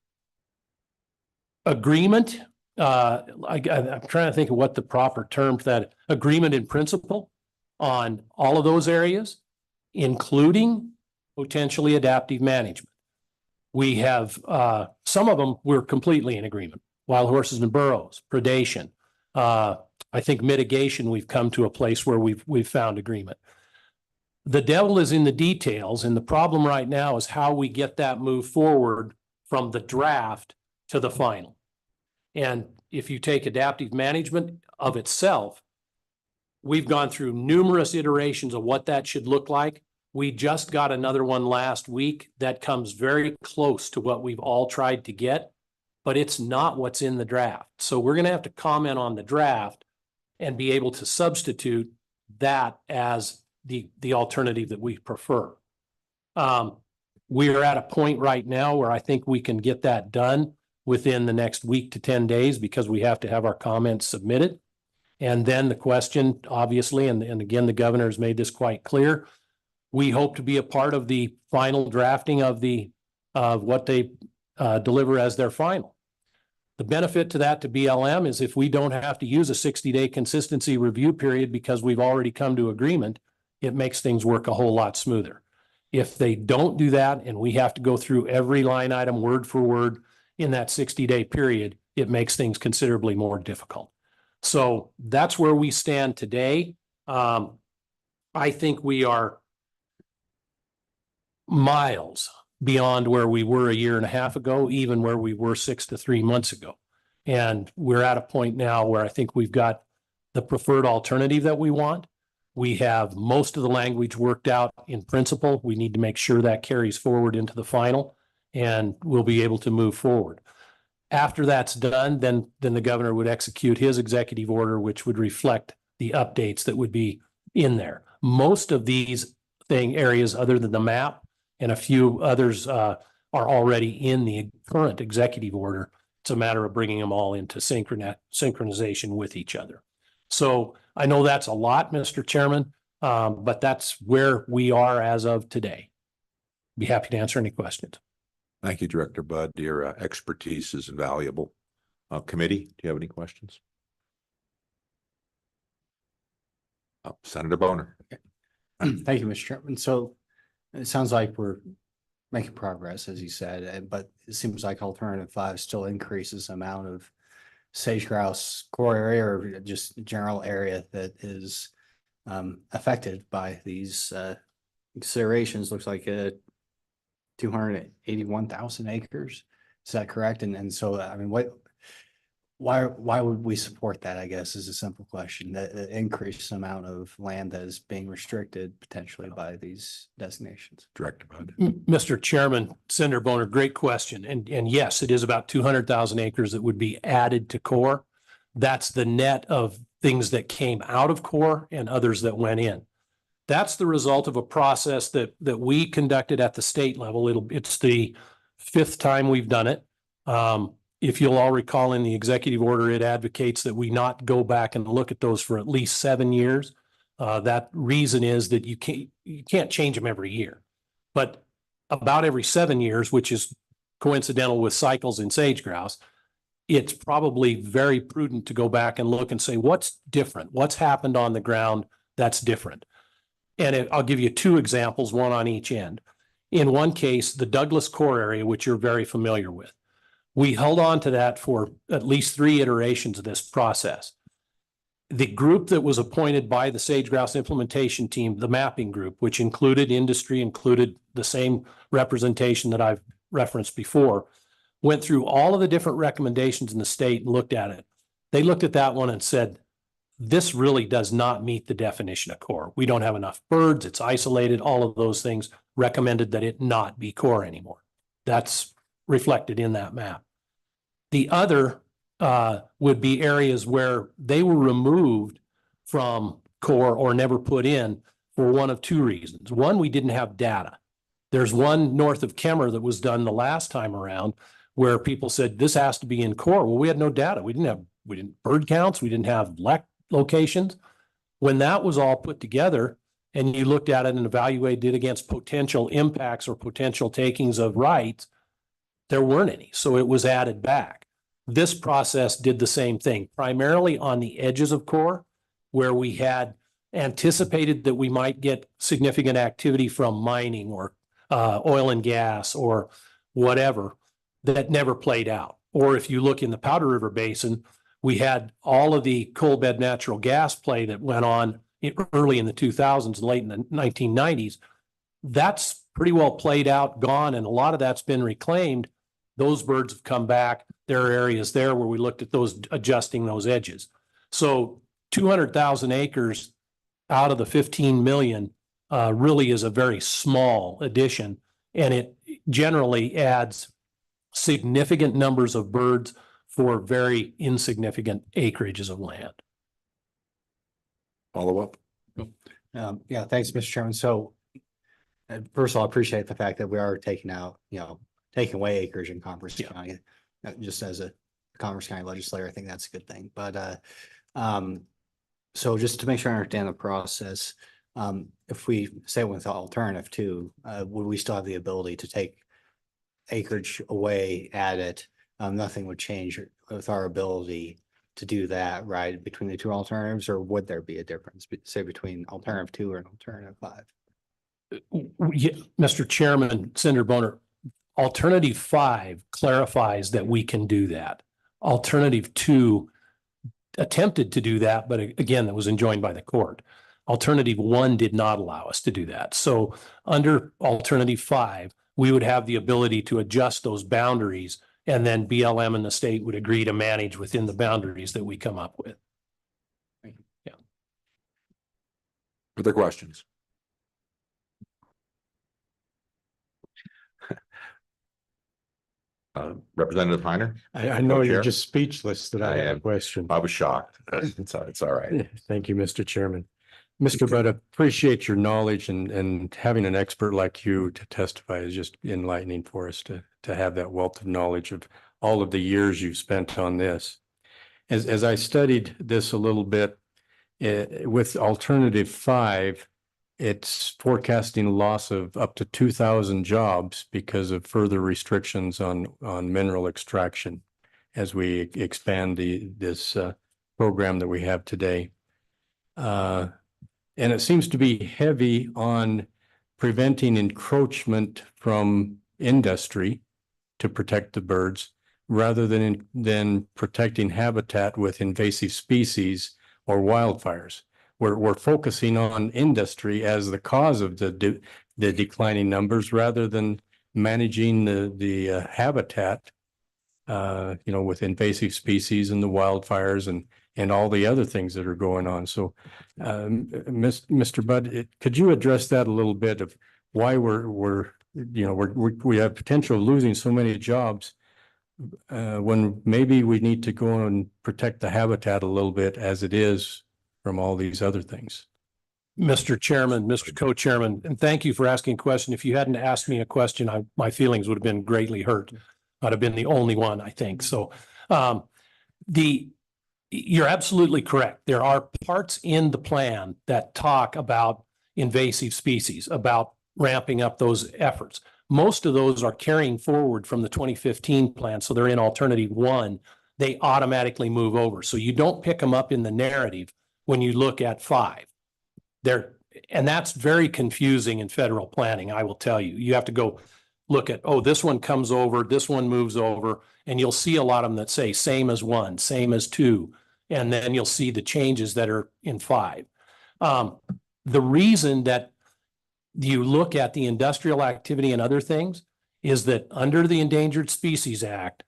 agreement. I'm trying to think of what the proper term for that, agreement in principle on all of those areas, including potentially adaptive management. We have some of them we're completely in agreement. Wild horses and burros, predation. I think mitigation, we've come to a place where we've found agreement. The devil is in the details, and the problem right now is how we get that move forward from the draft to the final. And if you take adaptive management of itself, We've gone through numerous iterations of what that should look like. We just got another one last week that comes very close to what we've all tried to get, but it's not what's in the draft. So we're going to have to comment on the draft and be able to substitute that as the alternative that we prefer. We are at a point right now where I think we can get that done within the next week to 10 days because we have to have our comments submitted. And then the question, obviously, and again, the governor has made this quite clear. We hope to be a part of the final drafting of what they deliver as their final. The benefit to that to BLM is if we don't have to use a 60-day consistency review period because we've already come to agreement, it makes things work a whole lot smoother. If they don't do that and we have to go through every line item word for word in that 60-day period, it makes things considerably more difficult. So that's where we stand today. I think we are miles beyond where we were a year and a half ago, even where we were 6 to 3 months ago. And we're at a point now where I think we've got the preferred alternative that we want. We have most of the language worked out in principle. We need to make sure that carries forward into the final, and we'll be able to move forward. After that's done, then the governor would execute his executive order, which would reflect the updates that would be in there. Most of these areas, other than the map and a few others, are already in the current executive order. It's a matter of bringing them all into synchronization with each other. So I know that's a lot, Mr. Chairman, but that's where we are as of today. Be happy to answer any questions. Thank you, Director Budd. Your expertise is invaluable. Committee, do you have any questions? Senator Boner. Thank you, Mr. Chairman. So it sounds like we're making progress, as you said, but it seems like Alternative 5 still increases the amount of sage grouse core area or just general area that is affected by these considerations. Looks like 281,000 acres. Is that correct? And so, I mean, why would we support that, I guess, is a simple question. The increased amount of land that is being restricted potentially by these designations. Director Budd. Mr. Chairman, Senator Boner, great question. And yes, it is about 200,000 acres that would be added to core. That's the net of things that came out of core and others that went in. That's the result of a process that we conducted at the state level. It's the 5th time we've done it. If you'll all recall in the executive order, it advocates that we not go back and look at those for at least 7 years. That reason is that you can't change them every year, but about every 7 years, which is coincidental with cycles in sage grouse, it's probably very prudent to go back and look and say, what's different? What's happened on the ground that's different? And I'll give you 2 examples, one on each end. In one case, the Douglas core area, which you're very familiar with, we held on to that for at least 3 iterations of this process. The group that was appointed by the sage grouse implementation team, the mapping group, which included industry, included the same representation that I've referenced before, went through all of the different recommendations in the state and looked at it. They looked at that one and said, this really does not meet the definition of core. We don't have enough birds. It's isolated. All of those things recommended that it not be core anymore. That's reflected in that map. The other would be areas where they were removed from core or never put in for one of 2 reasons. One, we didn't have data. There's one north of Kemmer that was done the last time around where people said this has to be in core. Well, we had no data. We didn't bird counts. We didn't have locations. When that was all put together and you looked at it and evaluated it against potential impacts or potential takings of rights, there weren't any. So it was added back. This process did the same thing, primarily on the edges of core, where we had anticipated that we might get significant activity from mining or oil and gas or whatever that never played out. Or if you look in the Powder River Basin, we had all of the coal bed natural gas play that went on early in the 2000s and late in the 1990s. That's pretty well played out, gone, and a lot of that's been reclaimed. Those birds have come back. There are areas there where we looked at those, adjusting those edges. So 200,000 acres out of the 15 million really is a very small addition, and it generally adds significant numbers of birds for very insignificant acreages of land. Follow up? Yeah, thanks, Mr. Chairman. So first of all, I appreciate the fact that we are taking out, taking away acreage in Commerce County. Just as a Commerce County legislator, I think that's a good thing. But so just to make sure I understand the process, if we say with alternative two, would we still have the ability to take acreage away, add it? Nothing would change with our ability to do that, right, between the two alternatives, or would there be a difference, say, between alternative 2 and alternative 5? Yeah, Mr. Chairman, Senator Boner, alternative 5 clarifies that we can do that. Alternative 2 attempted to do that, but again, that was enjoined by the court. Alternative 1 did not allow us to do that. So under alternative 5, we would have the ability to adjust those boundaries, and then BLM and the state would agree to manage within the boundaries that we come up with. Yeah. Other questions? Representative Heiner? I know you're Co-chair? just speechless that I I have a am. question. I was shocked. It's all right. Thank you, Mr. Chairman. Mr. Budd, appreciate your knowledge, and having an expert like you to testify is just enlightening for us to have that wealth of knowledge of all of the years you've spent on this. As I studied this a little bit, with alternative 5, it's forecasting loss of up to 2,000 jobs because of further restrictions on mineral extraction as we expand this program that we have today. And it seems to be heavy on preventing encroachment from industry to protect the birds, rather than protecting habitat with invasive species or wildfires. We're focusing on industry as the cause of the declining numbers, rather than managing the habitat, with invasive species and the wildfires and all the other things that are going on. So, Mr. Budd, could you address that a little bit of why we have potential of losing so many jobs when maybe we need to go and protect the habitat a little bit as it is from all these other things? Mr. Chairman, Mr. Co-Chairman, and thank you for asking a question. If you hadn't asked me a question, my feelings would have been greatly hurt. I'd have been the only one, I think. So you're absolutely correct. There are parts in the plan that talk about invasive species, about ramping up those efforts. Most of those are carrying forward from the 2015 plan. So they're in alternative 1. They automatically move over. So you don't pick them up in the narrative when you look at 5. And that's very confusing in federal planning, I will tell you. You have to go look at, this one comes over, this one moves over, and you'll see a lot of them that say same as 1, same as 2. And then you'll see the changes that are in 5. The reason that you look at the industrial activity and other things is that under the Endangered Species Act,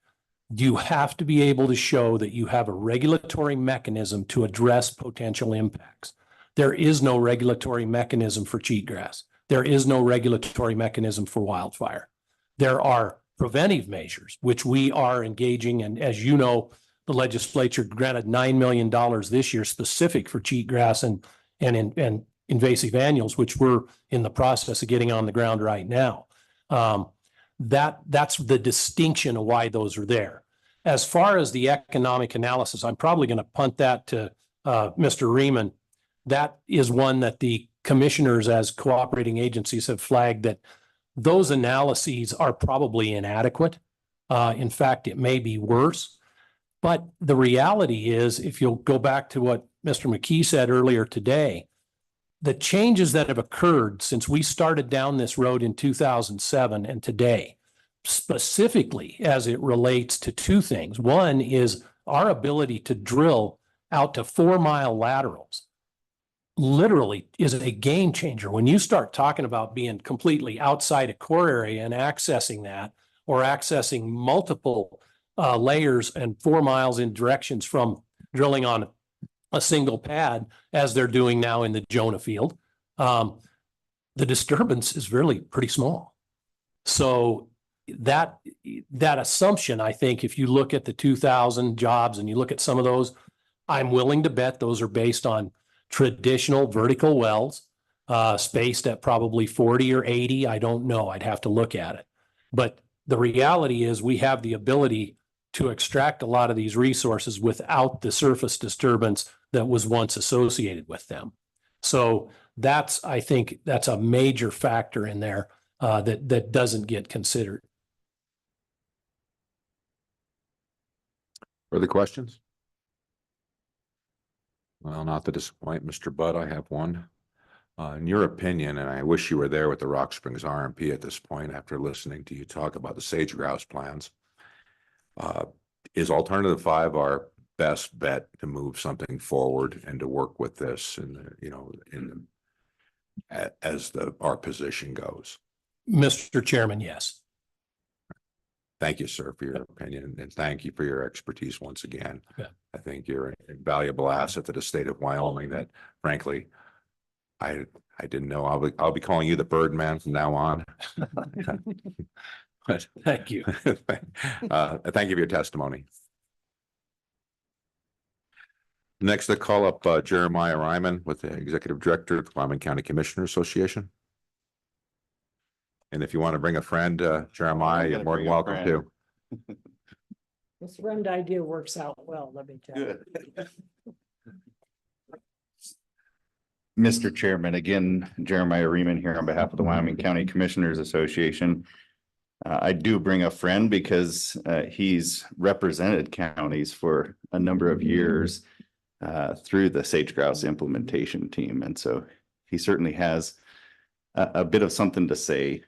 you have to be able to show that you have a regulatory mechanism to address potential impacts. There is no regulatory mechanism for cheatgrass. There is no regulatory mechanism for wildfire. There are preventive measures, which we are engaging. And as you know, the legislature granted $9 million this year specific for cheatgrass and invasive annuals, which we're in the process of getting on the ground right now. That's the distinction of why those are there. As far as the economic analysis, I'm probably going to punt that to Mr. Riemann. That is one that the commissioners as cooperating agencies have flagged that those analyses are probably inadequate. In fact, it may be worse. But the reality is, if you'll go back to what Mr. McKee said earlier today, the changes that have occurred since we started down this road in 2007 and today, specifically as it relates to 2 things. One is our ability to drill out to 4-mile laterals literally is a game changer. When you start talking about being completely outside a core area and accessing that, or accessing multiple layers and 4 miles in directions from drilling on a single pad as they're doing now in the Jonah field, the disturbance is really pretty small. So that assumption, I think, if you look at the 2,000 jobs and you look at some of those, I'm willing to bet those are based on traditional vertical wells, spaced at probably 40 or 80. I don't know. I'd have to look at it. But the reality is we have the ability to extract a lot of these resources without the surface disturbance that was once associated with them. So I think that's a major factor in there that doesn't get considered. Further questions? Well, not to disappoint Mr. Budd, I have one. In your opinion, and I wish you were there with the Rock Springs RMP at this point after listening to you talk about the sage grouse plans, is alternative 5 our best bet to move something forward and to work with this and, as our position goes? Mr. Chairman, yes. Thank you, sir, for your opinion, and thank you for your expertise once again. Yeah. I think you're a valuable asset to the state of Wyoming that, frankly, I didn't know. I'll be calling you the Birdman from now on. But Thank you. thank you for your testimony. Next, I call up Jeremiah Ryman with the Executive Director of the Wyoming County Commissioner Association. And if you want to bring a friend, Jeremiah, you're more than welcome to. This friend idea works out well, let me tell you. Mr. Chairman, again, Jeremiah Riemann here on behalf of the Wyoming County Commissioners Association. I do bring a friend because he's represented counties for a number of years through the sage grouse implementation team. And so he certainly has a bit of something to say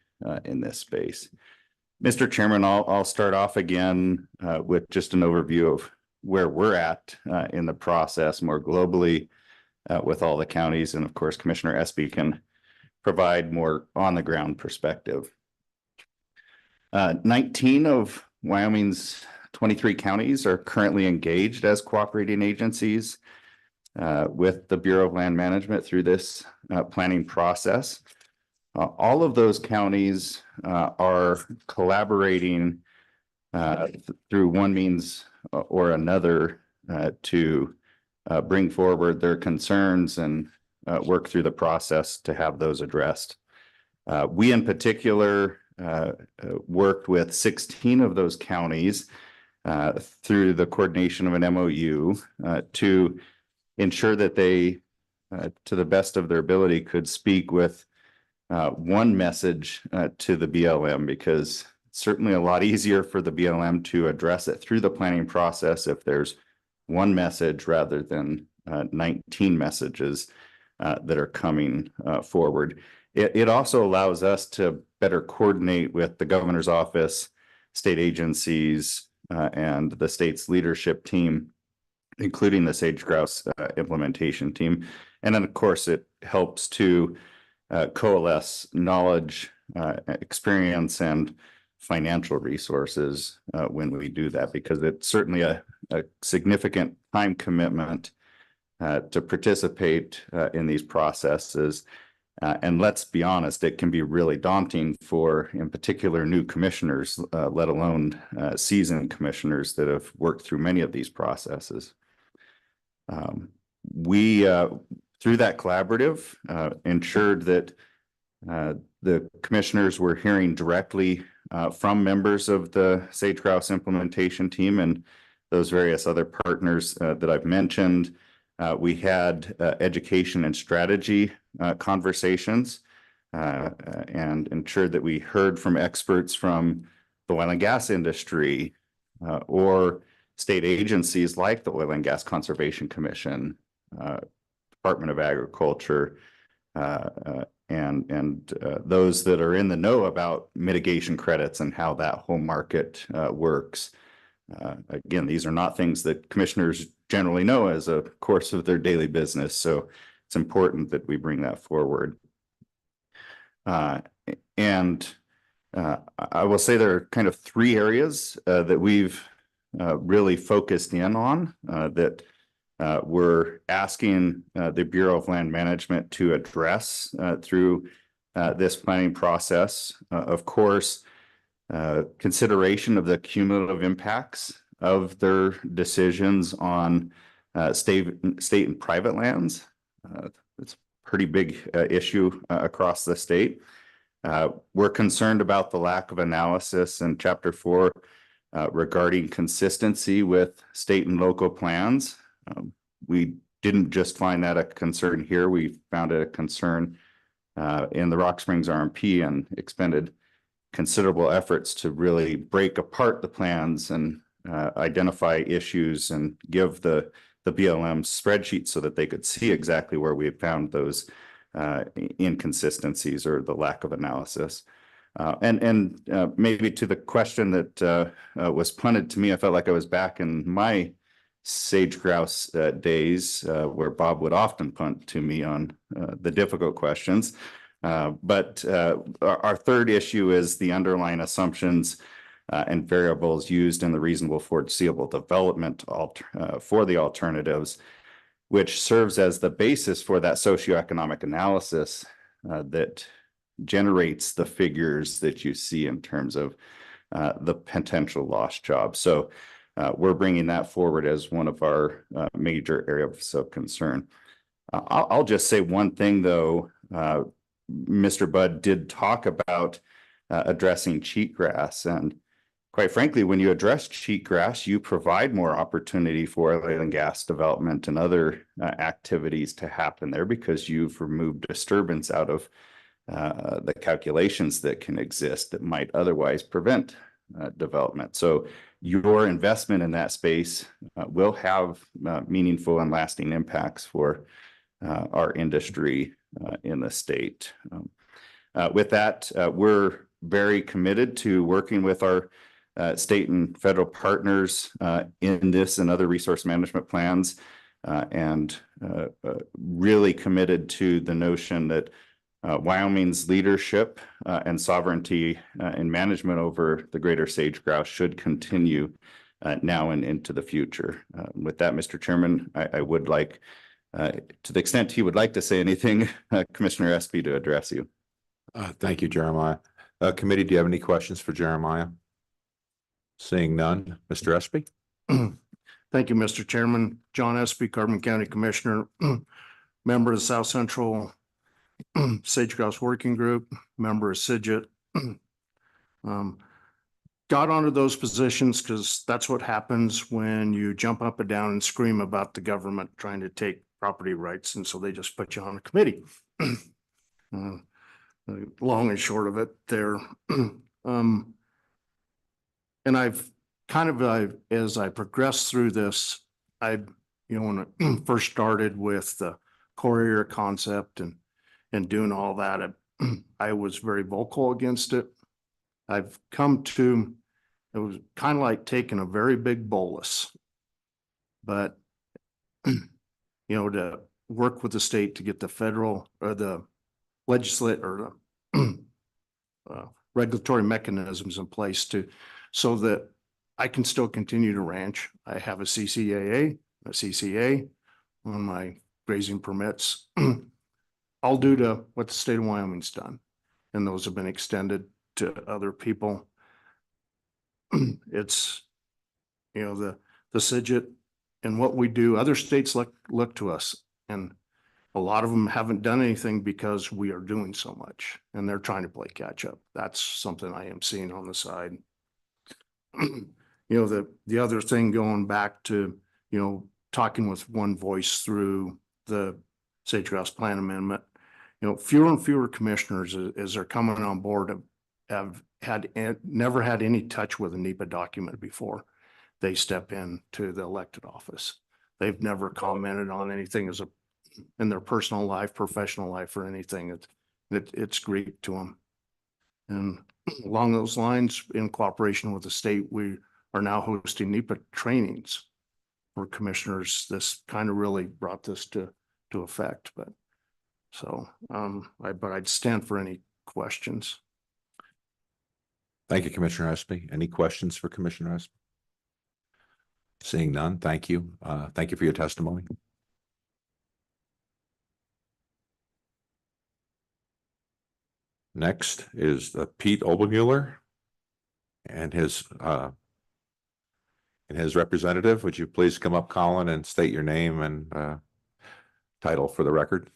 in this space. Mr. Chairman, I'll start off again with just an overview of where we're at in the process more globally with all the counties. And of course, Commissioner Espy can provide more on the ground perspective. 19 of Wyoming's 23 counties are currently engaged as cooperating agencies with the Bureau of Land Management through this planning process. All of those counties are collaborating through one means or another to bring forward their concerns and work through the process to have those addressed. We in particular worked with 16 of those counties through the coordination of an MOU to ensure that they, to the best of their ability, could speak with one message to the BLM, because it's certainly a lot easier for the BLM to address it through the planning process if there's one message rather than 19 messages that are coming forward. It also allows us to better coordinate with the governor's office, state agencies, and the state's leadership team, including the sage grouse implementation team. And then, of course, it helps to coalesce knowledge, experience, and financial resources when we do that, because it's certainly a significant time commitment to participate in these processes. And let's be honest, it can be really daunting for, in particular, new commissioners, let alone seasoned commissioners that have worked through many of these processes. We, through that collaborative, ensured that the commissioners were hearing directly from members of the sage grouse implementation team and those various other partners that I've mentioned. We had education and strategy conversations and ensured that we heard from experts from the oil and gas industry or state agencies like the Oil and Gas Conservation Commission, Department of Agriculture, and those that are in the know about mitigation credits and how that whole market works. Again, these are not things that commissioners generally know as a course of their daily business, so it's important that we bring that forward. And I will say there are kind of three areas that we've really focused in on that we're asking the Bureau of Land Management to address through this planning process. Of course, consideration of the cumulative impacts of their decisions on state and private lands. It's a pretty big issue across the state. We're concerned about the lack of analysis in Chapter 4 regarding consistency with state and local plans. We didn't just find that a concern here. We found it a concern in the Rock Springs RMP and expended considerable efforts to really break apart the plans and identify issues and give the BLM spreadsheet so that they could see exactly where we had found those inconsistencies or the lack of analysis. And maybe to the question that was punted to me, I felt like I was back in my sage grouse days where Bob would often punt to me on the difficult questions. But our third issue is the underlying assumptions and variables used in the reasonable foreseeable development for the alternatives, which serves as the basis for that socioeconomic analysis that generates the figures that you see in terms of the potential lost jobs. So we're bringing that forward as one of our major areas of concern. I'll just say one thing, though. Mr. Budd did talk about addressing cheatgrass, and quite frankly, when you address cheatgrass, you provide more opportunity for oil and gas development and other activities to happen there because you've removed disturbance out of the calculations that can exist that might otherwise prevent development. So your investment in that space will have meaningful and lasting impacts for our industry in the state. With that, we're very committed to working with our state and federal partners in this and other resource management plans, and really committed to the notion that Wyoming's leadership and sovereignty in management over the greater sage grouse should continue now and into the future. With that, Mr. Chairman, I would like, to the extent he would like to say anything, Commissioner Espy to address you. Thank you, Jeremiah. Committee, do you have any questions for Jeremiah? Seeing none, Mr. Espy? Thank you, Mr. Chairman. John Espy, Carbon County Commissioner, member of the South Central Sage Grouse Working Group, member of CIGIT. Got onto those positions because that's what happens when you jump up and down and scream about the government trying to take property rights. And so they just put you on a committee. Long and short of it there. And I've kind of, as I progressed through this, when I first started with the core area concept and doing all that, I was very vocal against it. I've come to, it was kind of like taking a very big bolus, but to work with the state to get the federal or the legislate or regulatory mechanisms in place so that I can still continue to ranch. I have a CCAA, a CCA on my grazing permits. I'll do to what the state of Wyoming's done, and those have been extended to other people. It's, the CIGIT and what we do, other states look to us, and a lot of them haven't done anything because we are doing so much and they're trying to play catch up. That's something I am seeing on the side. The other thing going back to, talking with one voice through the Sage Grouse Plan Amendment, fewer and fewer commissioners as they're coming on board have never had any touch with a NEPA document before they step into the elected office. They've never commented on anything in their personal life, professional life, or anything. It's Greek to them. And along those lines, in cooperation with the state, we are now hosting NEPA trainings for commissioners. This kind of really brought this to effect, but I'd stand for any questions. Thank you, Commissioner Espy. Any questions for Commissioner Espy? Seeing none, thank you. Thank you for your testimony. Next is Pete Obermuller and his representative. Would you please come up, Colin, and state your name and title for the record?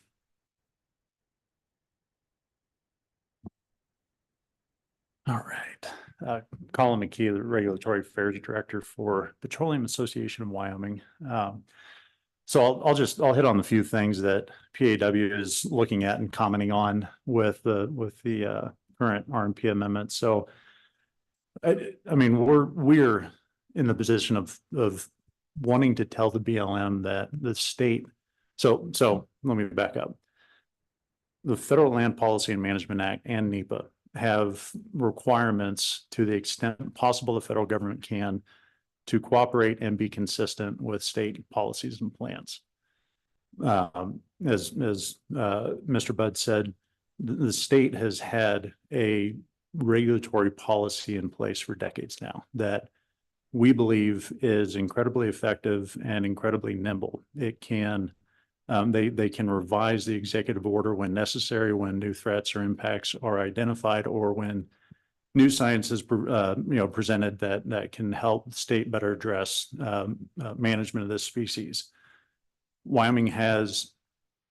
All right. Colin McKee, the Regulatory Affairs Director for Petroleum Association of Wyoming. So I'll hit on the few things that PAW is looking at and commenting on with the current RMP amendment. So I mean, we're in the position of wanting to tell the BLM that the state. So let me back up. The Federal Land Policy and Management Act and NEPA have requirements to the extent possible the federal government can to cooperate and be consistent with state policies and plans. As Mr. Budd said, the state has had a regulatory policy in place for decades now that we believe is incredibly effective and incredibly nimble. It can, they can revise the executive order when necessary, when new threats or impacts are identified, or when new science is presented that can help the state better address management of this species. Wyoming has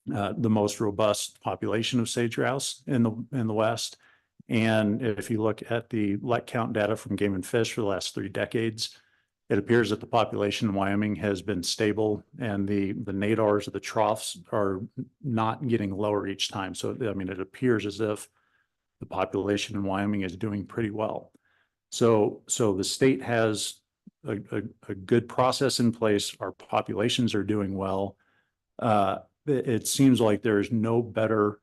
the most robust population of sage grouse in the West. And if you look at the let count data from Game and Fish for the last 3 decades, it appears that the population in Wyoming has been stable, and the nadars or the troughs are not getting lower each time. So, I mean, it appears as if the population in Wyoming is doing pretty well. So the state has a good process in place. Our populations are doing well. It seems like there is no better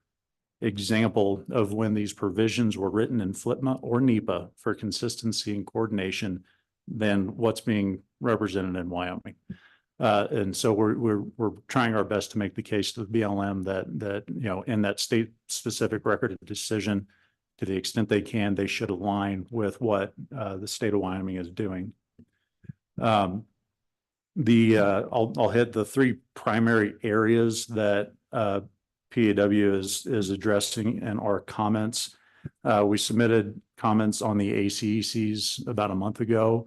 example of when these provisions were written in FLTMA or NEPA for consistency and coordination than what's being represented in Wyoming. And so we're trying our best to make the case to the BLM that in that state specific record of decision, to the extent they can, they should align with what the state of Wyoming is doing. I'll hit the 3 primary areas that PAW is addressing in our comments. We submitted comments on the ACECs about a month ago.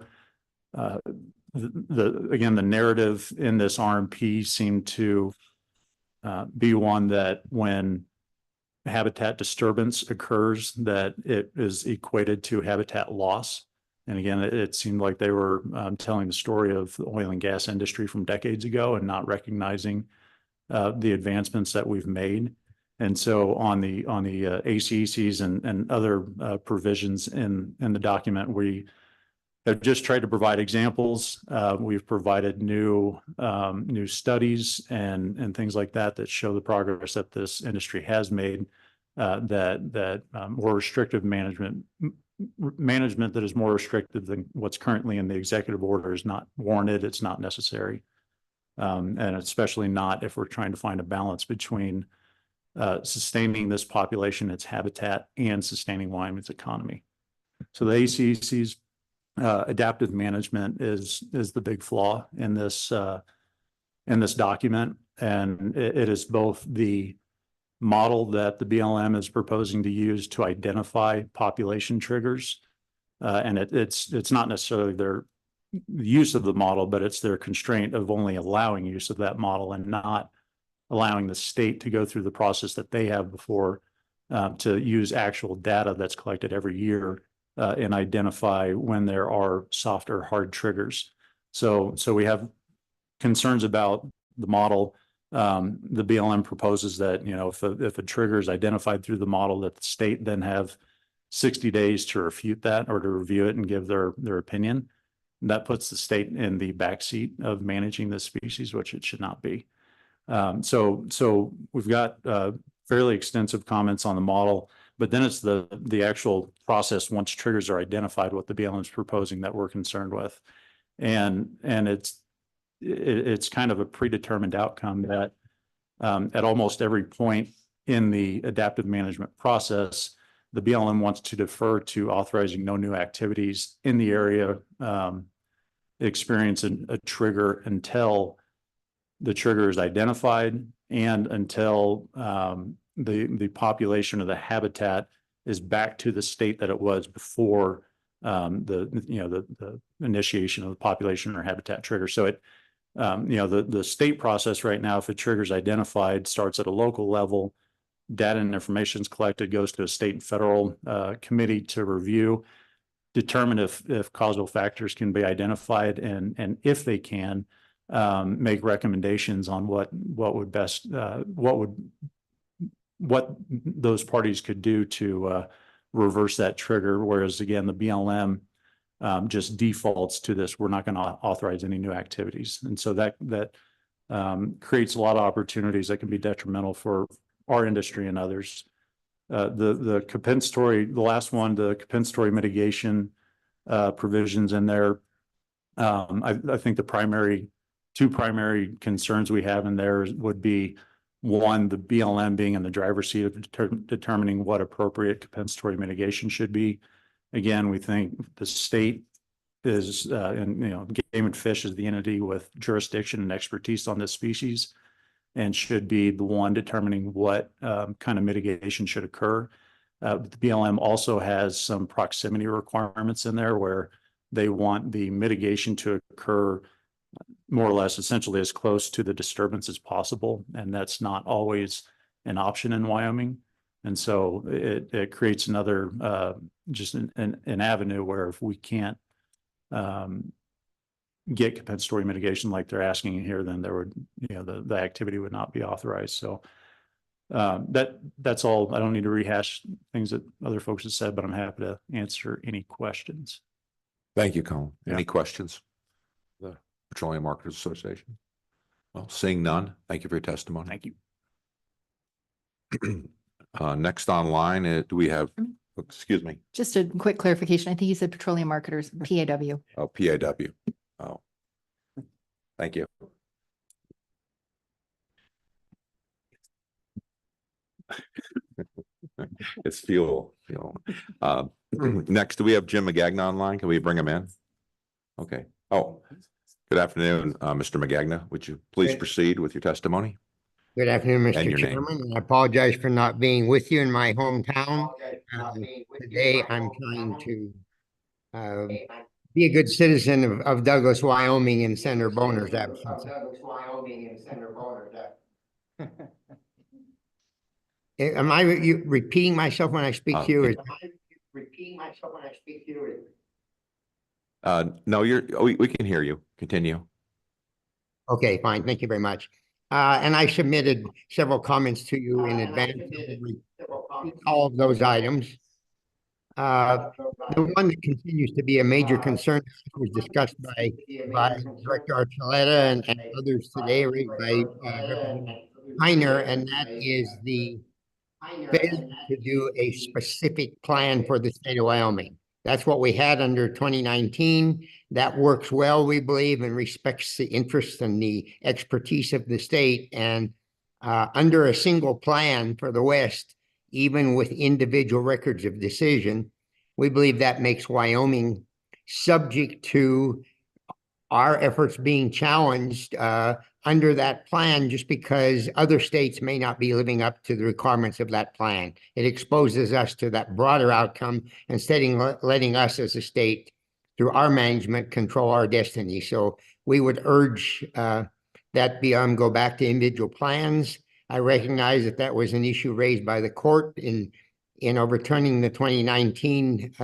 Again, the narrative in this RMP seemed to be one that when habitat disturbance occurs, that it is equated to habitat loss. And again, it seemed like they were telling the story of the oil and gas industry from decades ago and not recognizing the advancements that we've made. And so on the ACECs and other provisions in the document, we have just tried to provide examples. We've provided new studies and things like that show the progress that this industry has made, that more restrictive management that is more restrictive than what's currently in the executive order is not warranted. It's not necessary. And especially not if we're trying to find a balance between sustaining this population, its habitat, and sustaining Wyoming's economy. So the ACEC's adaptive management is the big flaw in this document, and it is both the model that the BLM is proposing to use to identify population triggers, and it's not necessarily their use of the model, but it's their constraint of only allowing use of that model and not allowing the state to go through the process that they have before to use actual data that's collected every year and identify when there are soft or hard triggers. So we have concerns about the model. The BLM proposes that, if a trigger is identified through the model, that the state then have 60 days to refute that or to review it and give their opinion. That puts the state in the backseat of managing this species, which it should not be. So we've got fairly extensive comments on the model, but then it's the actual process once triggers are identified, what the BLM is proposing that we're concerned with. And it's kind of a predetermined outcome that at almost every point in the adaptive management process, the BLM wants to defer to authorizing no new activities in the area experience a trigger until the trigger is identified and until the population or the habitat is back to the state that it was before the initiation of the population or habitat trigger. So it the state process right now, if a trigger is identified, starts at a local level, data and information is collected, goes to a state and federal committee to review, determine if causal factors can be identified, and if they can, make recommendations on what those parties could do to reverse that trigger. Whereas again, the BLM just defaults to this: we're not going to authorize any new activities, and so that creates a lot of opportunities that can be detrimental for our industry and others. The compensatory, the last one, the compensatory mitigation provisions in there. I think the two primary concerns we have in there would be, one, the BLM being in the driver's seat of determining what appropriate compensatory mitigation should be. Again, we think the state is, and Game and Fish is the entity with jurisdiction and expertise on this species, and should be the one determining what kind of mitigation should occur. The BLM also has some proximity requirements in there where they want the mitigation to occur more or less essentially as close to the disturbance as possible. And that's not always an option in Wyoming. And so it creates another, just an avenue where if we can't get compensatory mitigation like they're asking here, then there would, the activity would not be authorized. So that's all. I don't need to rehash things that other folks have said, but I'm happy to answer any questions. Thank you, Colin. Yeah. Any questions? The Petroleum Marketers Association? Well, seeing none, thank you for your testimony. Thank you. Next online, do we have, excuse me? Just a quick clarification. I think you said Petroleum Marketers, PAW. Oh, PAW. Oh, thank you. It's fuel. Next, do we have Jim Magagna online? Can we bring him in? Okay. Oh, good afternoon, Mr. Magagna. Would you please proceed with your testimony? Good afternoon, And Mr. your name. Chairman. I apologize for not being with you in my hometown. Today, I'm trying to be a good citizen of Douglas, Wyoming, in Senator Boner's absence. Am I repeating myself when I speak to you? No, we can hear you. Continue. Okay, fine. Thank you very much. And I submitted several comments to you in advance of all of those items. The one that continues to be a major concern was discussed by Director Archuleta and others today, raised by Representative Heiner, and that is the failure to do a specific plan for the state of Wyoming. That's what we had under 2019. That works well, we believe, and respects the interests and the expertise of the state. And under a single plan for the West, even with individual records of decision, we believe that makes Wyoming subject to our efforts being challenged under that plan, just because other states may not be living up to the requirements of that plan. It exposes us to that broader outcome instead of letting us as a state, through our management, control our destiny. So we would urge that BLM go back to individual plans. I recognize that that was an issue raised by the court in overturning the 2019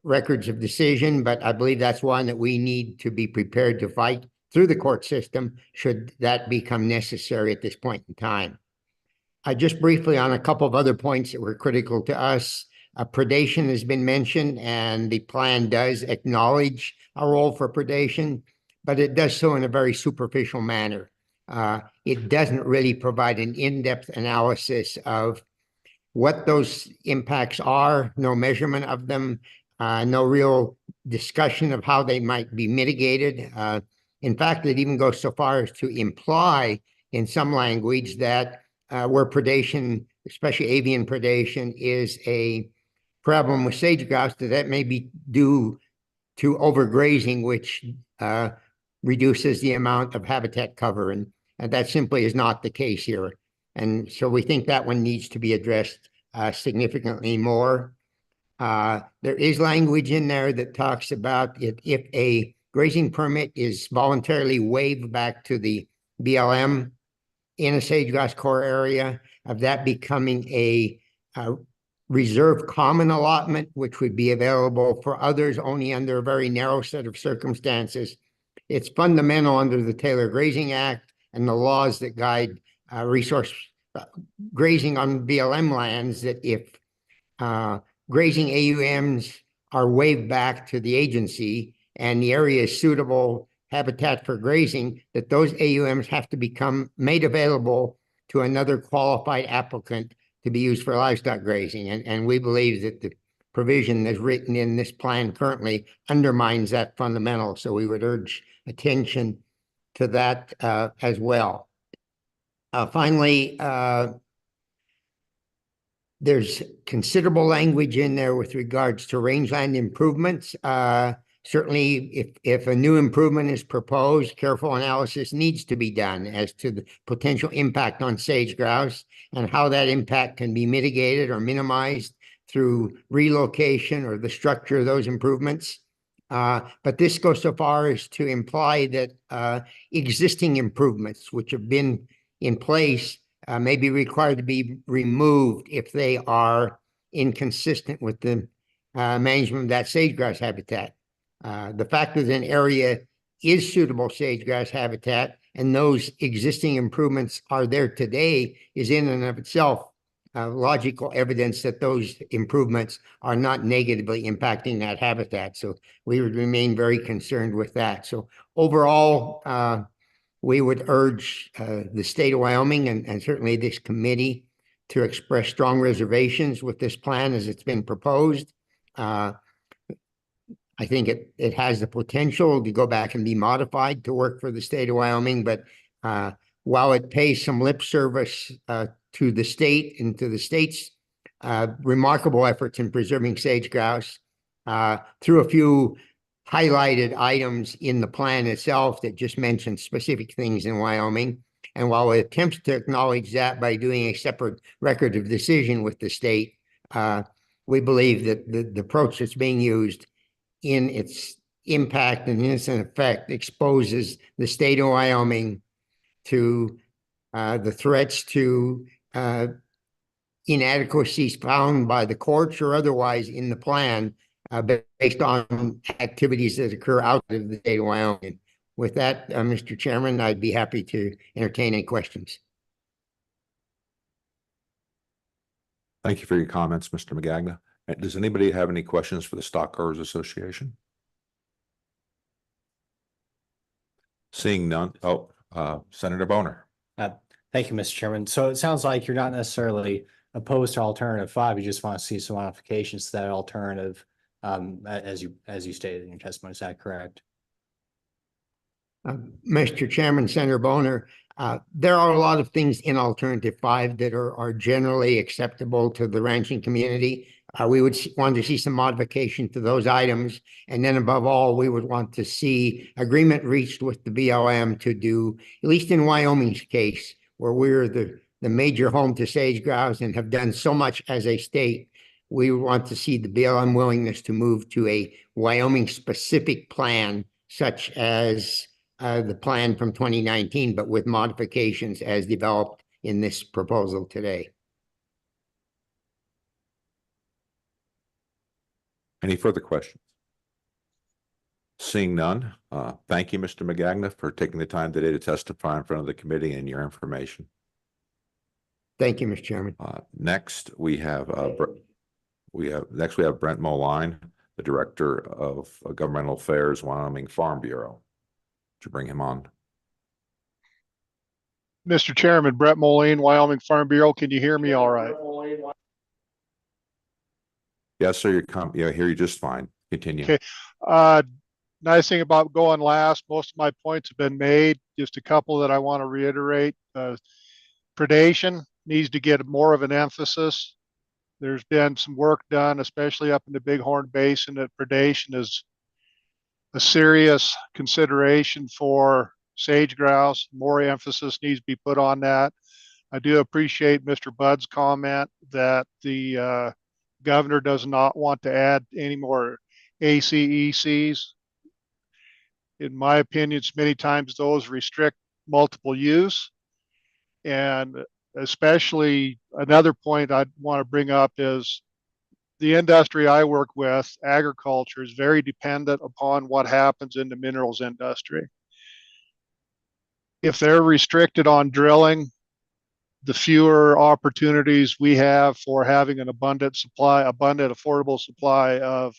records of decision, but I believe that's one that we need to be prepared to fight through the court system should that become necessary at this point in time. Just briefly on a couple of other points that were critical to us. Predation has been mentioned, and the plan does acknowledge a role for predation, but it does so in a very superficial manner. It doesn't really provide an in-depth analysis of what those impacts are, no measurement of them, no real discussion of how they might be mitigated. In fact, it even goes so far as to imply in some language that where predation, especially avian predation, is a problem with sage grouse, that may be due to overgrazing, which reduces the amount of habitat cover. And that simply is not the case here. And so we think that one needs to be addressed significantly more. There is language in there that talks about it if a grazing permit is voluntarily waived back to the BLM in a sage-grouse core area, of that becoming a reserve common allotment, which would be available for others only under a very narrow set of circumstances. It's fundamental under the Taylor Grazing Act and the laws that guide resource grazing on BLM lands, that if grazing AUMs are waived back to the agency and the area is suitable habitat for grazing, that those AUMs have to become made available to another qualified applicant to be used for livestock grazing. And we believe that the provision that's written in this plan currently undermines that fundamental. So we would urge attention to that as well. Finally, there's considerable language in there with regards to rangeland improvements. Certainly, if a new improvement is proposed, careful analysis needs to be done as to the potential impact on sage grouse and how that impact can be mitigated or minimized through relocation or the structure of those improvements. But this goes so far as to imply that existing improvements which have been in place may be required to be removed if they are inconsistent with the management of that sage-grouse habitat. The fact that an area is suitable sage-grouse habitat and those existing improvements are there today is in and of itself logical evidence that those improvements are not negatively impacting that habitat. So we would remain very concerned with that. So overall, we would urge the state of Wyoming and certainly this committee to express strong reservations with this plan as it's been proposed. I think it has the potential to go back and be modified to work for the state of Wyoming, but while it pays some lip service to the state and to the state's remarkable efforts in preserving sage grouse through a few highlighted items in the plan itself that just mentioned specific things in Wyoming. And while it attempts to acknowledge that by doing a separate record of decision with the state, we believe that the approach that's being used in its impact and in its effect exposes the state of Wyoming to the threats to inadequacies found by the courts or otherwise in the plan based on activities that occur out of the state of Wyoming. With that, Mr. Chairman, I'd be happy to entertain any questions. Thank you for your comments, Mr. Magagna. Does anybody have any questions for the Stock Growers Association? Seeing none. Oh, Senator Boner. Thank you, Mr. Chairman. So it sounds like you're not necessarily opposed to alternative 5. You just want to see some modifications to that alternative, as you stated in your testimony. Is that correct? Mr. Chairman, Senator Boner, there are a lot of things in alternative 5 that are generally acceptable to the ranching community. We would want to see some modification to those items. And then above all, we would want to see agreement reached with the BLM to do, at least in Wyoming's case, where we're the major home to sage grouse and have done so much as a state, we want to see the BLM willingness to move to a Wyoming specific plan, such as the plan from 2019, but with modifications as developed in this proposal today. Any further questions? Seeing none, thank you, Mr. Magagna, for taking the time today to testify in front of the committee and your information. Thank you, Mr. Chairman. Next, we have Brent Moline, the Director of Governmental Affairs, Wyoming Farm Bureau. To bring him on. Mr. Chairman, Brett Moline, Wyoming Farm Bureau. Can you hear me all right? Yes, sir. I hear you just fine. Continue. Okay. Nice thing about going last, most of my points have been made. Just a couple that I want to reiterate. Predation needs to get more of an emphasis. There's been some work done, especially up in the Bighorn Basin, that predation is a serious consideration for sage grouse. More emphasis needs to be put on that. I do appreciate Mr. Budd's comment that the governor does not want to add any more ACECs. In my opinion, many times those restrict multiple use. And especially another point I'd want to bring up is the industry I work with, agriculture, is very dependent upon what happens in the minerals industry. If they're restricted on drilling, the fewer opportunities we have for having an abundant, affordable supply of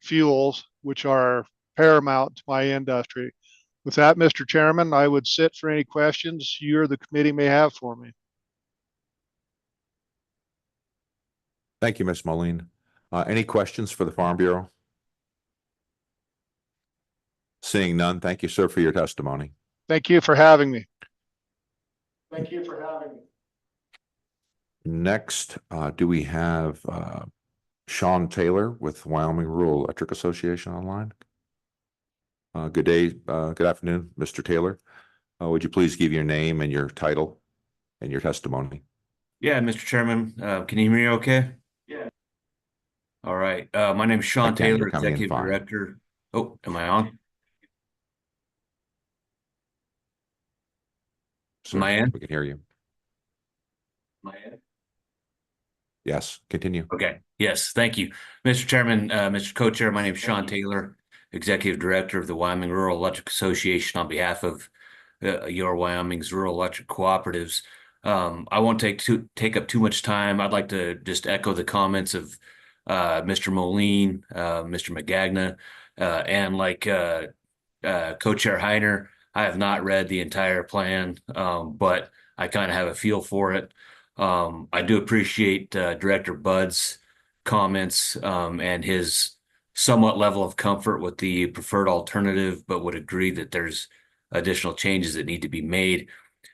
fuels, which are paramount to my industry. With that, Mr. Chairman, I would sit for any questions you or the committee may have for me. Thank you, Ms. Moline. Any questions for the Farm Bureau? Seeing none, thank you, sir, for your testimony. Thank you for having me. Thank you for having me. Next, do we have Sean Taylor with Wyoming Rural Electric Association online? Good day, good afternoon, Mr. Taylor. Would you please give your name and your title and your testimony? Yeah, Mr. Chairman, can you hear me okay? Yeah. All right. My name is Sean can. You're Taylor, coming in Executive fine. Director. Oh, am I on? Am I in? We can hear you. Am I in? Yes, continue. Okay. Yes, thank you. Mr. Chairman, Mr. Co-Chair, my name is Sean Taylor, Executive Director of the Wyoming Rural Electric Association on behalf of your Wyoming's rural electric cooperatives. I won't take up too much time. I'd like to just echo the comments of Mr. Moline, Mr. Magagna, and like Co-Chair Heiner, I have not read the entire plan, but I kind of have a feel for it. I do appreciate Director Budd's comments and his somewhat level of comfort with the preferred alternative, but would agree that there's additional changes that need to be made.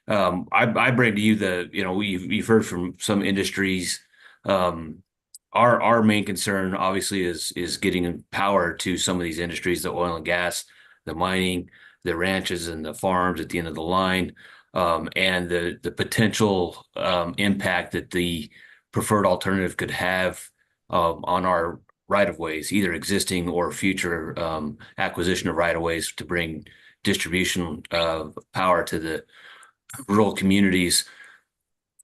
I bring to you you've heard from some industries. Our main concern obviously is getting power to some of these industries, the oil and gas, the mining, the ranches and the farms at the end of the line, and the potential impact that the preferred alternative could have on our right-of-ways, either existing or future acquisition of right-of-ways to bring distribution of power to the rural communities.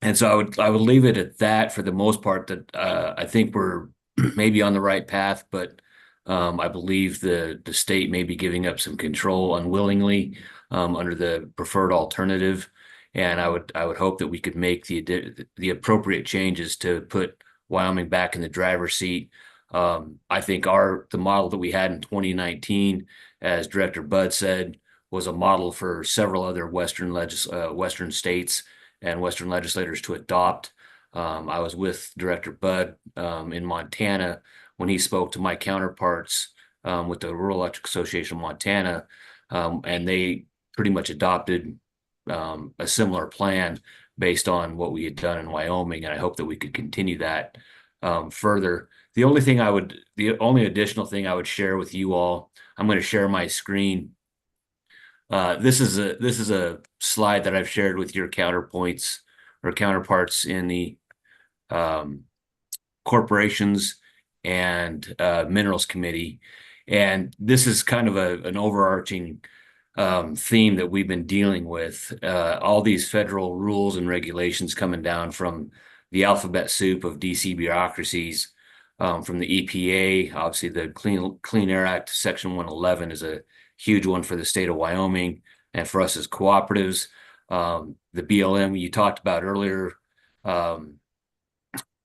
And so I would leave it at that for the most part. That I think we're maybe on the right path, but I believe the state may be giving up some control unwillingly under the preferred alternative. And I would hope that we could make the appropriate changes to put Wyoming back in the driver's seat. I think the model that we had in 2019, as Director Budd said, was a model for several other Western states and Western legislators to adopt. I was with Director Budd in Montana when he spoke to my counterparts with the Rural Electric Association of Montana, and they pretty much adopted a similar plan based on what we had done in Wyoming, and I hope that we could continue that further. The only additional thing I would share with you all, I'm going to share my screen. This is a slide that I've shared with your counterparts in the corporations and minerals committee. And this is kind of an overarching theme that we've been dealing with. All these federal rules and regulations coming down from the alphabet soup of DC bureaucracies, from the EPA. Obviously, the Clean Air Act, Section 111 is a huge one for the state of Wyoming and for us as cooperatives. The BLM you talked about earlier, or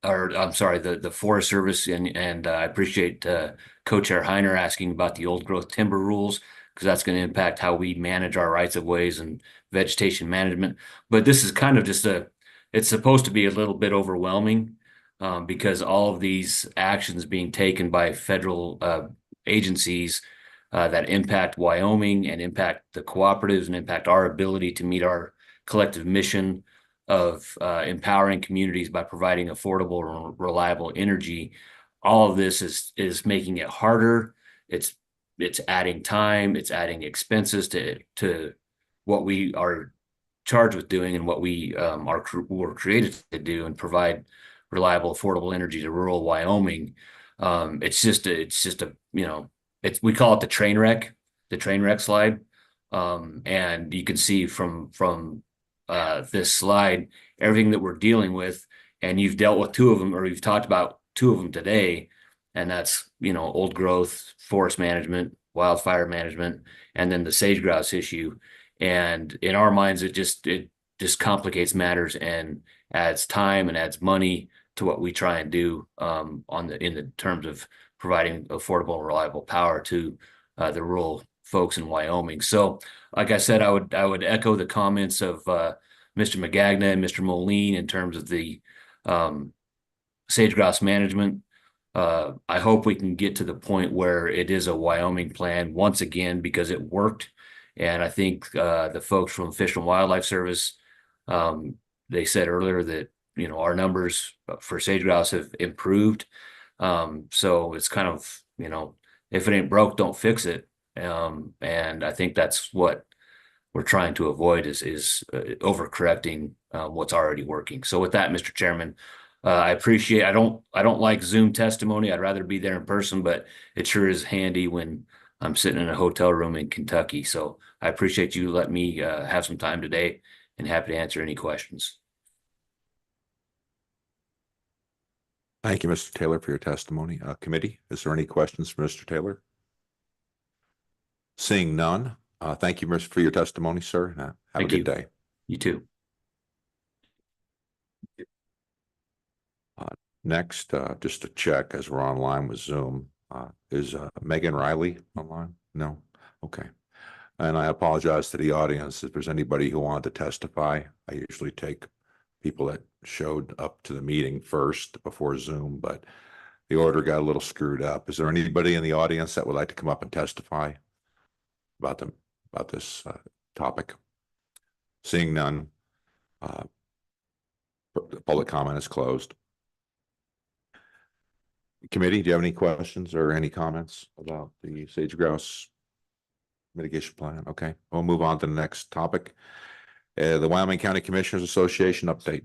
I'm sorry, the Forest Service, and I appreciate Co-Chair Heiner asking about the old growth timber rules, because that's going to impact how we manage our rights of ways and vegetation management. But this is kind of just it's supposed to be a little bit overwhelming because all of these actions being taken by federal agencies that impact Wyoming and impact the cooperatives and impact our ability to meet our collective mission of empowering communities by providing affordable and reliable energy. All of this is making it harder. It's it's adding time, it's adding expenses to what we are charged with doing and what we were created to do and provide reliable, affordable energy to rural Wyoming. It's just a, you know, we call it the train wreck slide. And you can see from this slide, everything that we're dealing with, and you've dealt with two of them, or you've talked about two of them today. And that's, you know, old growth, forest management, wildfire management, and then the sage grouse issue. And in our minds, it just complicates matters and adds time and adds money to what we try and do in the terms of providing affordable and reliable power to the rural folks in Wyoming. So, like I said, I would echo the comments of Mr. Magagna and Mr. Moline in terms of the sage grouse management. I hope we can get to the point where it is a Wyoming plan once again, because it worked. And I think the folks from Fish and Wildlife Service, they said earlier that, you know, our numbers for sage grouse have improved. So it's kind of, you know, if it ain't broke, don't fix it. And I think that's what we're trying to avoid is overcorrecting what's already working. So with that, Mr. Chairman, I appreciate, I don't like Zoom testimony. I'd rather be there in person, but it sure is handy when I'm sitting in a hotel room in Kentucky. So I appreciate you letting me have some time today, and happy to answer any questions. Thank you, Mr. Taylor, for your testimony. Committee, is there any questions for Mr. Taylor? Seeing none, thank you for your testimony, sir. Have a good day. You too. Next, just to check as we're online with Zoom, is Megan Riley online? No? Okay. And I apologize to the audience if there's anybody who wanted to testify. I usually take people that showed up to the meeting first before Zoom, but the order got a little screwed up. Is there anybody in the audience that would like to come up and testify about this topic? Seeing none, the public comment is closed. Committee, do you have any questions or any comments about the sage grouse mitigation plan? Okay, we'll move on to the next topic. The Wyoming County Commissioners Association update.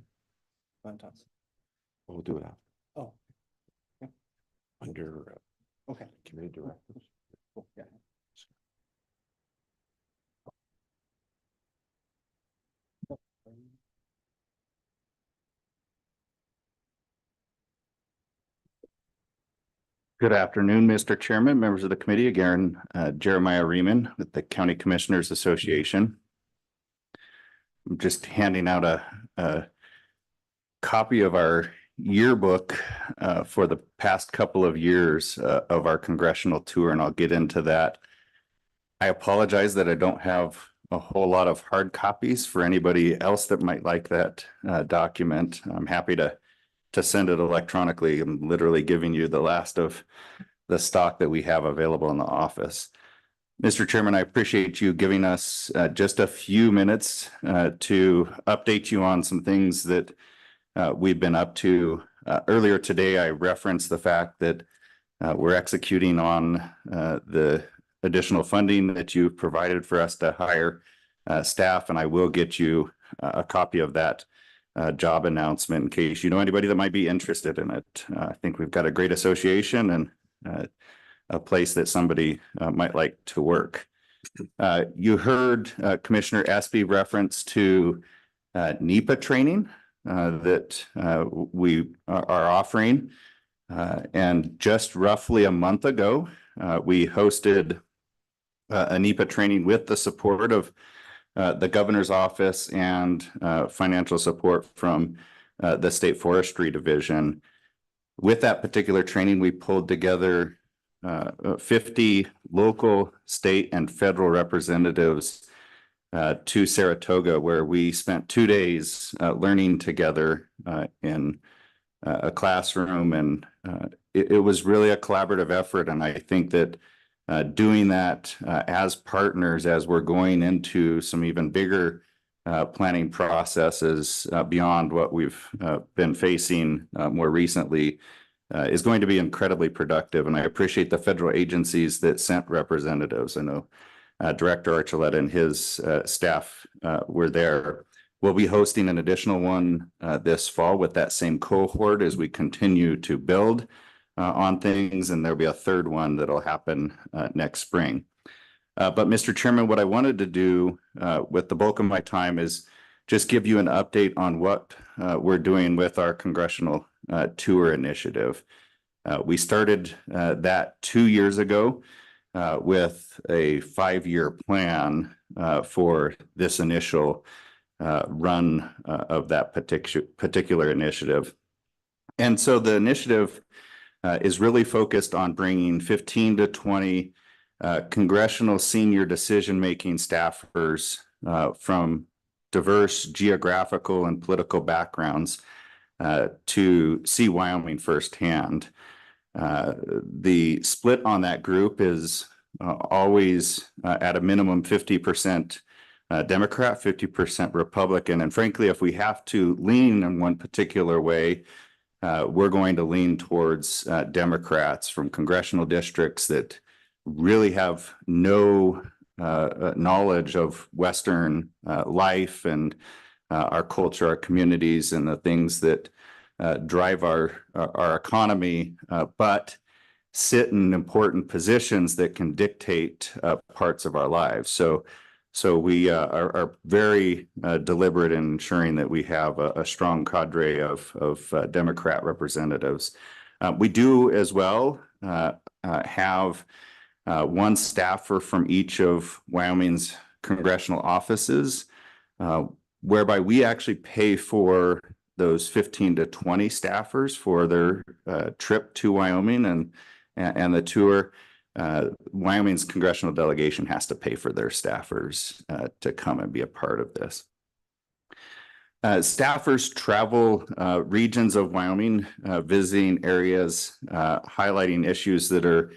We'll do that. Oh. Yeah. Under Okay. committee directors. Cool. Yeah. Good afternoon, Mr. Chairman, members of the committee. Again, Jeremiah Riemann with the County Commissioners Association. I'm just handing out a copy of our yearbook for the past couple of years of our congressional tour, and I'll get into that. I apologize that I don't have a whole lot of hard copies for anybody else that might like that document. I'm happy to send it electronically. I'm literally giving you the last of the stock that we have available in the office. Mr. Chairman, I appreciate you giving us just a few minutes to update you on some things that we've been up to. Earlier today, I referenced the fact that we're executing on the additional funding that you've provided for us to hire staff, and I will get you a copy of that job announcement in case you know anybody that might be interested in it. I think we've got a great association and a place that somebody might like to work. You heard Commissioner Espy reference to NEPA training that we are offering. And just roughly a month ago, we hosted a NEPA training with the support of the governor's office and financial support from the State Forestry Division. With that particular training, we pulled together 50 local, state, and federal representatives to Saratoga, where we spent 2 days learning together in a classroom, and it was really a collaborative effort. And I think that doing that as partners, as we're going into some even bigger planning processes beyond what we've been facing more recently, is going to be incredibly productive. And I appreciate the federal agencies that sent representatives. I know Director Archuleta and his staff were there. We'll be hosting an additional one this fall with that same cohort as we continue to build on things, and there'll be a third one that'll happen next spring. But Mr. Chairman, what I wanted to do with the bulk of my time is just give you an update on what we're doing with our congressional tour initiative. We started that 2 years ago with a 5-year plan for this initial run of that particular initiative. And so the initiative is really focused on bringing 15 to 20 congressional senior decision-making staffers from diverse geographical and political backgrounds to see Wyoming firsthand. The split on that group is always at a minimum 50% Democrat, 50% Republican. And frankly, if we have to lean in one particular way, we're going to lean towards Democrats from congressional districts that really have no knowledge of Western life and our culture, our communities, and the things that drive our economy, but sit in important positions that can dictate parts of our lives. So we are very deliberate in ensuring that we have a strong cadre of Democrat representatives. We do as well have one staffer from each of Wyoming's congressional offices, whereby we actually pay for those 15 to 20 staffers for their trip to Wyoming and the tour. Wyoming's congressional delegation has to pay for their staffers to come and be a part of this. Staffers travel regions of Wyoming, visiting areas, highlighting issues that are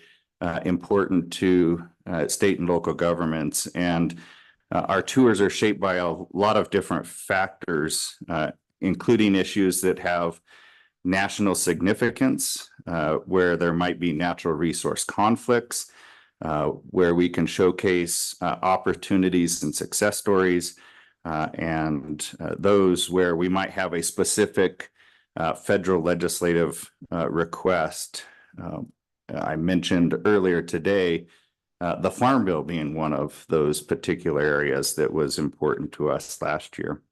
important to state and local governments. And our tours are shaped by a lot of different factors, including issues that have national significance, where there might be natural resource conflicts, where we can showcase opportunities and success stories, and those where we might have a specific federal legislative request. I mentioned earlier today the Farm Bill being one of those particular areas that was important to us last year.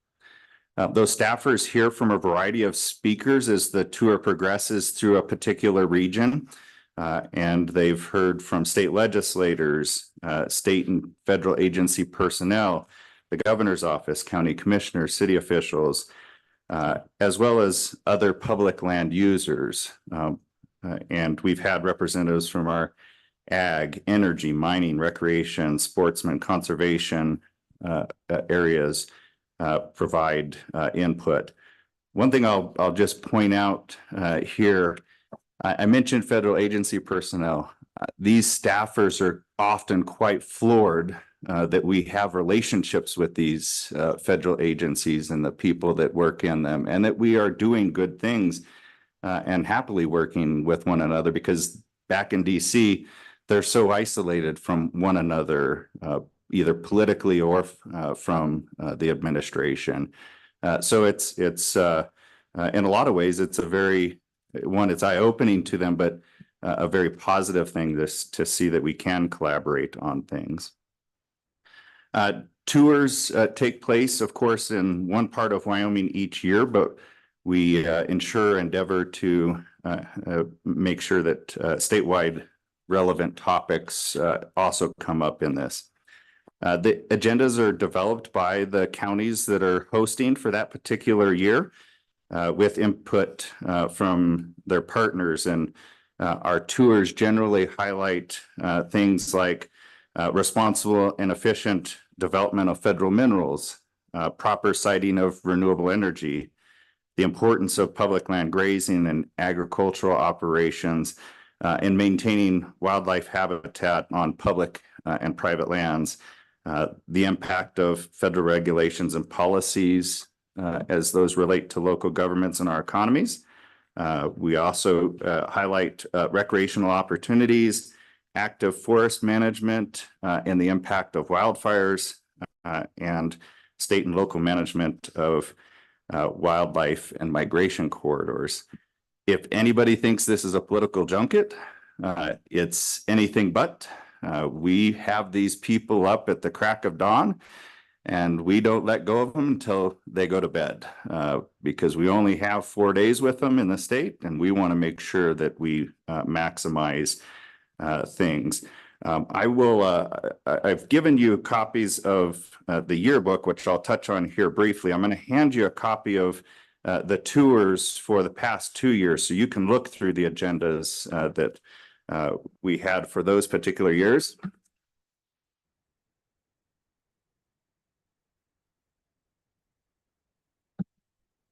Those staffers hear from a variety of speakers as the tour progresses through a particular region, and they've heard from state legislators, state and federal agency personnel, the governor's office, county commissioners, city officials, as well as other public land users. And we've had representatives from our ag, energy, mining, recreation, sportsman, conservation areas provide input. One thing I'll just point out here, I mentioned federal agency personnel. These staffers are often quite floored that we have relationships with these federal agencies and the people that work in them, and that we are doing good things and happily working with one another, because back in DC, they're so isolated from one another, either politically or from the administration. So it's in a lot of ways, it's a very, it's eye-opening to them, but a very positive thing to see that we can collaborate on things. Tours take place, of course, in one part of Wyoming each year, but we endeavor to make sure that statewide relevant topics also come up in this. The agendas are developed by the counties that are hosting for that particular year with input from their partners. And our tours generally highlight things like responsible and efficient development of federal minerals, proper siting of renewable energy, the importance of public land grazing and agricultural operations, and maintaining wildlife habitat on public and private lands, the impact of federal regulations and policies as those relate to local governments and our economies, We also highlight recreational opportunities, active forest management, and the impact of wildfires, and state and local management of wildlife and migration corridors. If anybody thinks this is a political junket, it's anything but. We have these people up at the crack of dawn, and we don't let go of them until they go to bed, because we only have 4 days with them in the state, and we want to make sure that we maximize things. I've given you copies of the yearbook, which I'll touch on here briefly. I'm going to hand you a copy of the tours for the past 2 years, so you can look through the agendas that we had for those particular years.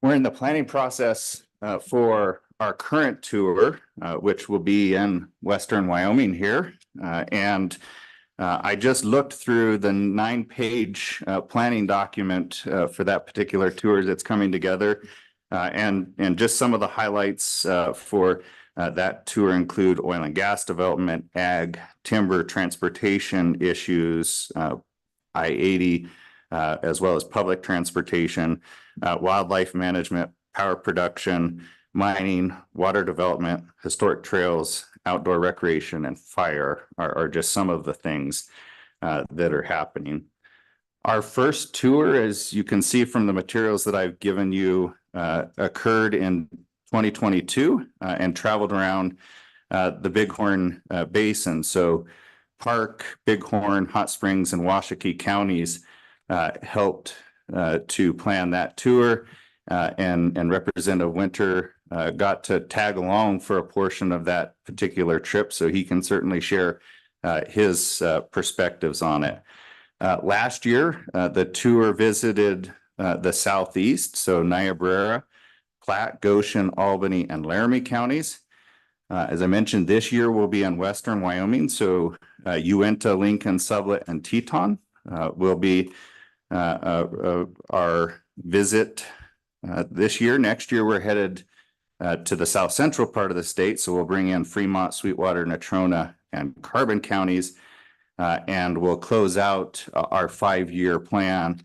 We're in the planning process for our current tour, which will be in Western Wyoming here. I just looked through the 9-page planning document for that particular tour that's coming together. And just some of the highlights for that tour include oil and gas development, ag, timber, transportation issues, I-80, as well as public transportation, wildlife management, power production, mining, water development, historic trails, outdoor recreation, and fire are just some of the things that are happening. Our first tour, as you can see from the materials that I've given you, occurred in 2022 and traveled around the Bighorn Basin. So Park, Bighorn, Hot Springs, and Washakie counties helped to plan that tour, and Representative Winter got to tag along for a portion of that particular trip, so he can certainly share his perspectives on it. Last year, the tour visited the Southeast, so Niobrara, Platte, Goshen, Albany, and Laramie counties. As I mentioned, this year we'll be in Western Wyoming, so Uinta, Lincoln, Sublette, and Teton will be our visit this year. Next year, we're headed to the south central part of the state, so we'll bring in Fremont, Sweetwater, Natrona, and Carbon counties, and we'll close out our 5-year plan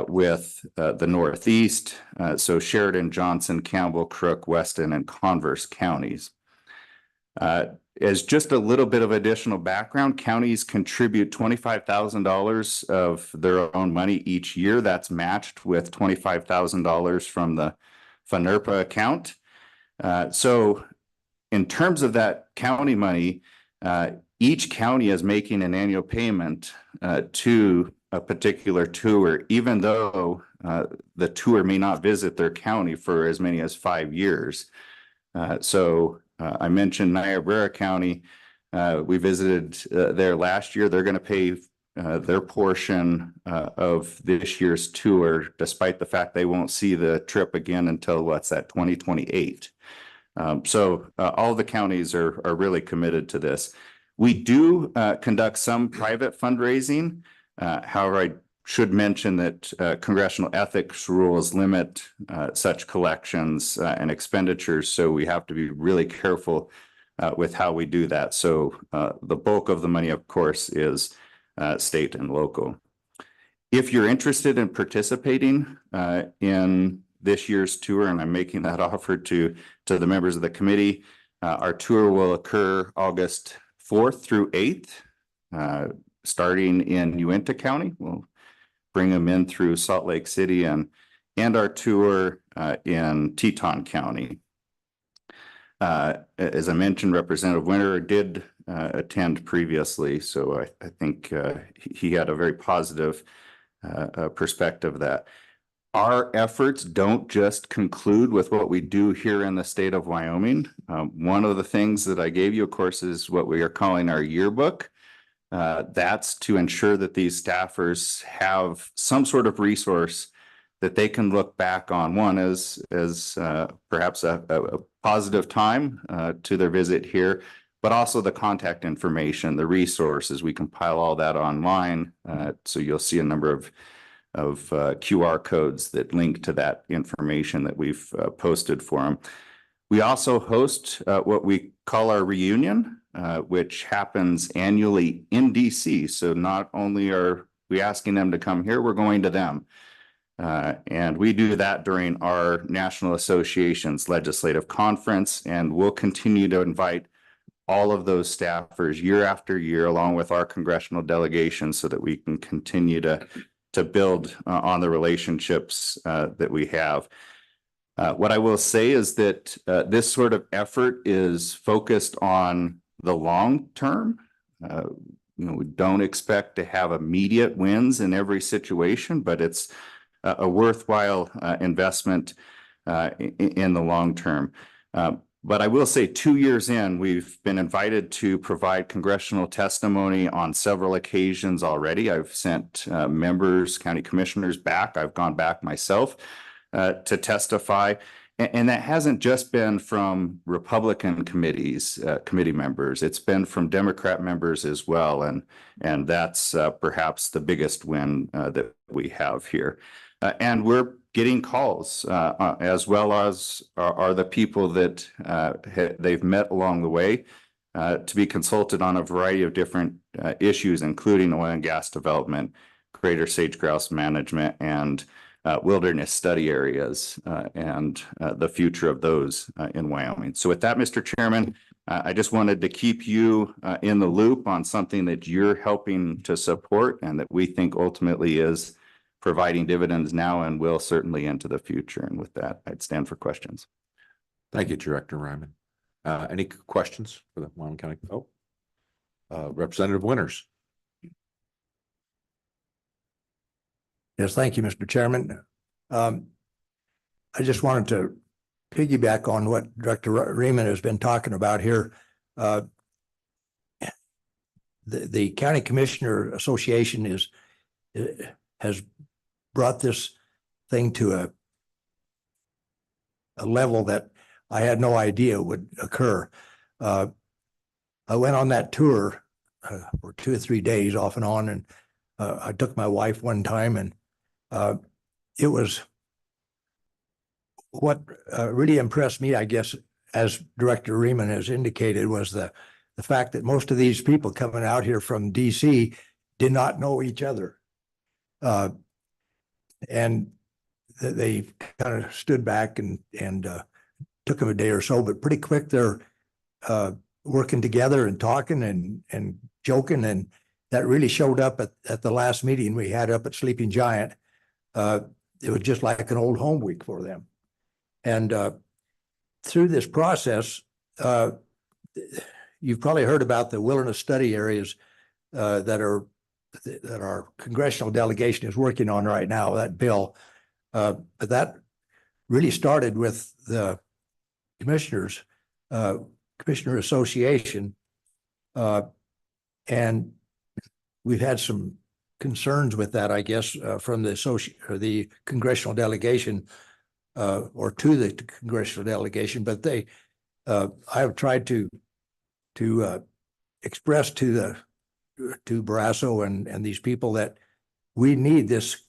with the Northeast, so Sheridan, Johnson, Campbell, Crook, Weston, and Converse counties. As just a little bit of additional background, counties contribute $25,000 of their own money each year. That's matched with $25,000 from the FNRPA account. So in terms of that county money, each county is making an annual payment to a particular tour, even though the tour may not visit their county for as many as 5 years. I mentioned Niobrara County. We visited there last year. They're going to pay their portion of this year's tour, despite the fact they won't see the trip again until 2028. All the counties are really committed to this. We do conduct some private fundraising. However, I should mention that congressional ethics rules limit such collections and expenditures, so we have to be really careful with how we do that. So the bulk of the money, of course, is state and local. If you're interested in participating in this year's tour, and I'm making that offer to the members of the committee, our tour will occur August 4th through 8th, starting in Uinta County. We'll bring them in through Salt Lake City and our tour in Teton County. As I mentioned, Representative Winter did attend previously, so I think he had a very positive perspective of that. Our efforts don't just conclude with what we do here in the state of Wyoming. One of the things that I gave you, of course, is what we are calling our yearbook. That's to ensure that these staffers have some sort of resource that they can look back on, one as perhaps a positive time to their visit here, but also the contact information, the resources. We compile all that online, so you'll see a number of QR codes that link to that information that we've posted for them. We also host what we call our reunion, which happens annually in DC. So not only are we asking them to come here, we're going to them. And we do that during our National Association's legislative conference, and we'll continue to invite all of those staffers year after year, along with our congressional delegation, so that we can continue to build on the relationships that we have. What I will say is that this sort of effort is focused on the long term. We don't expect to have immediate wins in every situation, but it's a worthwhile investment in the long term. But I will say 2 years in, we've been invited to provide congressional testimony on several occasions already. I've sent members, county commissioners back. I've gone back myself to testify. And that hasn't just been from Republican committee members. It's been from Democrat members as well. And that's perhaps the biggest win that we have here. And we're getting calls as well as are the people that they've met along the way to be consulted on a variety of different issues, including oil and gas development, greater sage grouse management, and wilderness study areas and the future of those in Wyoming. So with that, Mr. Chairman, I just wanted to keep you in the loop on something that you're helping to support and that we think ultimately is providing dividends now and will certainly into the future. And with that, I'd stand for questions. Thank you, Director Ryman. Any questions for the Wyoming County? Representative Winters. Yes, thank you, Mr. Chairman. I just wanted to piggyback on what Director Raymond has been talking about here. The County Commissioner Association has brought this thing to a level that I had no idea would occur. I went on that tour for 2 or 3 days off and on, and I took my wife one time, and it was what really impressed me, I guess, as Director Riemann has indicated, was the fact that most of these people coming out here from DC did not know each other. And they kind of stood back and took them a day or so, but pretty quick they're working together and talking and joking, and that really showed up at the last meeting we had up at Sleeping Giant. It was just like an old home week for them. And through this process, you've probably heard about the wilderness study areas that our congressional delegation is working on right now, that bill. But that really started with the commissioners, Commissioner Association. And we've had some concerns with that, I guess, from the congressional delegation or to the congressional delegation. But I have tried to express to Barrasso and these people that we need this.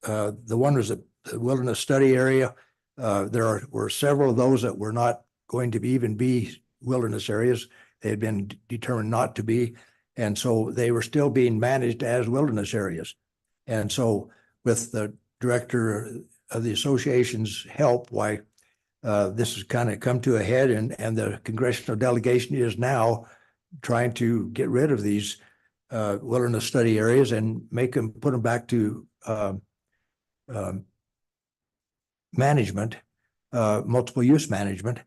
The one was the wilderness study area. There were several of those that were not going to even be wilderness areas. They had been determined not to be. And so they were still being managed as wilderness areas. And so with the director of the association's help, this has kind of come to a head, and the congressional delegation is now trying to get rid of these wilderness study areas and put them back to management, multiple use management,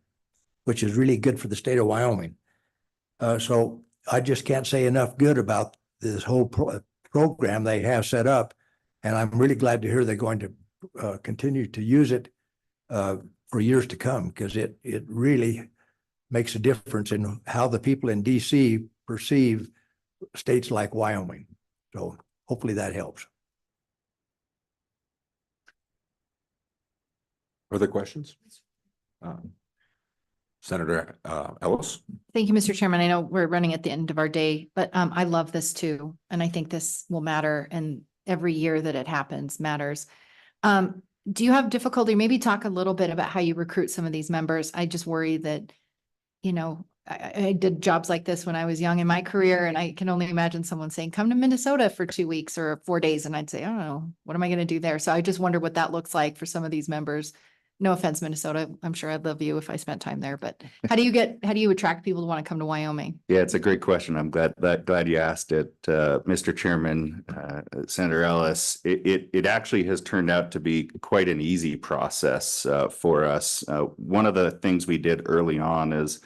which is really good for the state of Wyoming. So I just can't say enough good about this whole program they have set up. And I'm really glad to hear they're going to continue to use it for years to come, because it really makes a difference in how the people in DC perceive states like Wyoming. So hopefully that helps. Further questions? Senator Ellis. Thank you, Mr. Chairman. I know we're running at the end of our day, but I love this too. And I think this will matter, and every year that it happens matters. do you have difficulty? Maybe talk a little bit about how you recruit some of these members. I just worry that, you know, I did jobs like this when I was young in my career, and I can only imagine someone saying, come to Minnesota for 2 weeks or 4 days. And I'd say, I don't know, what am I going to do there? So I just wonder what that looks like for some of these members. No offense, Minnesota. I'm sure I'd love you if I spent time there, but how do you attract people to want to come to Wyoming? Yeah, it's a great question. I'm glad you asked it, Mr. Chairman, Senator Ellis. It actually has turned out to be quite an easy process for us. One of the things we did early on is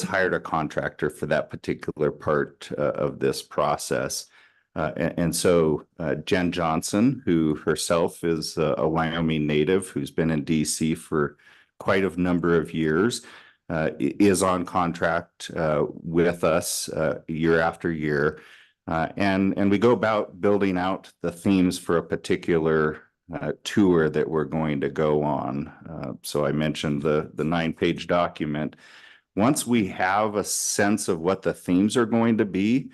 hired a contractor for that particular part of this process. And so Jen Johnson, who herself is a Wyoming native who's been in DC for quite a number of years, is on contract with us year after year. And we go about building out the themes for a particular tour that we're going to go on. So I mentioned the 9-page document. Once we have a sense of what the themes are going to be,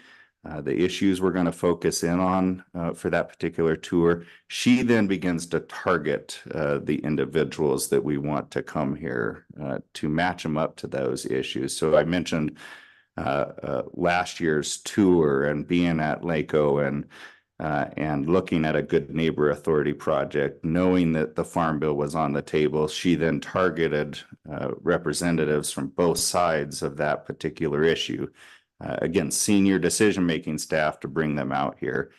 the issues we're going to focus in on for that particular tour, she then begins to target the individuals that we want to come here to match them up to those issues. So I mentioned last year's tour and being at LACO and looking at a Good Neighbor Authority project, knowing that the Farm Bill was on the table. She then targeted representatives from both sides of that particular issue. Again, senior decision-making staff to bring them out here.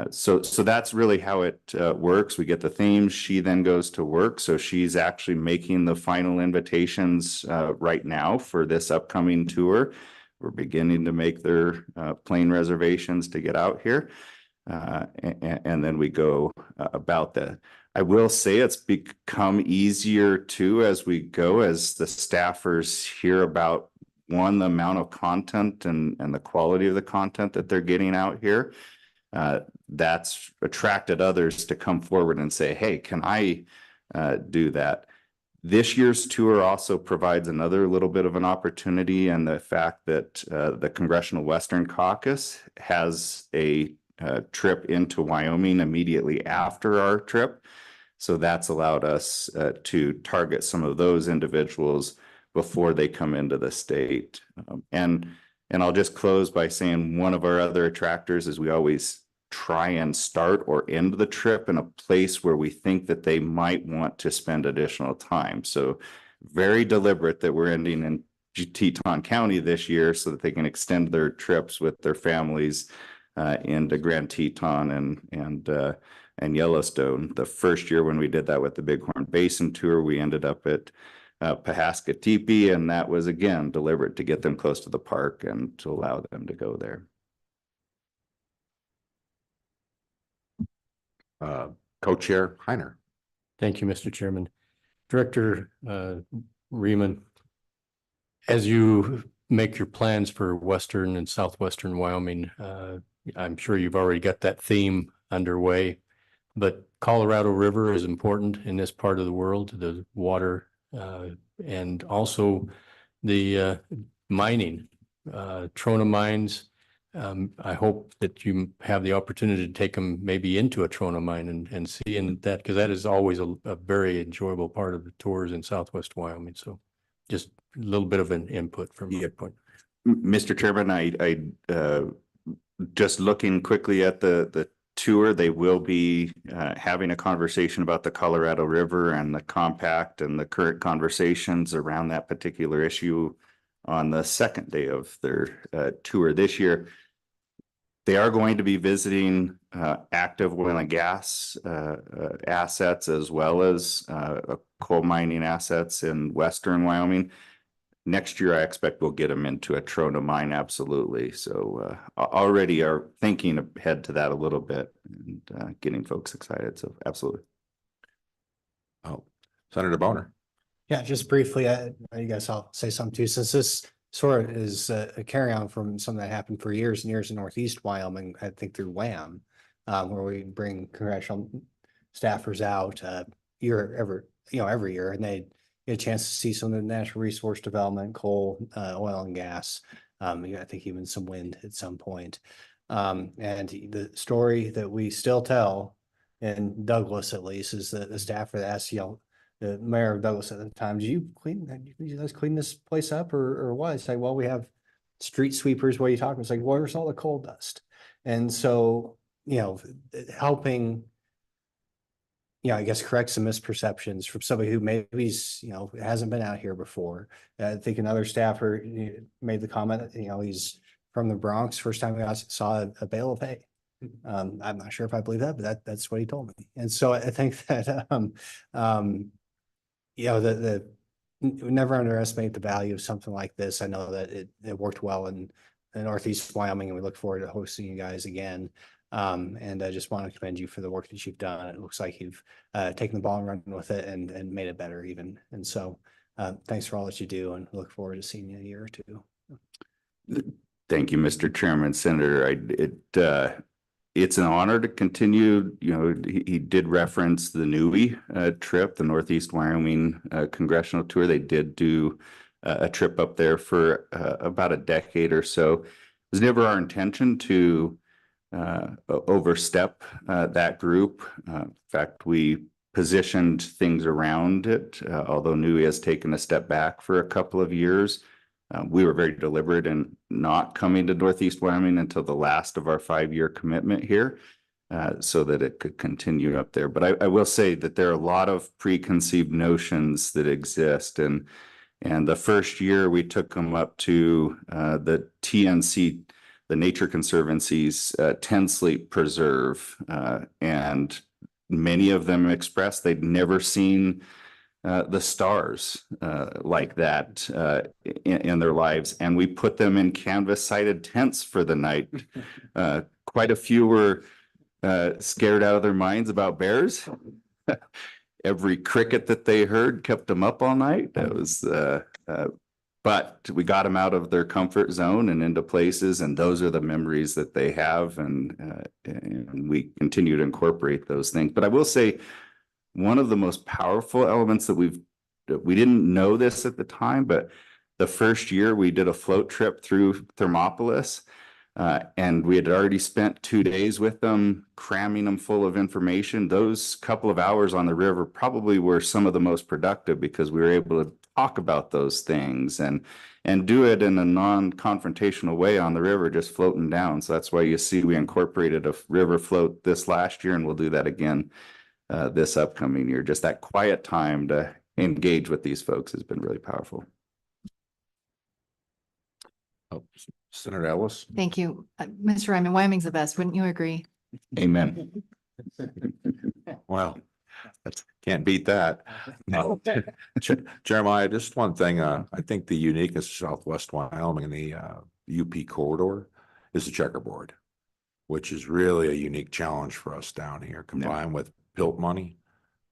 So that's really how it works. We get the themes. She then goes to work. So she's actually making the final invitations right now for this upcoming tour. We're beginning to make their plane reservations to get out here. And then we go about that. I will say it's become easier too as we go, as the staffers hear about, one, the amount of content and the quality of the content that they're getting out here. That's attracted others to come forward and say, hey, can I do that? This year's tour also provides another little bit of an opportunity, and the fact that the Congressional Western Caucus has a trip into Wyoming immediately after our trip. So that's allowed us to target some of those individuals before they come into the state. And I'll just close by saying one of our other attractors is we always try and start or end the trip in a place where we think that they might want to spend additional time. So very deliberate that we're ending in Teton County this year so that they can extend their trips with their families into Grand Teton and Yellowstone. The first year when we did that with the Bighorn Basin tour, we ended up at Pahaskat Teepee, and that was again deliberate to get them close to the park and to allow them to go there. Co-Chair Heiner. Thank you, Mr. Chairman. Director Riemann, as you make your plans for western and southwestern Wyoming, I'm sure you've already got that theme underway, but Colorado River is important in this part of the world, the water, and also the mining, Trona mines. I hope that you have the opportunity to take them maybe into a Trona mine and see in that, because that is always a very enjoyable part of the tours in Southwest Wyoming. So just a little bit of an input from your point. Mr. Chairman, I just looking quickly at the tour, they will be having a conversation about the Colorado River and the compact and the current conversations around that particular issue on the second day of their tour this year. They are going to be visiting active oil and gas assets, as well as coal mining assets in western Wyoming. Next year, I expect we'll get them into a Trona mine, absolutely. So already are thinking ahead to that a little bit and getting folks excited. So absolutely. Oh, Senator Boner. Yeah, just briefly, I guess I'll say something too, since this sort of is a carry on from something that happened for years and years in Northeast Wyoming, I think through WHAM, where we bring congressional staffers out every year, and they get a chance to see some of the natural resource development, coal, oil and gas. I think even some wind at some point. And the story that we still tell in Douglas at least, is the staffer that asked, the mayor of Douglas at the time, do you guys clean this place up or what? It's like, well, we have street sweepers. What are you talking? It's like, where's all the coal dust? And so, helping, I guess correct some misperceptions from somebody who maybe's, hasn't been out here before. I think another staffer made the comment that, he's from the Bronx. First time I saw a bale of hay. I'm not sure if I believe that, but that's what he told me. And so I think that, we never underestimate the value of something like this. I know that it worked well in Northeast Wyoming, and we look forward to hosting you guys again. And I just want to commend you for the work that you've done. It looks like you've taken the ball and run with it and made it better even. And so thanks for all that you do, and look forward to seeing you in a year or two. Thank you, Mr. Chairman. Senator, it's an honor to continue. He did reference the Newey trip, the Northeast Wyoming congressional tour. They did do a trip up there for about a decade or so. It was never our intention to overstep that group. In fact, we positioned things around it, although Newey has taken a step back for a couple of years. We were very deliberate in not coming to Northeast Wyoming until the last of our 5-year commitment here, so that it could continue up there. But I will say that there are a lot of preconceived notions that exist. And the first year we took them up to the TNC, the Nature Conservancy's 10 Sleep Preserve. And many of them expressed they'd never seen the stars like that in their lives. And we put them in canvas sided tents for the night. Quite a few were scared out of their minds about bears. Every cricket that they heard kept them up all night. That was, but we got them out of their comfort zone and into places, and those are the memories that they have. And we continue to incorporate those things. But I will say, one of the most powerful elements that we didn't know this at the time, but the first year we did a float trip through Thermopolis, and we had already spent 2 days with them, cramming them full of information. Those couple of hours on the river probably were some of the most productive, because we were able to talk about those things and do it in a non-confrontational way on the river, just floating down. So that's why you see we incorporated a river float this last year, and we'll do that again this upcoming year. Just that quiet time to engage with these folks has been really powerful. Oh, Senator Ellis. Thank you. Mr. Ryman, Wyoming's the best. Wouldn't you agree? Amen. Well, can't beat that. Jeremiah, just one thing. I think the uniqueness of Southwest Wyoming and the UP corridor is the checkerboard, which is really a unique challenge for us down here, combined with PILT money,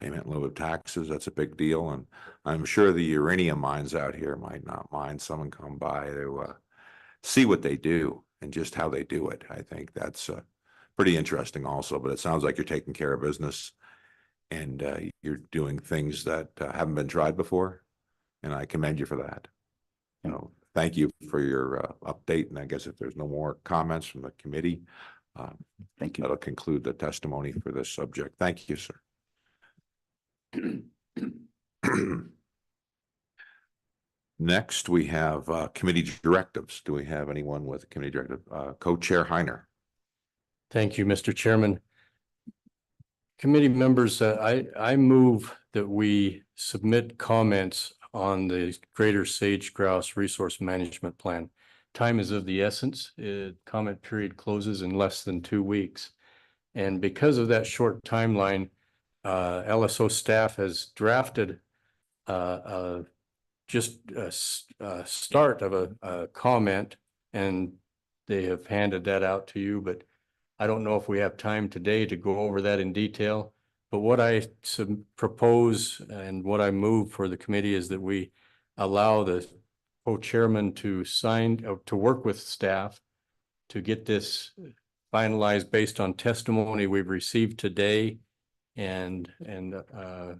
payment in lieu of taxes. That's a big deal. And I'm sure the uranium mines out here might not mind someone come by to see what they do and just how they do it. I think that's pretty interesting also, but it sounds like you're taking care of business, and you're doing things that haven't been tried before. And I commend you for that. Thank you for your update. And I guess if there's no more comments from the committee, thank you. That'll conclude the testimony for this subject. Thank you, sir. Next, we have committee directives. Do we have anyone with a committee directive? Co-chair Heiner. Thank you, Mr. Chairman. Committee members, I move that we submit comments on the Greater Sage Grouse Resource Management Plan. Time is of the essence. Comment period closes in less than 2 weeks. And because of that short timeline, LSO staff has drafted just a start of a comment, and they have handed that out to you, but I don't know if we have time today to go over that in detail. But what I propose and what I move for the committee is that we allow the co-chairman to to work with staff to get this finalized based on testimony we've received today, and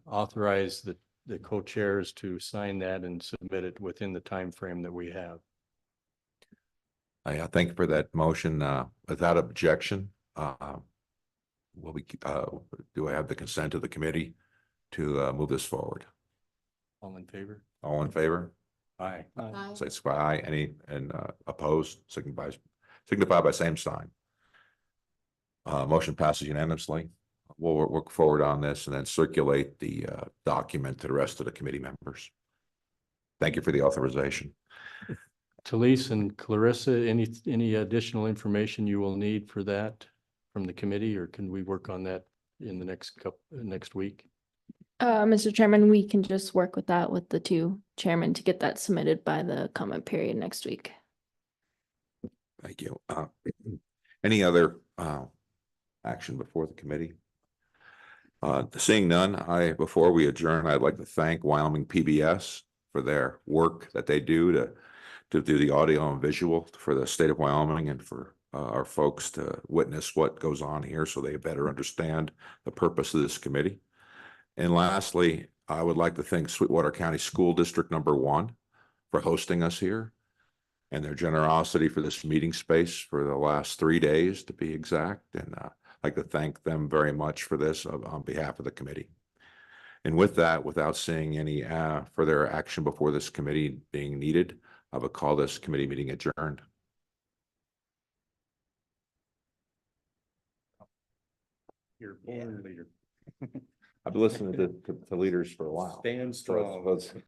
authorize the co-chairs to sign that and submit it within the time frame that we have. I thank you for that motion. Without objection, do I have the consent of the committee to move this forward? All in favor? All in favor? Aye. Say aye. Any opposed? Signify by same sign. Motion passes unanimously. We'll work forward on this and then circulate the document to the rest of the committee members. Thank you for the authorization. Talise and Clarissa, any additional information you will need for that from the committee, or can we work on that in the next week? Mr. Chairman, we can just work with that with the two chairmen to get that submitted by the comment period next week. Thank you. Any other action before the committee? Seeing none, before we adjourn, I'd like to thank Wyoming PBS for their work that they do to do the audio and visual for the state of Wyoming and for our folks to witness what goes on here so they better understand the purpose of this committee. And lastly, I would like to thank Sweetwater County School District Number 1 for hosting us here and their generosity for this meeting space for the last 3 days, to be exact. And I'd like to thank them very much for this on behalf of the committee. And with that, without seeing any further action before this committee being needed, I would call this committee meeting adjourned. You're born leader. I've been listening to leaders for a while. Stand strong.